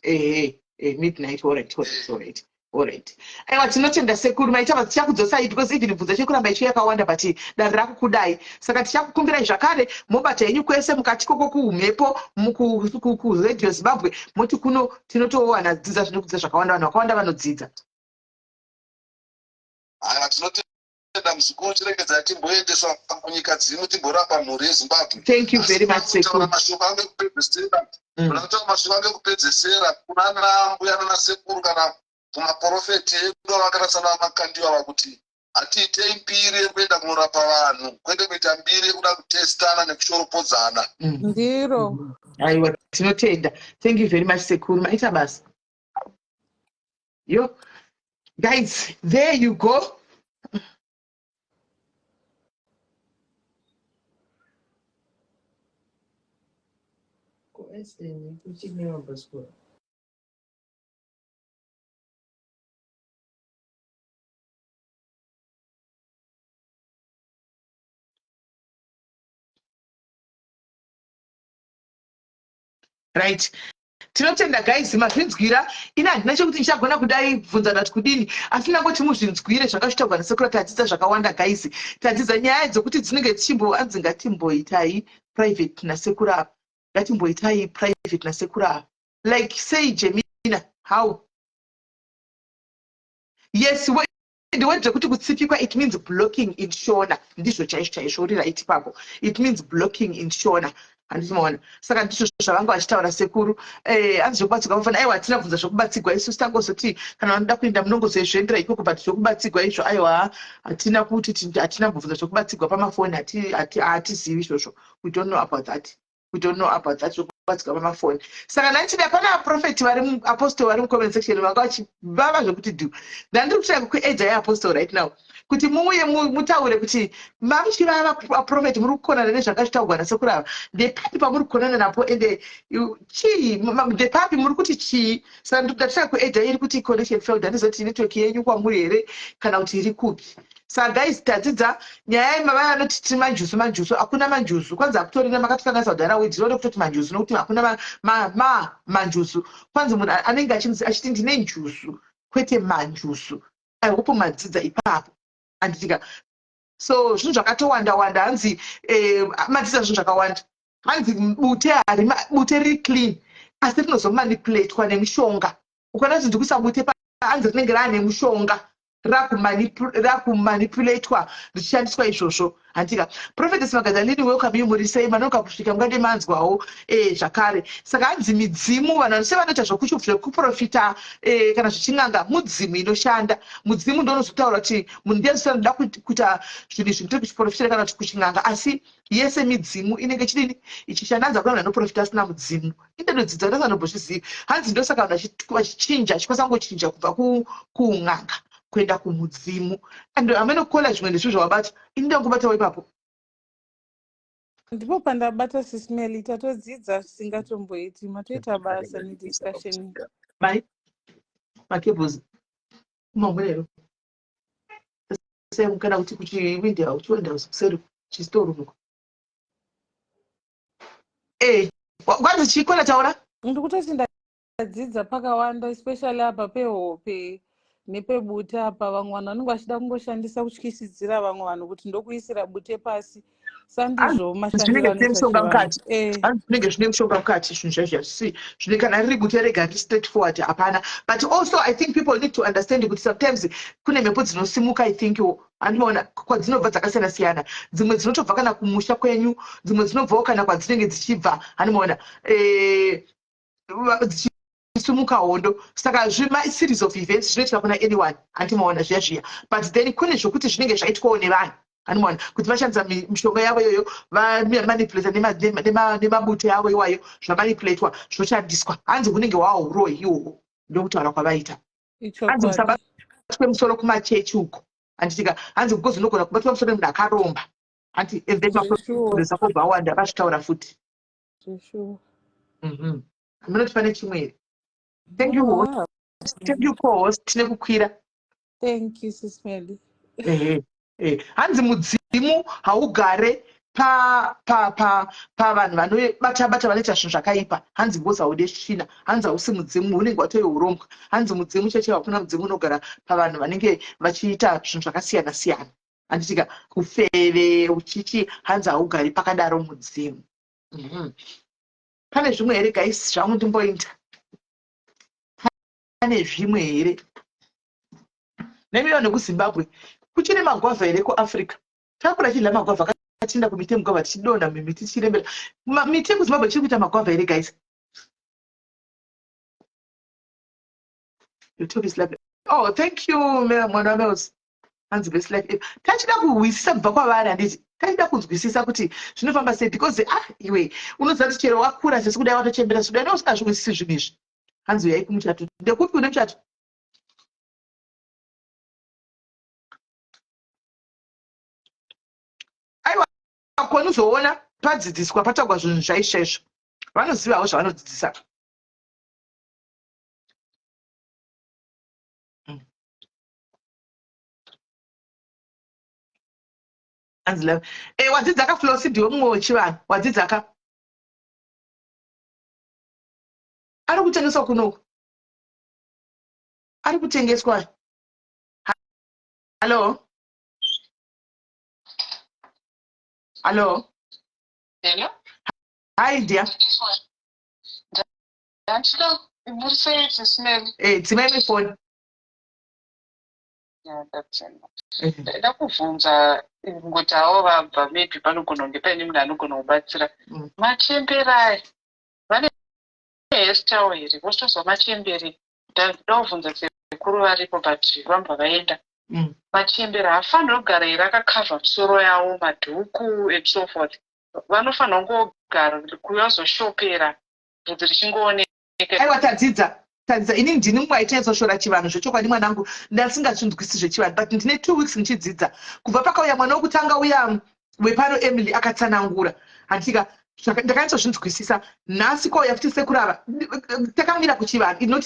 Midnight. All right. Aiwa, tinotenda sekuru maitava tichakudzosai because even bvunza chekuramba icho yakawanda but danho rakukudai. Saka tichakukumbirai zvakare mobata henyu kwese mukati koko kuumhepo kuRadio Zimbabwe moti kuno tinotowana dzidza zvinokudza zvakawanda, vanhu vakawanda vanodzidza. Aiwa, tinotenda muzukuru chiregedza timboendeswa kunyika dzimwe timborapa mhuri yeZimbabwe. Thank you very much sekuru. Mashoko ange kupedzesera. Munataura mashoko ange kupedzesera kuna mbuya nanasekuru kana kumaprofeti edu vakatasana vamakandiwa vakuti hatiitei mbiri yekuenda kunorapa vanhu, kwete kuita mbiri yekuda kutestana nekushoropodzana. Ndiro. Aiwa, tinotenda. Thank you very much sekuru. Maita basa. Yo, guys, there you go. Right. Tinotenda guys, mazvinzwira ina handina chekuti ndichagona kudai bvunza ndati kudini, asi nangoti muzvinzwire zvakasvitagwa nasekuru tadzidza zvakawanda guys. Tadzidza nyaya dzokuti dzinenge anzi ngatimboitai private nasekuru apa, ngatimboitai private nasekuru apa. Like say Gemina, how? Yes, the word kuti kutsipikwa, it means blocking in Shona. Ndizvo chaizvo right ipapo. It means blocking in Shona. Andinoona saka ndizvo zvavanga vachitaura sekuru. Hanzi zvokubatsirwa mafana aiwa hatina bvunza zvokubatsigwa isu tangozoti kana vanoda kuenda munongozozviendera ikoko but zvokubatsigwa izvo aiwa hatina kubvunza zvokubatsigwa pamafoni, hatizivi izvozvo. We don't know about that. Zvokubatsigwa pamafoni. Saka nanchida pana aprofeti vari apostle vari mucomment section vanga vachivava zvokuti do. Ndandiri kutsvaka kuedza yeapostle right now kuti muuye mutaure kuti mamuchivava aprofeti muri kukonana nezvakazvitaurwa nasekuru ava. Ndepapi pamuri kukonana napo ende chii, ndepapi muri kuti chii. Saka ndataka kuedza iri kuti connection failed, handizoti network yenyu kwamuri here kana kuti iri kupi. Saka guys, tadzidza nyaya yemavaya anoti manjusu, hakuna manjusu. Kwanza akutorina makatokanga Saudi Arabia ndinoda kutoti manjusu nokuti hakuna manjusu. Kwanza munhu anenge achiti ndine njusu kwete manjusu. I hope madzidza ipapo. Anditika so zvinhu zvakatowanda hanzi madzidza zvinhu zvakawanda. Hanzi bute riri clean asi rinozomanipulatwa nemushonga. Ukaona kuti ndikuisa bute hanzi rinenge raane mushonga rakumanipulatwa richishandiswa izvozvo. Handika Prophetess Magadalini, welcome you muri sei, manoka kusvika mungade manzwawo zvakare. Saka hanzi midzimu, vanhu vanose vanoita zvekuprofita kana zvichin'anga, mudzimu inoshanda. Mudzimu ndiwo unozotaura kuti munhu ndiye anoda kuita zvinhu izvi ndiri kuchiprofitira kana kuti kuching'anga, asi yese midzimu inenge chidini ichishanda. Hanzi hakuna vanhu vanoprofita asina mudzimu. Indinodzidza ndasanobozviziva. Hanzi ndosaka vanhu vachichinja chikwasangochinja kubva kuung'anga kuenda kumudzimu. And amenokukola zvimwe ndizvo zvawabata. Ini ndangobatawo ipapo. Ndipo pandabata sisimeli tatodzidza singatomboiti matoita basa nediscussion. Bye. Makebhuzi. Kumamurero. Semukana kuti kuchiwinda uchiwenda kuseri chisitoro muko. Kwanzi chikona taura? Ndikutoti ndadzidza pakawanda especially apa pehope nepebute apa. Vamwe vanhu vanenge vachida kungoshandisa kutyisidzira vamwe vanhu kuti ndokuisira bute pasi. Sandizvo mashandiro anoita zvinenge zvine mushonga mukati zvinhu zvaizvi zvine kana riri bute rega riri straight forward hapana. But also I think people need to understand kuti sometimes kune mhepo dzinosimuka. I think andinoona kwadzinobva dzakasiyana siyana. Dzimwe dzinotobva kana kumusha kwenyu, dzimwe dzinobvawo kana kwadzinenge dzichibva. Andinoona sumuka hondo. Saka series of events zvinoitika kuna anyone. Andinoona zviya. But then kune zvokuti zvinenge zvaitwawo nevanhu. Anomaona kuti vashandisa mishonga yavo iyoyo vamanipulata nemabuto yavo iwayo zvamanipulatwa zvoshandiswa. Hanzi kunenge hwawo uroyi ihwohwo ndokutaura kwavaita. Hanzi ichokwadi. musabatwe musoro kumachechi uko. Handitika hanzi because unogona kubatwa musoro nemunhu akaromba. Hanti and then maprofesa kobva awanda vazvitaura futi. Zveshuwa. Munoti pane chimwe here? Thank you host. Thank you co-host. Tine kukwira. Thank you sis Melly. Hanzi mudzimu haugare pavanhu vanobata vanoita zvinhu zvakaipa. Hanzi because haude shina. Hanzi hausi mudzimu unenge watoyeuromba. Hanzi mudzimu cheche hakuna mudzimu unogara pavanhu vanenge vachiita zvinhu zvakasiyana siyana. Handitika kufeve uchichi hanzi haugari pakadaro mudzimu. Pane zvimwe here guys zvangu ndimboita? Pane zvimwe here? Nemiwo nekuZimbabwe kuchine magwavha here kuAfrica? Takura chidla magwavha kachinda kumiti mugwavha tichidonha mimiti tichirembera. Miti yekuZimbabwe chiri kuita magwavha here guys? You took his life. Oh, thank you mwana Mels. Hanzi best life. Tachida kuhwisisa kubva kwavari handiti. Tachida kunzwisisa kuti zvinofamba sei because iwe unoziva kuti chero wakura sesu kudai watochembera sudai neusingazvinzwisisi zvinhu izvi. Hanzi uyai kumuchato. Ndekupi une muchato? Aiwa koni uzoona padzidziswa patagwa zvinhu zvaizvaizvo. Vanozivawo zvavanodzidzisa. Hanzi love. Wadzidzaka Flosi ndiwe mumwe wechivanhu. Wadzidzaka. Ari kutengeswa kunoku. Ari kutengeswa. Hello? Hello? Hello? Hi dear. Ndachida kubudisa Smell. Dzimai mifoni. Ndada kubvunza ngoti havo vabva maybe panogona kunge paine munhu anogona kubatsira. Machembere aya vane hairstyle here vositozwa machembere. Ndada kubvunza sekuru varipo but vambva vaenda. Machembere haafaniri kugara here akakavha misoro yavo madhuku and so forth. Vanofanira kungogara kuuya kuzoshopera bvudzi richingooneka. Aiwa tadzidza ini ndini mumwe aitaitsoshora chivanhu zvechokwadi mwanangu ndasingazvinzwisisi zvechivanhu but ndine 2 weeks ndichidzidza kubva pakauya mwana wokutanga uya wepano Emily akatsanangura handika ndakanyatsodzvinzwisisa. Nhasi kwauya futi sekuru ava takamira kuchivanhu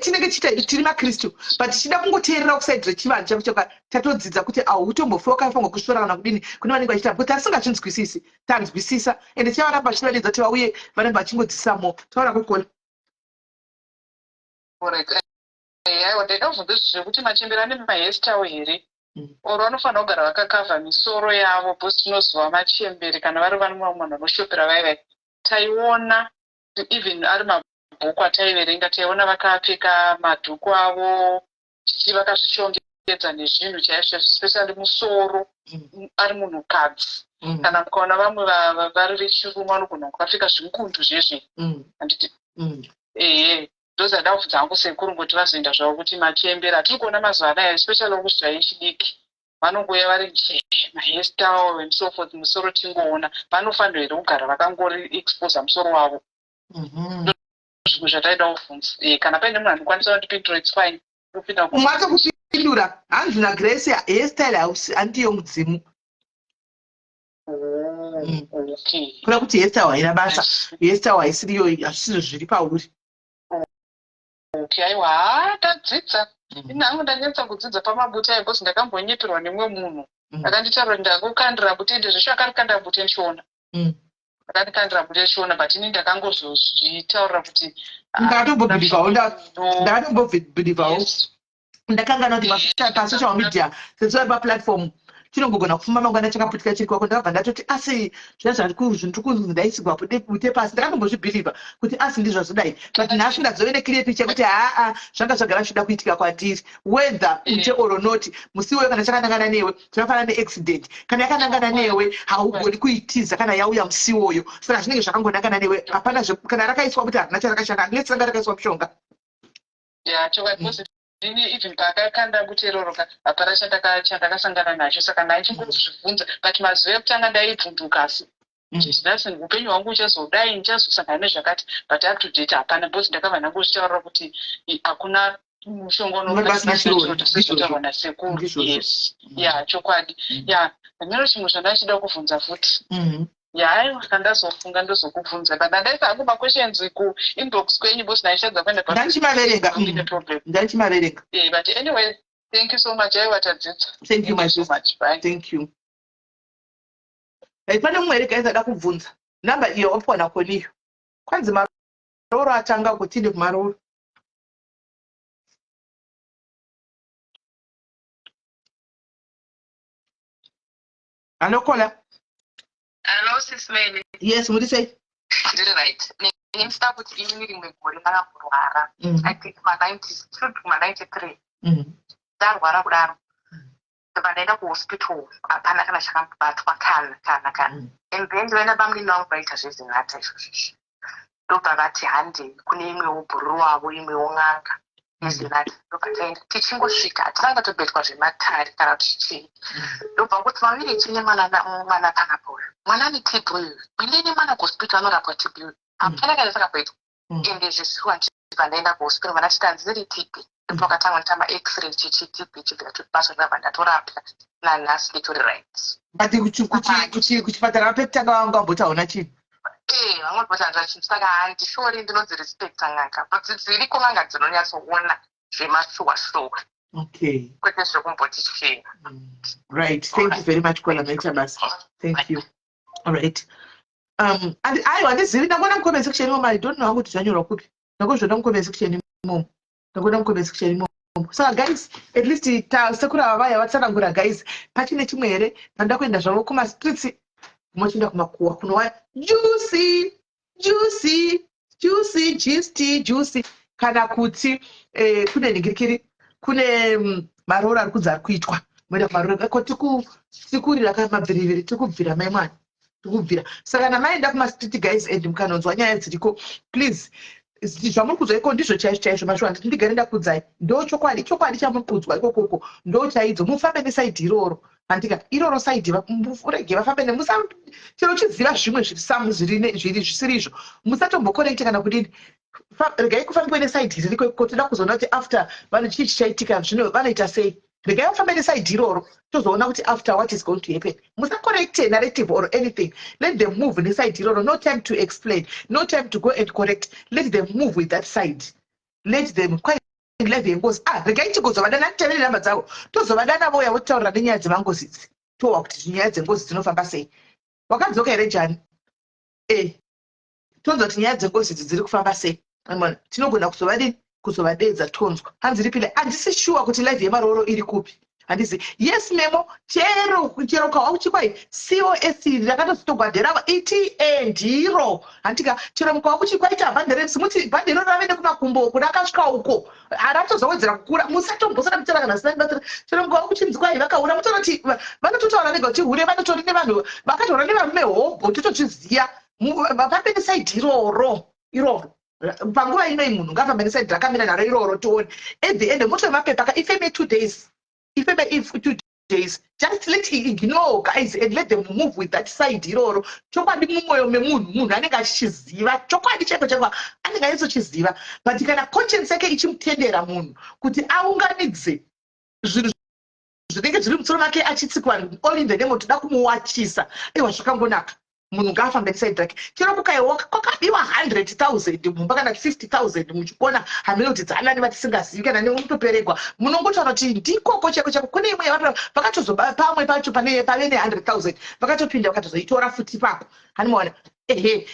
tinenge tiri makristu but tichida kungoteerera kusaidhi rechivanhu chavo choka tatodzidza kuti hautombofa wakafanwa kushora kana kudini kune vanenge vachiita because tasingazvinzwisisi tanzwisisa ende tichavaramba vachivaridza kuti vauye vanenge vachingodzidzisa mo taura kukona. Aiwa ndaida kubvunza zvekuti machembere ane mahairstyle here oro vanofanira kugara vakakavha misoro yavo bhosi tinoziva machembere kana vari vane mumwe munhu vanoshopera vaivai taiona even ari mabhuku ataiverenga taiona vakapfeka madhuku avo chichi vakazvishongedza nezvinhu chaizvo especially musoro ari munhukadzi kana mukaona vamwe vari vechirume vanogona vakapfeka zvingundu zvezve handiti ndozada kubvunza hangu sekuru ngoti vazoenda zvavo kuti machembere atiri kuona mazuva anaya especially okusvika echidiki vanongoya vari mahairstyle and so forth musoro tingoona vanofanira here kugara vakangori expose musoro wavo. Zvimwe zvataida kubvunza kana paine munhu anokwanisa kundipindura it's fine. Umata kupindura hanzi naGrace hairstyle handiyo mudzimu. Kuna kuti hairstyle haina basa hairstyle haisiriyo hazvisiri zviri pauri. Aiwa tadzidza inhangu ndanyatsa kudzidza pamabuti aya bhosi ndakambonyeperwa nemumwe munhu akanditaura ndakukandira butende zvesho akarikandira bute ndichiona akandikandira bute ndichiona but ini ndakangozozvitaurira kuti ndakatombobhilivhawo ndakangana kuti pasocial media sezvari paplatform chinongogona kufamba mangwana chakaputika chiri kwako ndakabva ndatoti asi zvinhu kunzi ndaisigwapo bute pasi ndakatombozvibhilivha kuti asi ndizvo zvodai but nhasi ndadzove neklipi chekuti zvanga zvagara zvichida kuitika kwandiri whether ute or not musi weyo kana chakanangana newe zvakafanana neaccident kana yakanangana newe haugoni kuitiza kana yauya musi woyo saka zvinenge zvakangonangana newe hapana kana rakaiswa kuti harina charakashanda unless ranga rakaiswa mushonga. ndini even pakakanda buteroroka hapana chandakasangana nacho saka ndaichingozvibvunza but mazuva ekutanga ndaibvunduka asi zvidasi upenyu hwangu uchazodai ndichazosangana nezvakati but up to date hapana bcause ndakabva ndangozvitaura kuti hakuna mushonga unotaurwa nasekuru. Yes, ya chokwadi. Ya ndinero chimwe zvandachida kuvhunza futi. Aiwa kandazofunga ndozokubvunza but ndaisa hangu maquestions kuinbox kwenyu bcause ndaishadza kuenda ndachimaverenga. But anyway, thank you so much. Aiwa tadzidza. Thank you so much. Bye. Thank you. Pane mumwe ere kaisa da kubvunza namba iyo opona koniyo kwanzi maroro atanga kutinde kumaroro. Anokola. Hello, sis Mary. Yes, what do you say? Did right. Insta kuti ini rimwe gore ndakamborwara. I think my 90s, my 93. Ndarwara kudaro. Ndaenda kuhospital hapana kana chakabatwa kana. And then ndienda bamlina wangu vaita zvezvinata izvozvo. Ndobva vati hande kune imwewo bhuru wavo imwewo n'anga. Nezvinata. Ndobva taenda tichingosvika hatisanga tobetwa zvematari kana kuti chii. Ndobva kuti maviri chine mwana panapo. Mwana ni TB. Bilini mwana kuhospital anorapwa TB. Hapana kana sakapoitwa. Ende zvisiwa ndichibva ndaenda kuhospital mwana chitanzi ndiri TB. Ndobva katanga nditama x-ray TB chibva topaswa ndabva ndatorapwa nanhasi nditori right. But kuchipatara pekutanga vanga wambotaona chii? Vamwe votanzva chinhu saka handishori ndinodzirespecta n'anga but dziriko n'anga dzinonyatsoona zvemashuwa-shuwa. Okay. Kwete zvekumboti chii. Right. Thank you very much, Kola Metabas. Thank you. All right. And aiwa ndizivi ndangona mukome section imomo. I don't know kuti zvanyorwa kupi. Ndangozvoda mukome section imomo. Ndangona mukome section imomo. So guys, at least sekura vaya vatsanangura guys. Pachine chimwe here panda kuenda zvavo kuma streets mochinda kumakuwa kunova juicy kana kuti kune ningirikiri kune maroro ari kudza ari kuitwa mwenda kumaroro ko tikusikurira kamabviriviri tikubvira mai mwana tikubvira saka namaenda kumastreet guys and mukanonzwa nyaya dziriko please zvamuri kudzwa iko ndizvo chaizvo mashuwa nditi ndigare ndakudzai ndo chokwadi chamuri kudzwa ikokoko ndo chaidzo mufambe nesaidhi iroro handika iroro saidhi urege vafambe chero chiziva zvimwe zvisirizvo musatombokonekta kana kudini regai kufambiwe nesaidhi ririko ikoko toda kuzoona kuti after vanhu chii chichaitika zvino vanoita sei. Regai vafambe nesaidhi iroro tozoona kuti after what is going to happen. Musacorrect narrative or anything. Let them move nesaidhi iroro. No time to explain, no time to go and correct. Let them move with that side. Let them quite level ngozi regai chigozovadana tevere namba dzavo tozovadana voya votaurira nenyaya dzevangozi idzi towa kuti nyaya dzengozi dzinofamba sei. Wakadzoka here Jani? Tonzwa kuti nyaya dzengozi idzi dziri kufamba sei. Tinogona kuzovadedza tonzwa. Hanzi ripile handisi sure kuti live yemaroro iri kupi. Handisi yes memo chero kawa uchikwai COS rakatozotogwadhera iti ndiro handika chero mukwa uchikwaita bhandere simuti bhandero ravende kumakumbo kudakasvika uko aratozowedzera kukura musatombosara mutara kana sina chero mukwa uchinzwai vakaura mutoroti vanototaura nega kuti hure vanotori nevanhu vakataura nevarume hobho totochiziya vafambe nesaidhi iroro panguva ino munhu ngafambe nesaidhi rakamira naro iroro tione at the end muto mapepa ifeme 2 days. If ever 2 days, just let him ignore guys and let them move with that side iroro. Chokwadi mumwoyo memunhu anenge achiziva chokwadi cheko anenge aizochiziva but kana conscience yake ichimutendera munhu kuti aunganidze zvinhu zvinenge zviri mutsoro make achitsikwa all in the name of toda kumuwachisa aiwa zvakangonaka munhu ngaafambe nesaidi rake chero kukaiwa kwakabiwa 100,000 mumba kana 50,000 muchikona hamene kuti dzanani vatisingazivi kana nemutoperegwa munongotaura kuti ndikoko cheko kune imwe vakatozoba pamwe pacho pave ne100,000 vakatopinda vakatozoitora futi papo hanimaona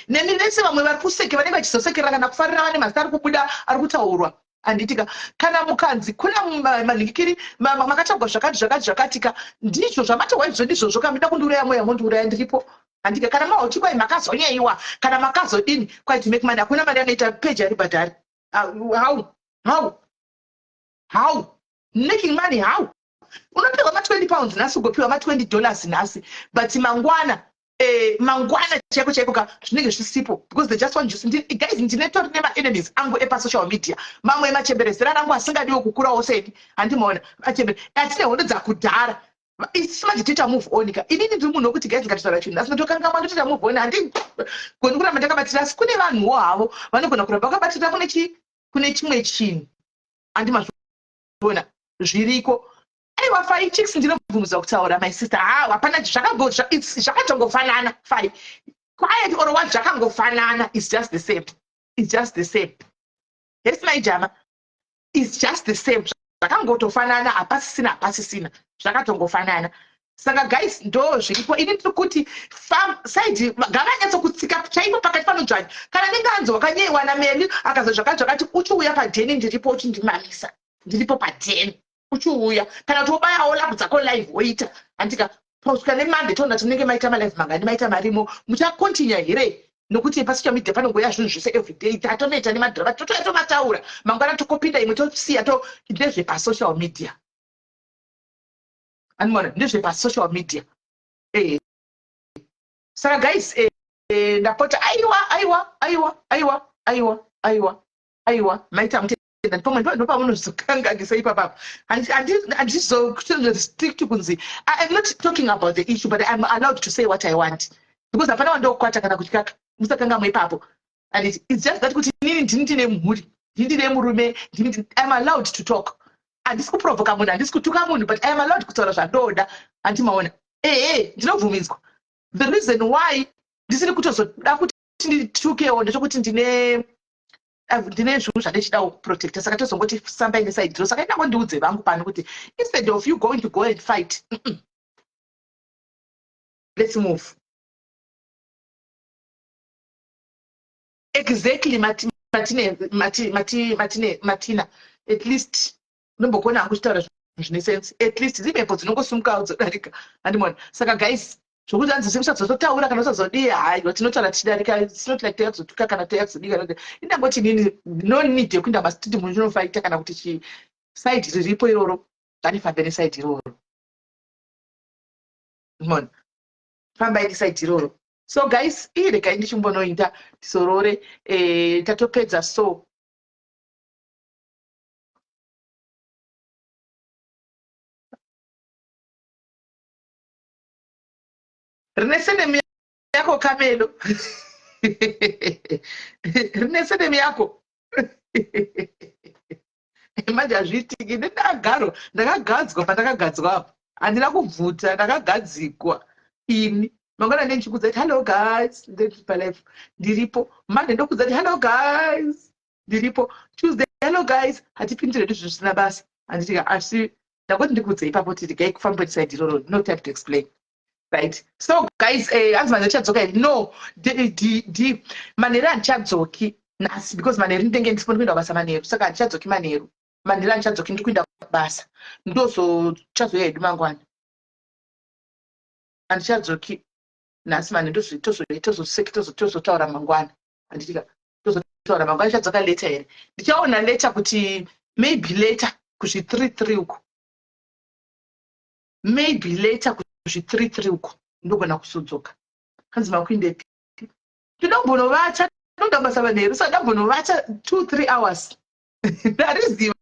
nemi vese vamwe vari kuseke vanenge vachizosekerera kana kufarira vane mazita ari kubuda ari kutaurwa anditika kana mukanzi kuna manhingikiri makatagwa zvakatika ndizvo zvamatawa izvo ndizvozvo kamida kundiuraya mweya mondiuraya ndiripo andika kana mauti kwai makazonyaiwa kana makazodini kwai to make money hakuna mari anoita peji ari bhadhari how making money how unopiwa ma20 pounds nhasi ugopiwa ma20 dollars nhasi but mangwana mangwana chaiko ka zvinenge zvisipo because they just want just guys ndinetori nema-enemies angu epasocial media mamwe machemberezera rangu asingadiwo kukurawo seni handimaona machembere atine hondo dzakudhara isi manje toita move on ka inini ndiri munhu wokuti guys ngatisaura chinhu asi ndotokanga mandotoita move on handigoni kuramba ndakabatira asi kune vanhuwo havo vanogona kuramba vakabatira kune chimwe chinhu handimazviona zviriko aiwa fai chicks ndinomubvumudza kutaura my sister hapana zvakatongofanana fai quiet or what zvakangofanana it's just the same it's just the same yes my jama it's just the same zvakangotofanana hapasisina zvakatongofanana saka guys ndo zviripo ini ndiri kuti saidi ngavanyatsokutsika chaipo pakati panonzvanya kana nenganzo wakanyewa nameni akaza zvakati uchiuya padheni ndiripo uchindimamisa ndiripo padheni uchiuya kana kuti wobayawo labu dzako live woita handika postka nemande toona tinenge maita malive mangani maita marimo muchakontinya here nokuti pasocial media panongoya zvinhu zvese everyday tatonoita nemadhirava totoya tomataura mangwana tokopinda imwe tosiya ndezvepasocial media animona ndezvepasocial media saka guys ndapota aiwa maita mutenda pamwe ndopamunozokangangisa ipapapo handizostrict kunzi I'm not talking about the issue but I'm allowed to say what I want because hapana wandokwata kana kuti kaka musakangamo ipapo and it's just that kuti nini ndine mhuri ndine murume I'm allowed to talk handisi kuprovoka munhu handisi kutuka munhu but I am allowed kutaura zvandoda handimaona ndinobvumidzwa the reason why ndisiri kutozoda kuti nditukewo ndechekuti ndine zvinhu zvandechida kuprotecta saka tozongoti sambai neside dro saka indango ndiudze vangu pano kuti instead of you going to go and fight let's move exactly matina at least nombokona hangu chitaura zvine sense at least dzimhepo dzinongosumukawo dzodarika handimona saka guys zvokuti hanzi semuchazototaura kana usazodii haiwa tinotaura tichidarika it's not like teyakuzotuka kana teyakuzodika indangoti nini no need yekuinda masitidi munhu chinofaita kana kuti chisaidi riripo iroro nganifambe nesaidi iroro mona fambai nesaidi iroro so guys regai ndichimbonoinda tisorore tatopedza so rine senemu yako kamelo rine senemu yako manje hazviitiki ndakagadzwa pandakagadzwa apo handina kubvuta ndakagadzikwa ini mangwana ndichikudza kuti hello guys ndepalife ndiripo mande ndokudza kuti hello guys ndiripo tuesday hello guys hatipindire ndizvo zvisina basa handitika asi ndangoti ndikudze ipapo tiri gai kufamba tisaidi iroro no time to explain right so guys hanzi manheru chadzoka no manheru handichadzoki nhasi because manheru ndinenge ndisipo ndikuinda kubasa manheru saka handichadzoki manheru handichadzoki ndikuinda kubasa ndozochazoya hedu mangwana handichadzoki nhasi manheru tozotaura mangwana handitika tozotaura mangwana ndichadzoka later here ndichaona later kuti maybe later kuzvi3 uko maybe later kuzvi3 uko ndogona kusodzoka hanzi makuindepi ndinombonovata ndodambasa manheru saka ndambonovata 2-3 hours ndariziva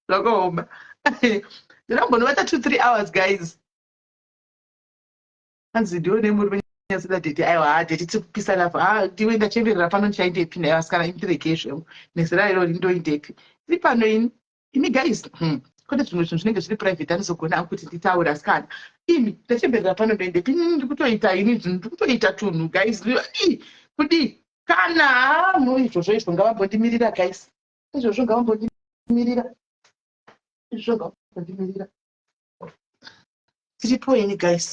zvakaoma ndinombonovata 2-3 hours guys hanzi ndione murume nyasida dheti aiwa dheti tikupisa lava ndiwe ndachemberera pano ndichaindepi nayo asi kana indiregei zvemo nezera irori ndoindepi tiri pano ini guys kune zvimwe zvinhu zvinenge zviri private handizogona kuti nditaura asi kana ini ndachemberera pano ndoindepi ndikutoita ini zvinhu ndikutoita tunhu guys kudi kana izvozvo ngavambondimirira guys izvozvo ngavambondimirira tiripo ini guys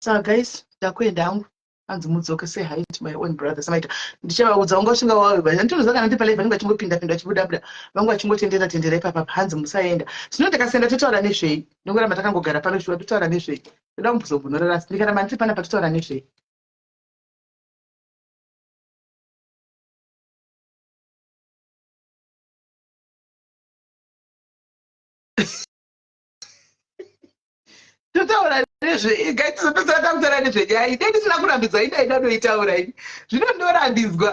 saka guys ndakuenda hangu hanzi mudzoke say hi to my own brother samaita ndichavaudza wanga ushinga wawe ndinoziva kana ndi palive vanenge vachingopinda vachibuda vangu vachingotendera ipapapa hanzi musaenda zvino ndikasenda totaura nezvei nongoramba takangogara pano shuwa totaura nezvei ndoda kumbuzobvunorara asi ndikaramba ndiri panapa totaura nezvei totaura nezve gaitizopedzera takutaura nezvenyaya ine ndisina kurambidzwa ida ndoitaura ini zvino ndorambidzwa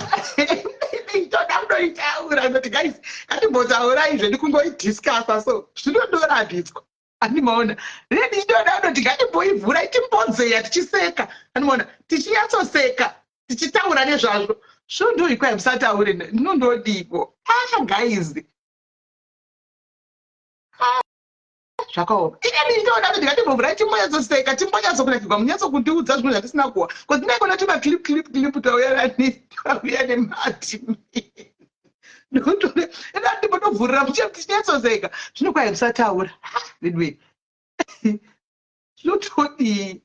toda kundoitaura noti guys ngatimbotaura izvo ndikungoidiscasa so zvino ndorambidzwa animaona rine ndichitoda kunoti ngatimboivhura timbonzeya tichiseka animaona tichinyatsoseka tichitaura nezvazvo zvondoikwai musataure ndinondodiko guys zvakaoma ine ndinoda kuti ngatimbovhura timbonyatsoseka timbonyatsokunakirwa munyatsokundiudza zvinhu zvandisina kuwa kodzinakona timaklip tauya nemati ndimbotovhurira tichinyatsoseka zvinokwai musataura ridwe zvinotodii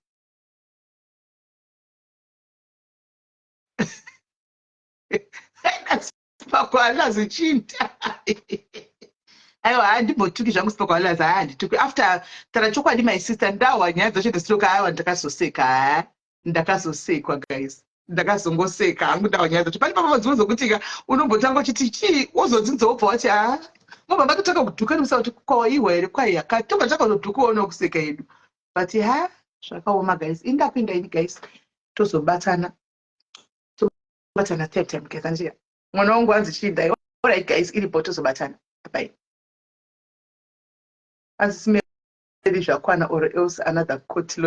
pakwaalazi chinta aiwa handimbotuki zvangu sipakwaalazi handituki after tara chokwadi my sister ndawa nyaya dzacho ndasiroka aiwa ndakazoseka ndakazosekwa guys ndakazongoseka hangu ndawa nyaya dzacho pane papamadzimwe zokutika unombotanga uchiti chii wozodzidza wobva wati mobva makataka kudhukanisa kuti kwaiwa here kwaiya katobva takazodhukawo nokuseka yedu but zvakaoma guys indapinda ini guys tozobatana third time kezanjira mwana wangu anzi chinda alright guys iripo tozobatana bye anzisimeri zvakwana or else another court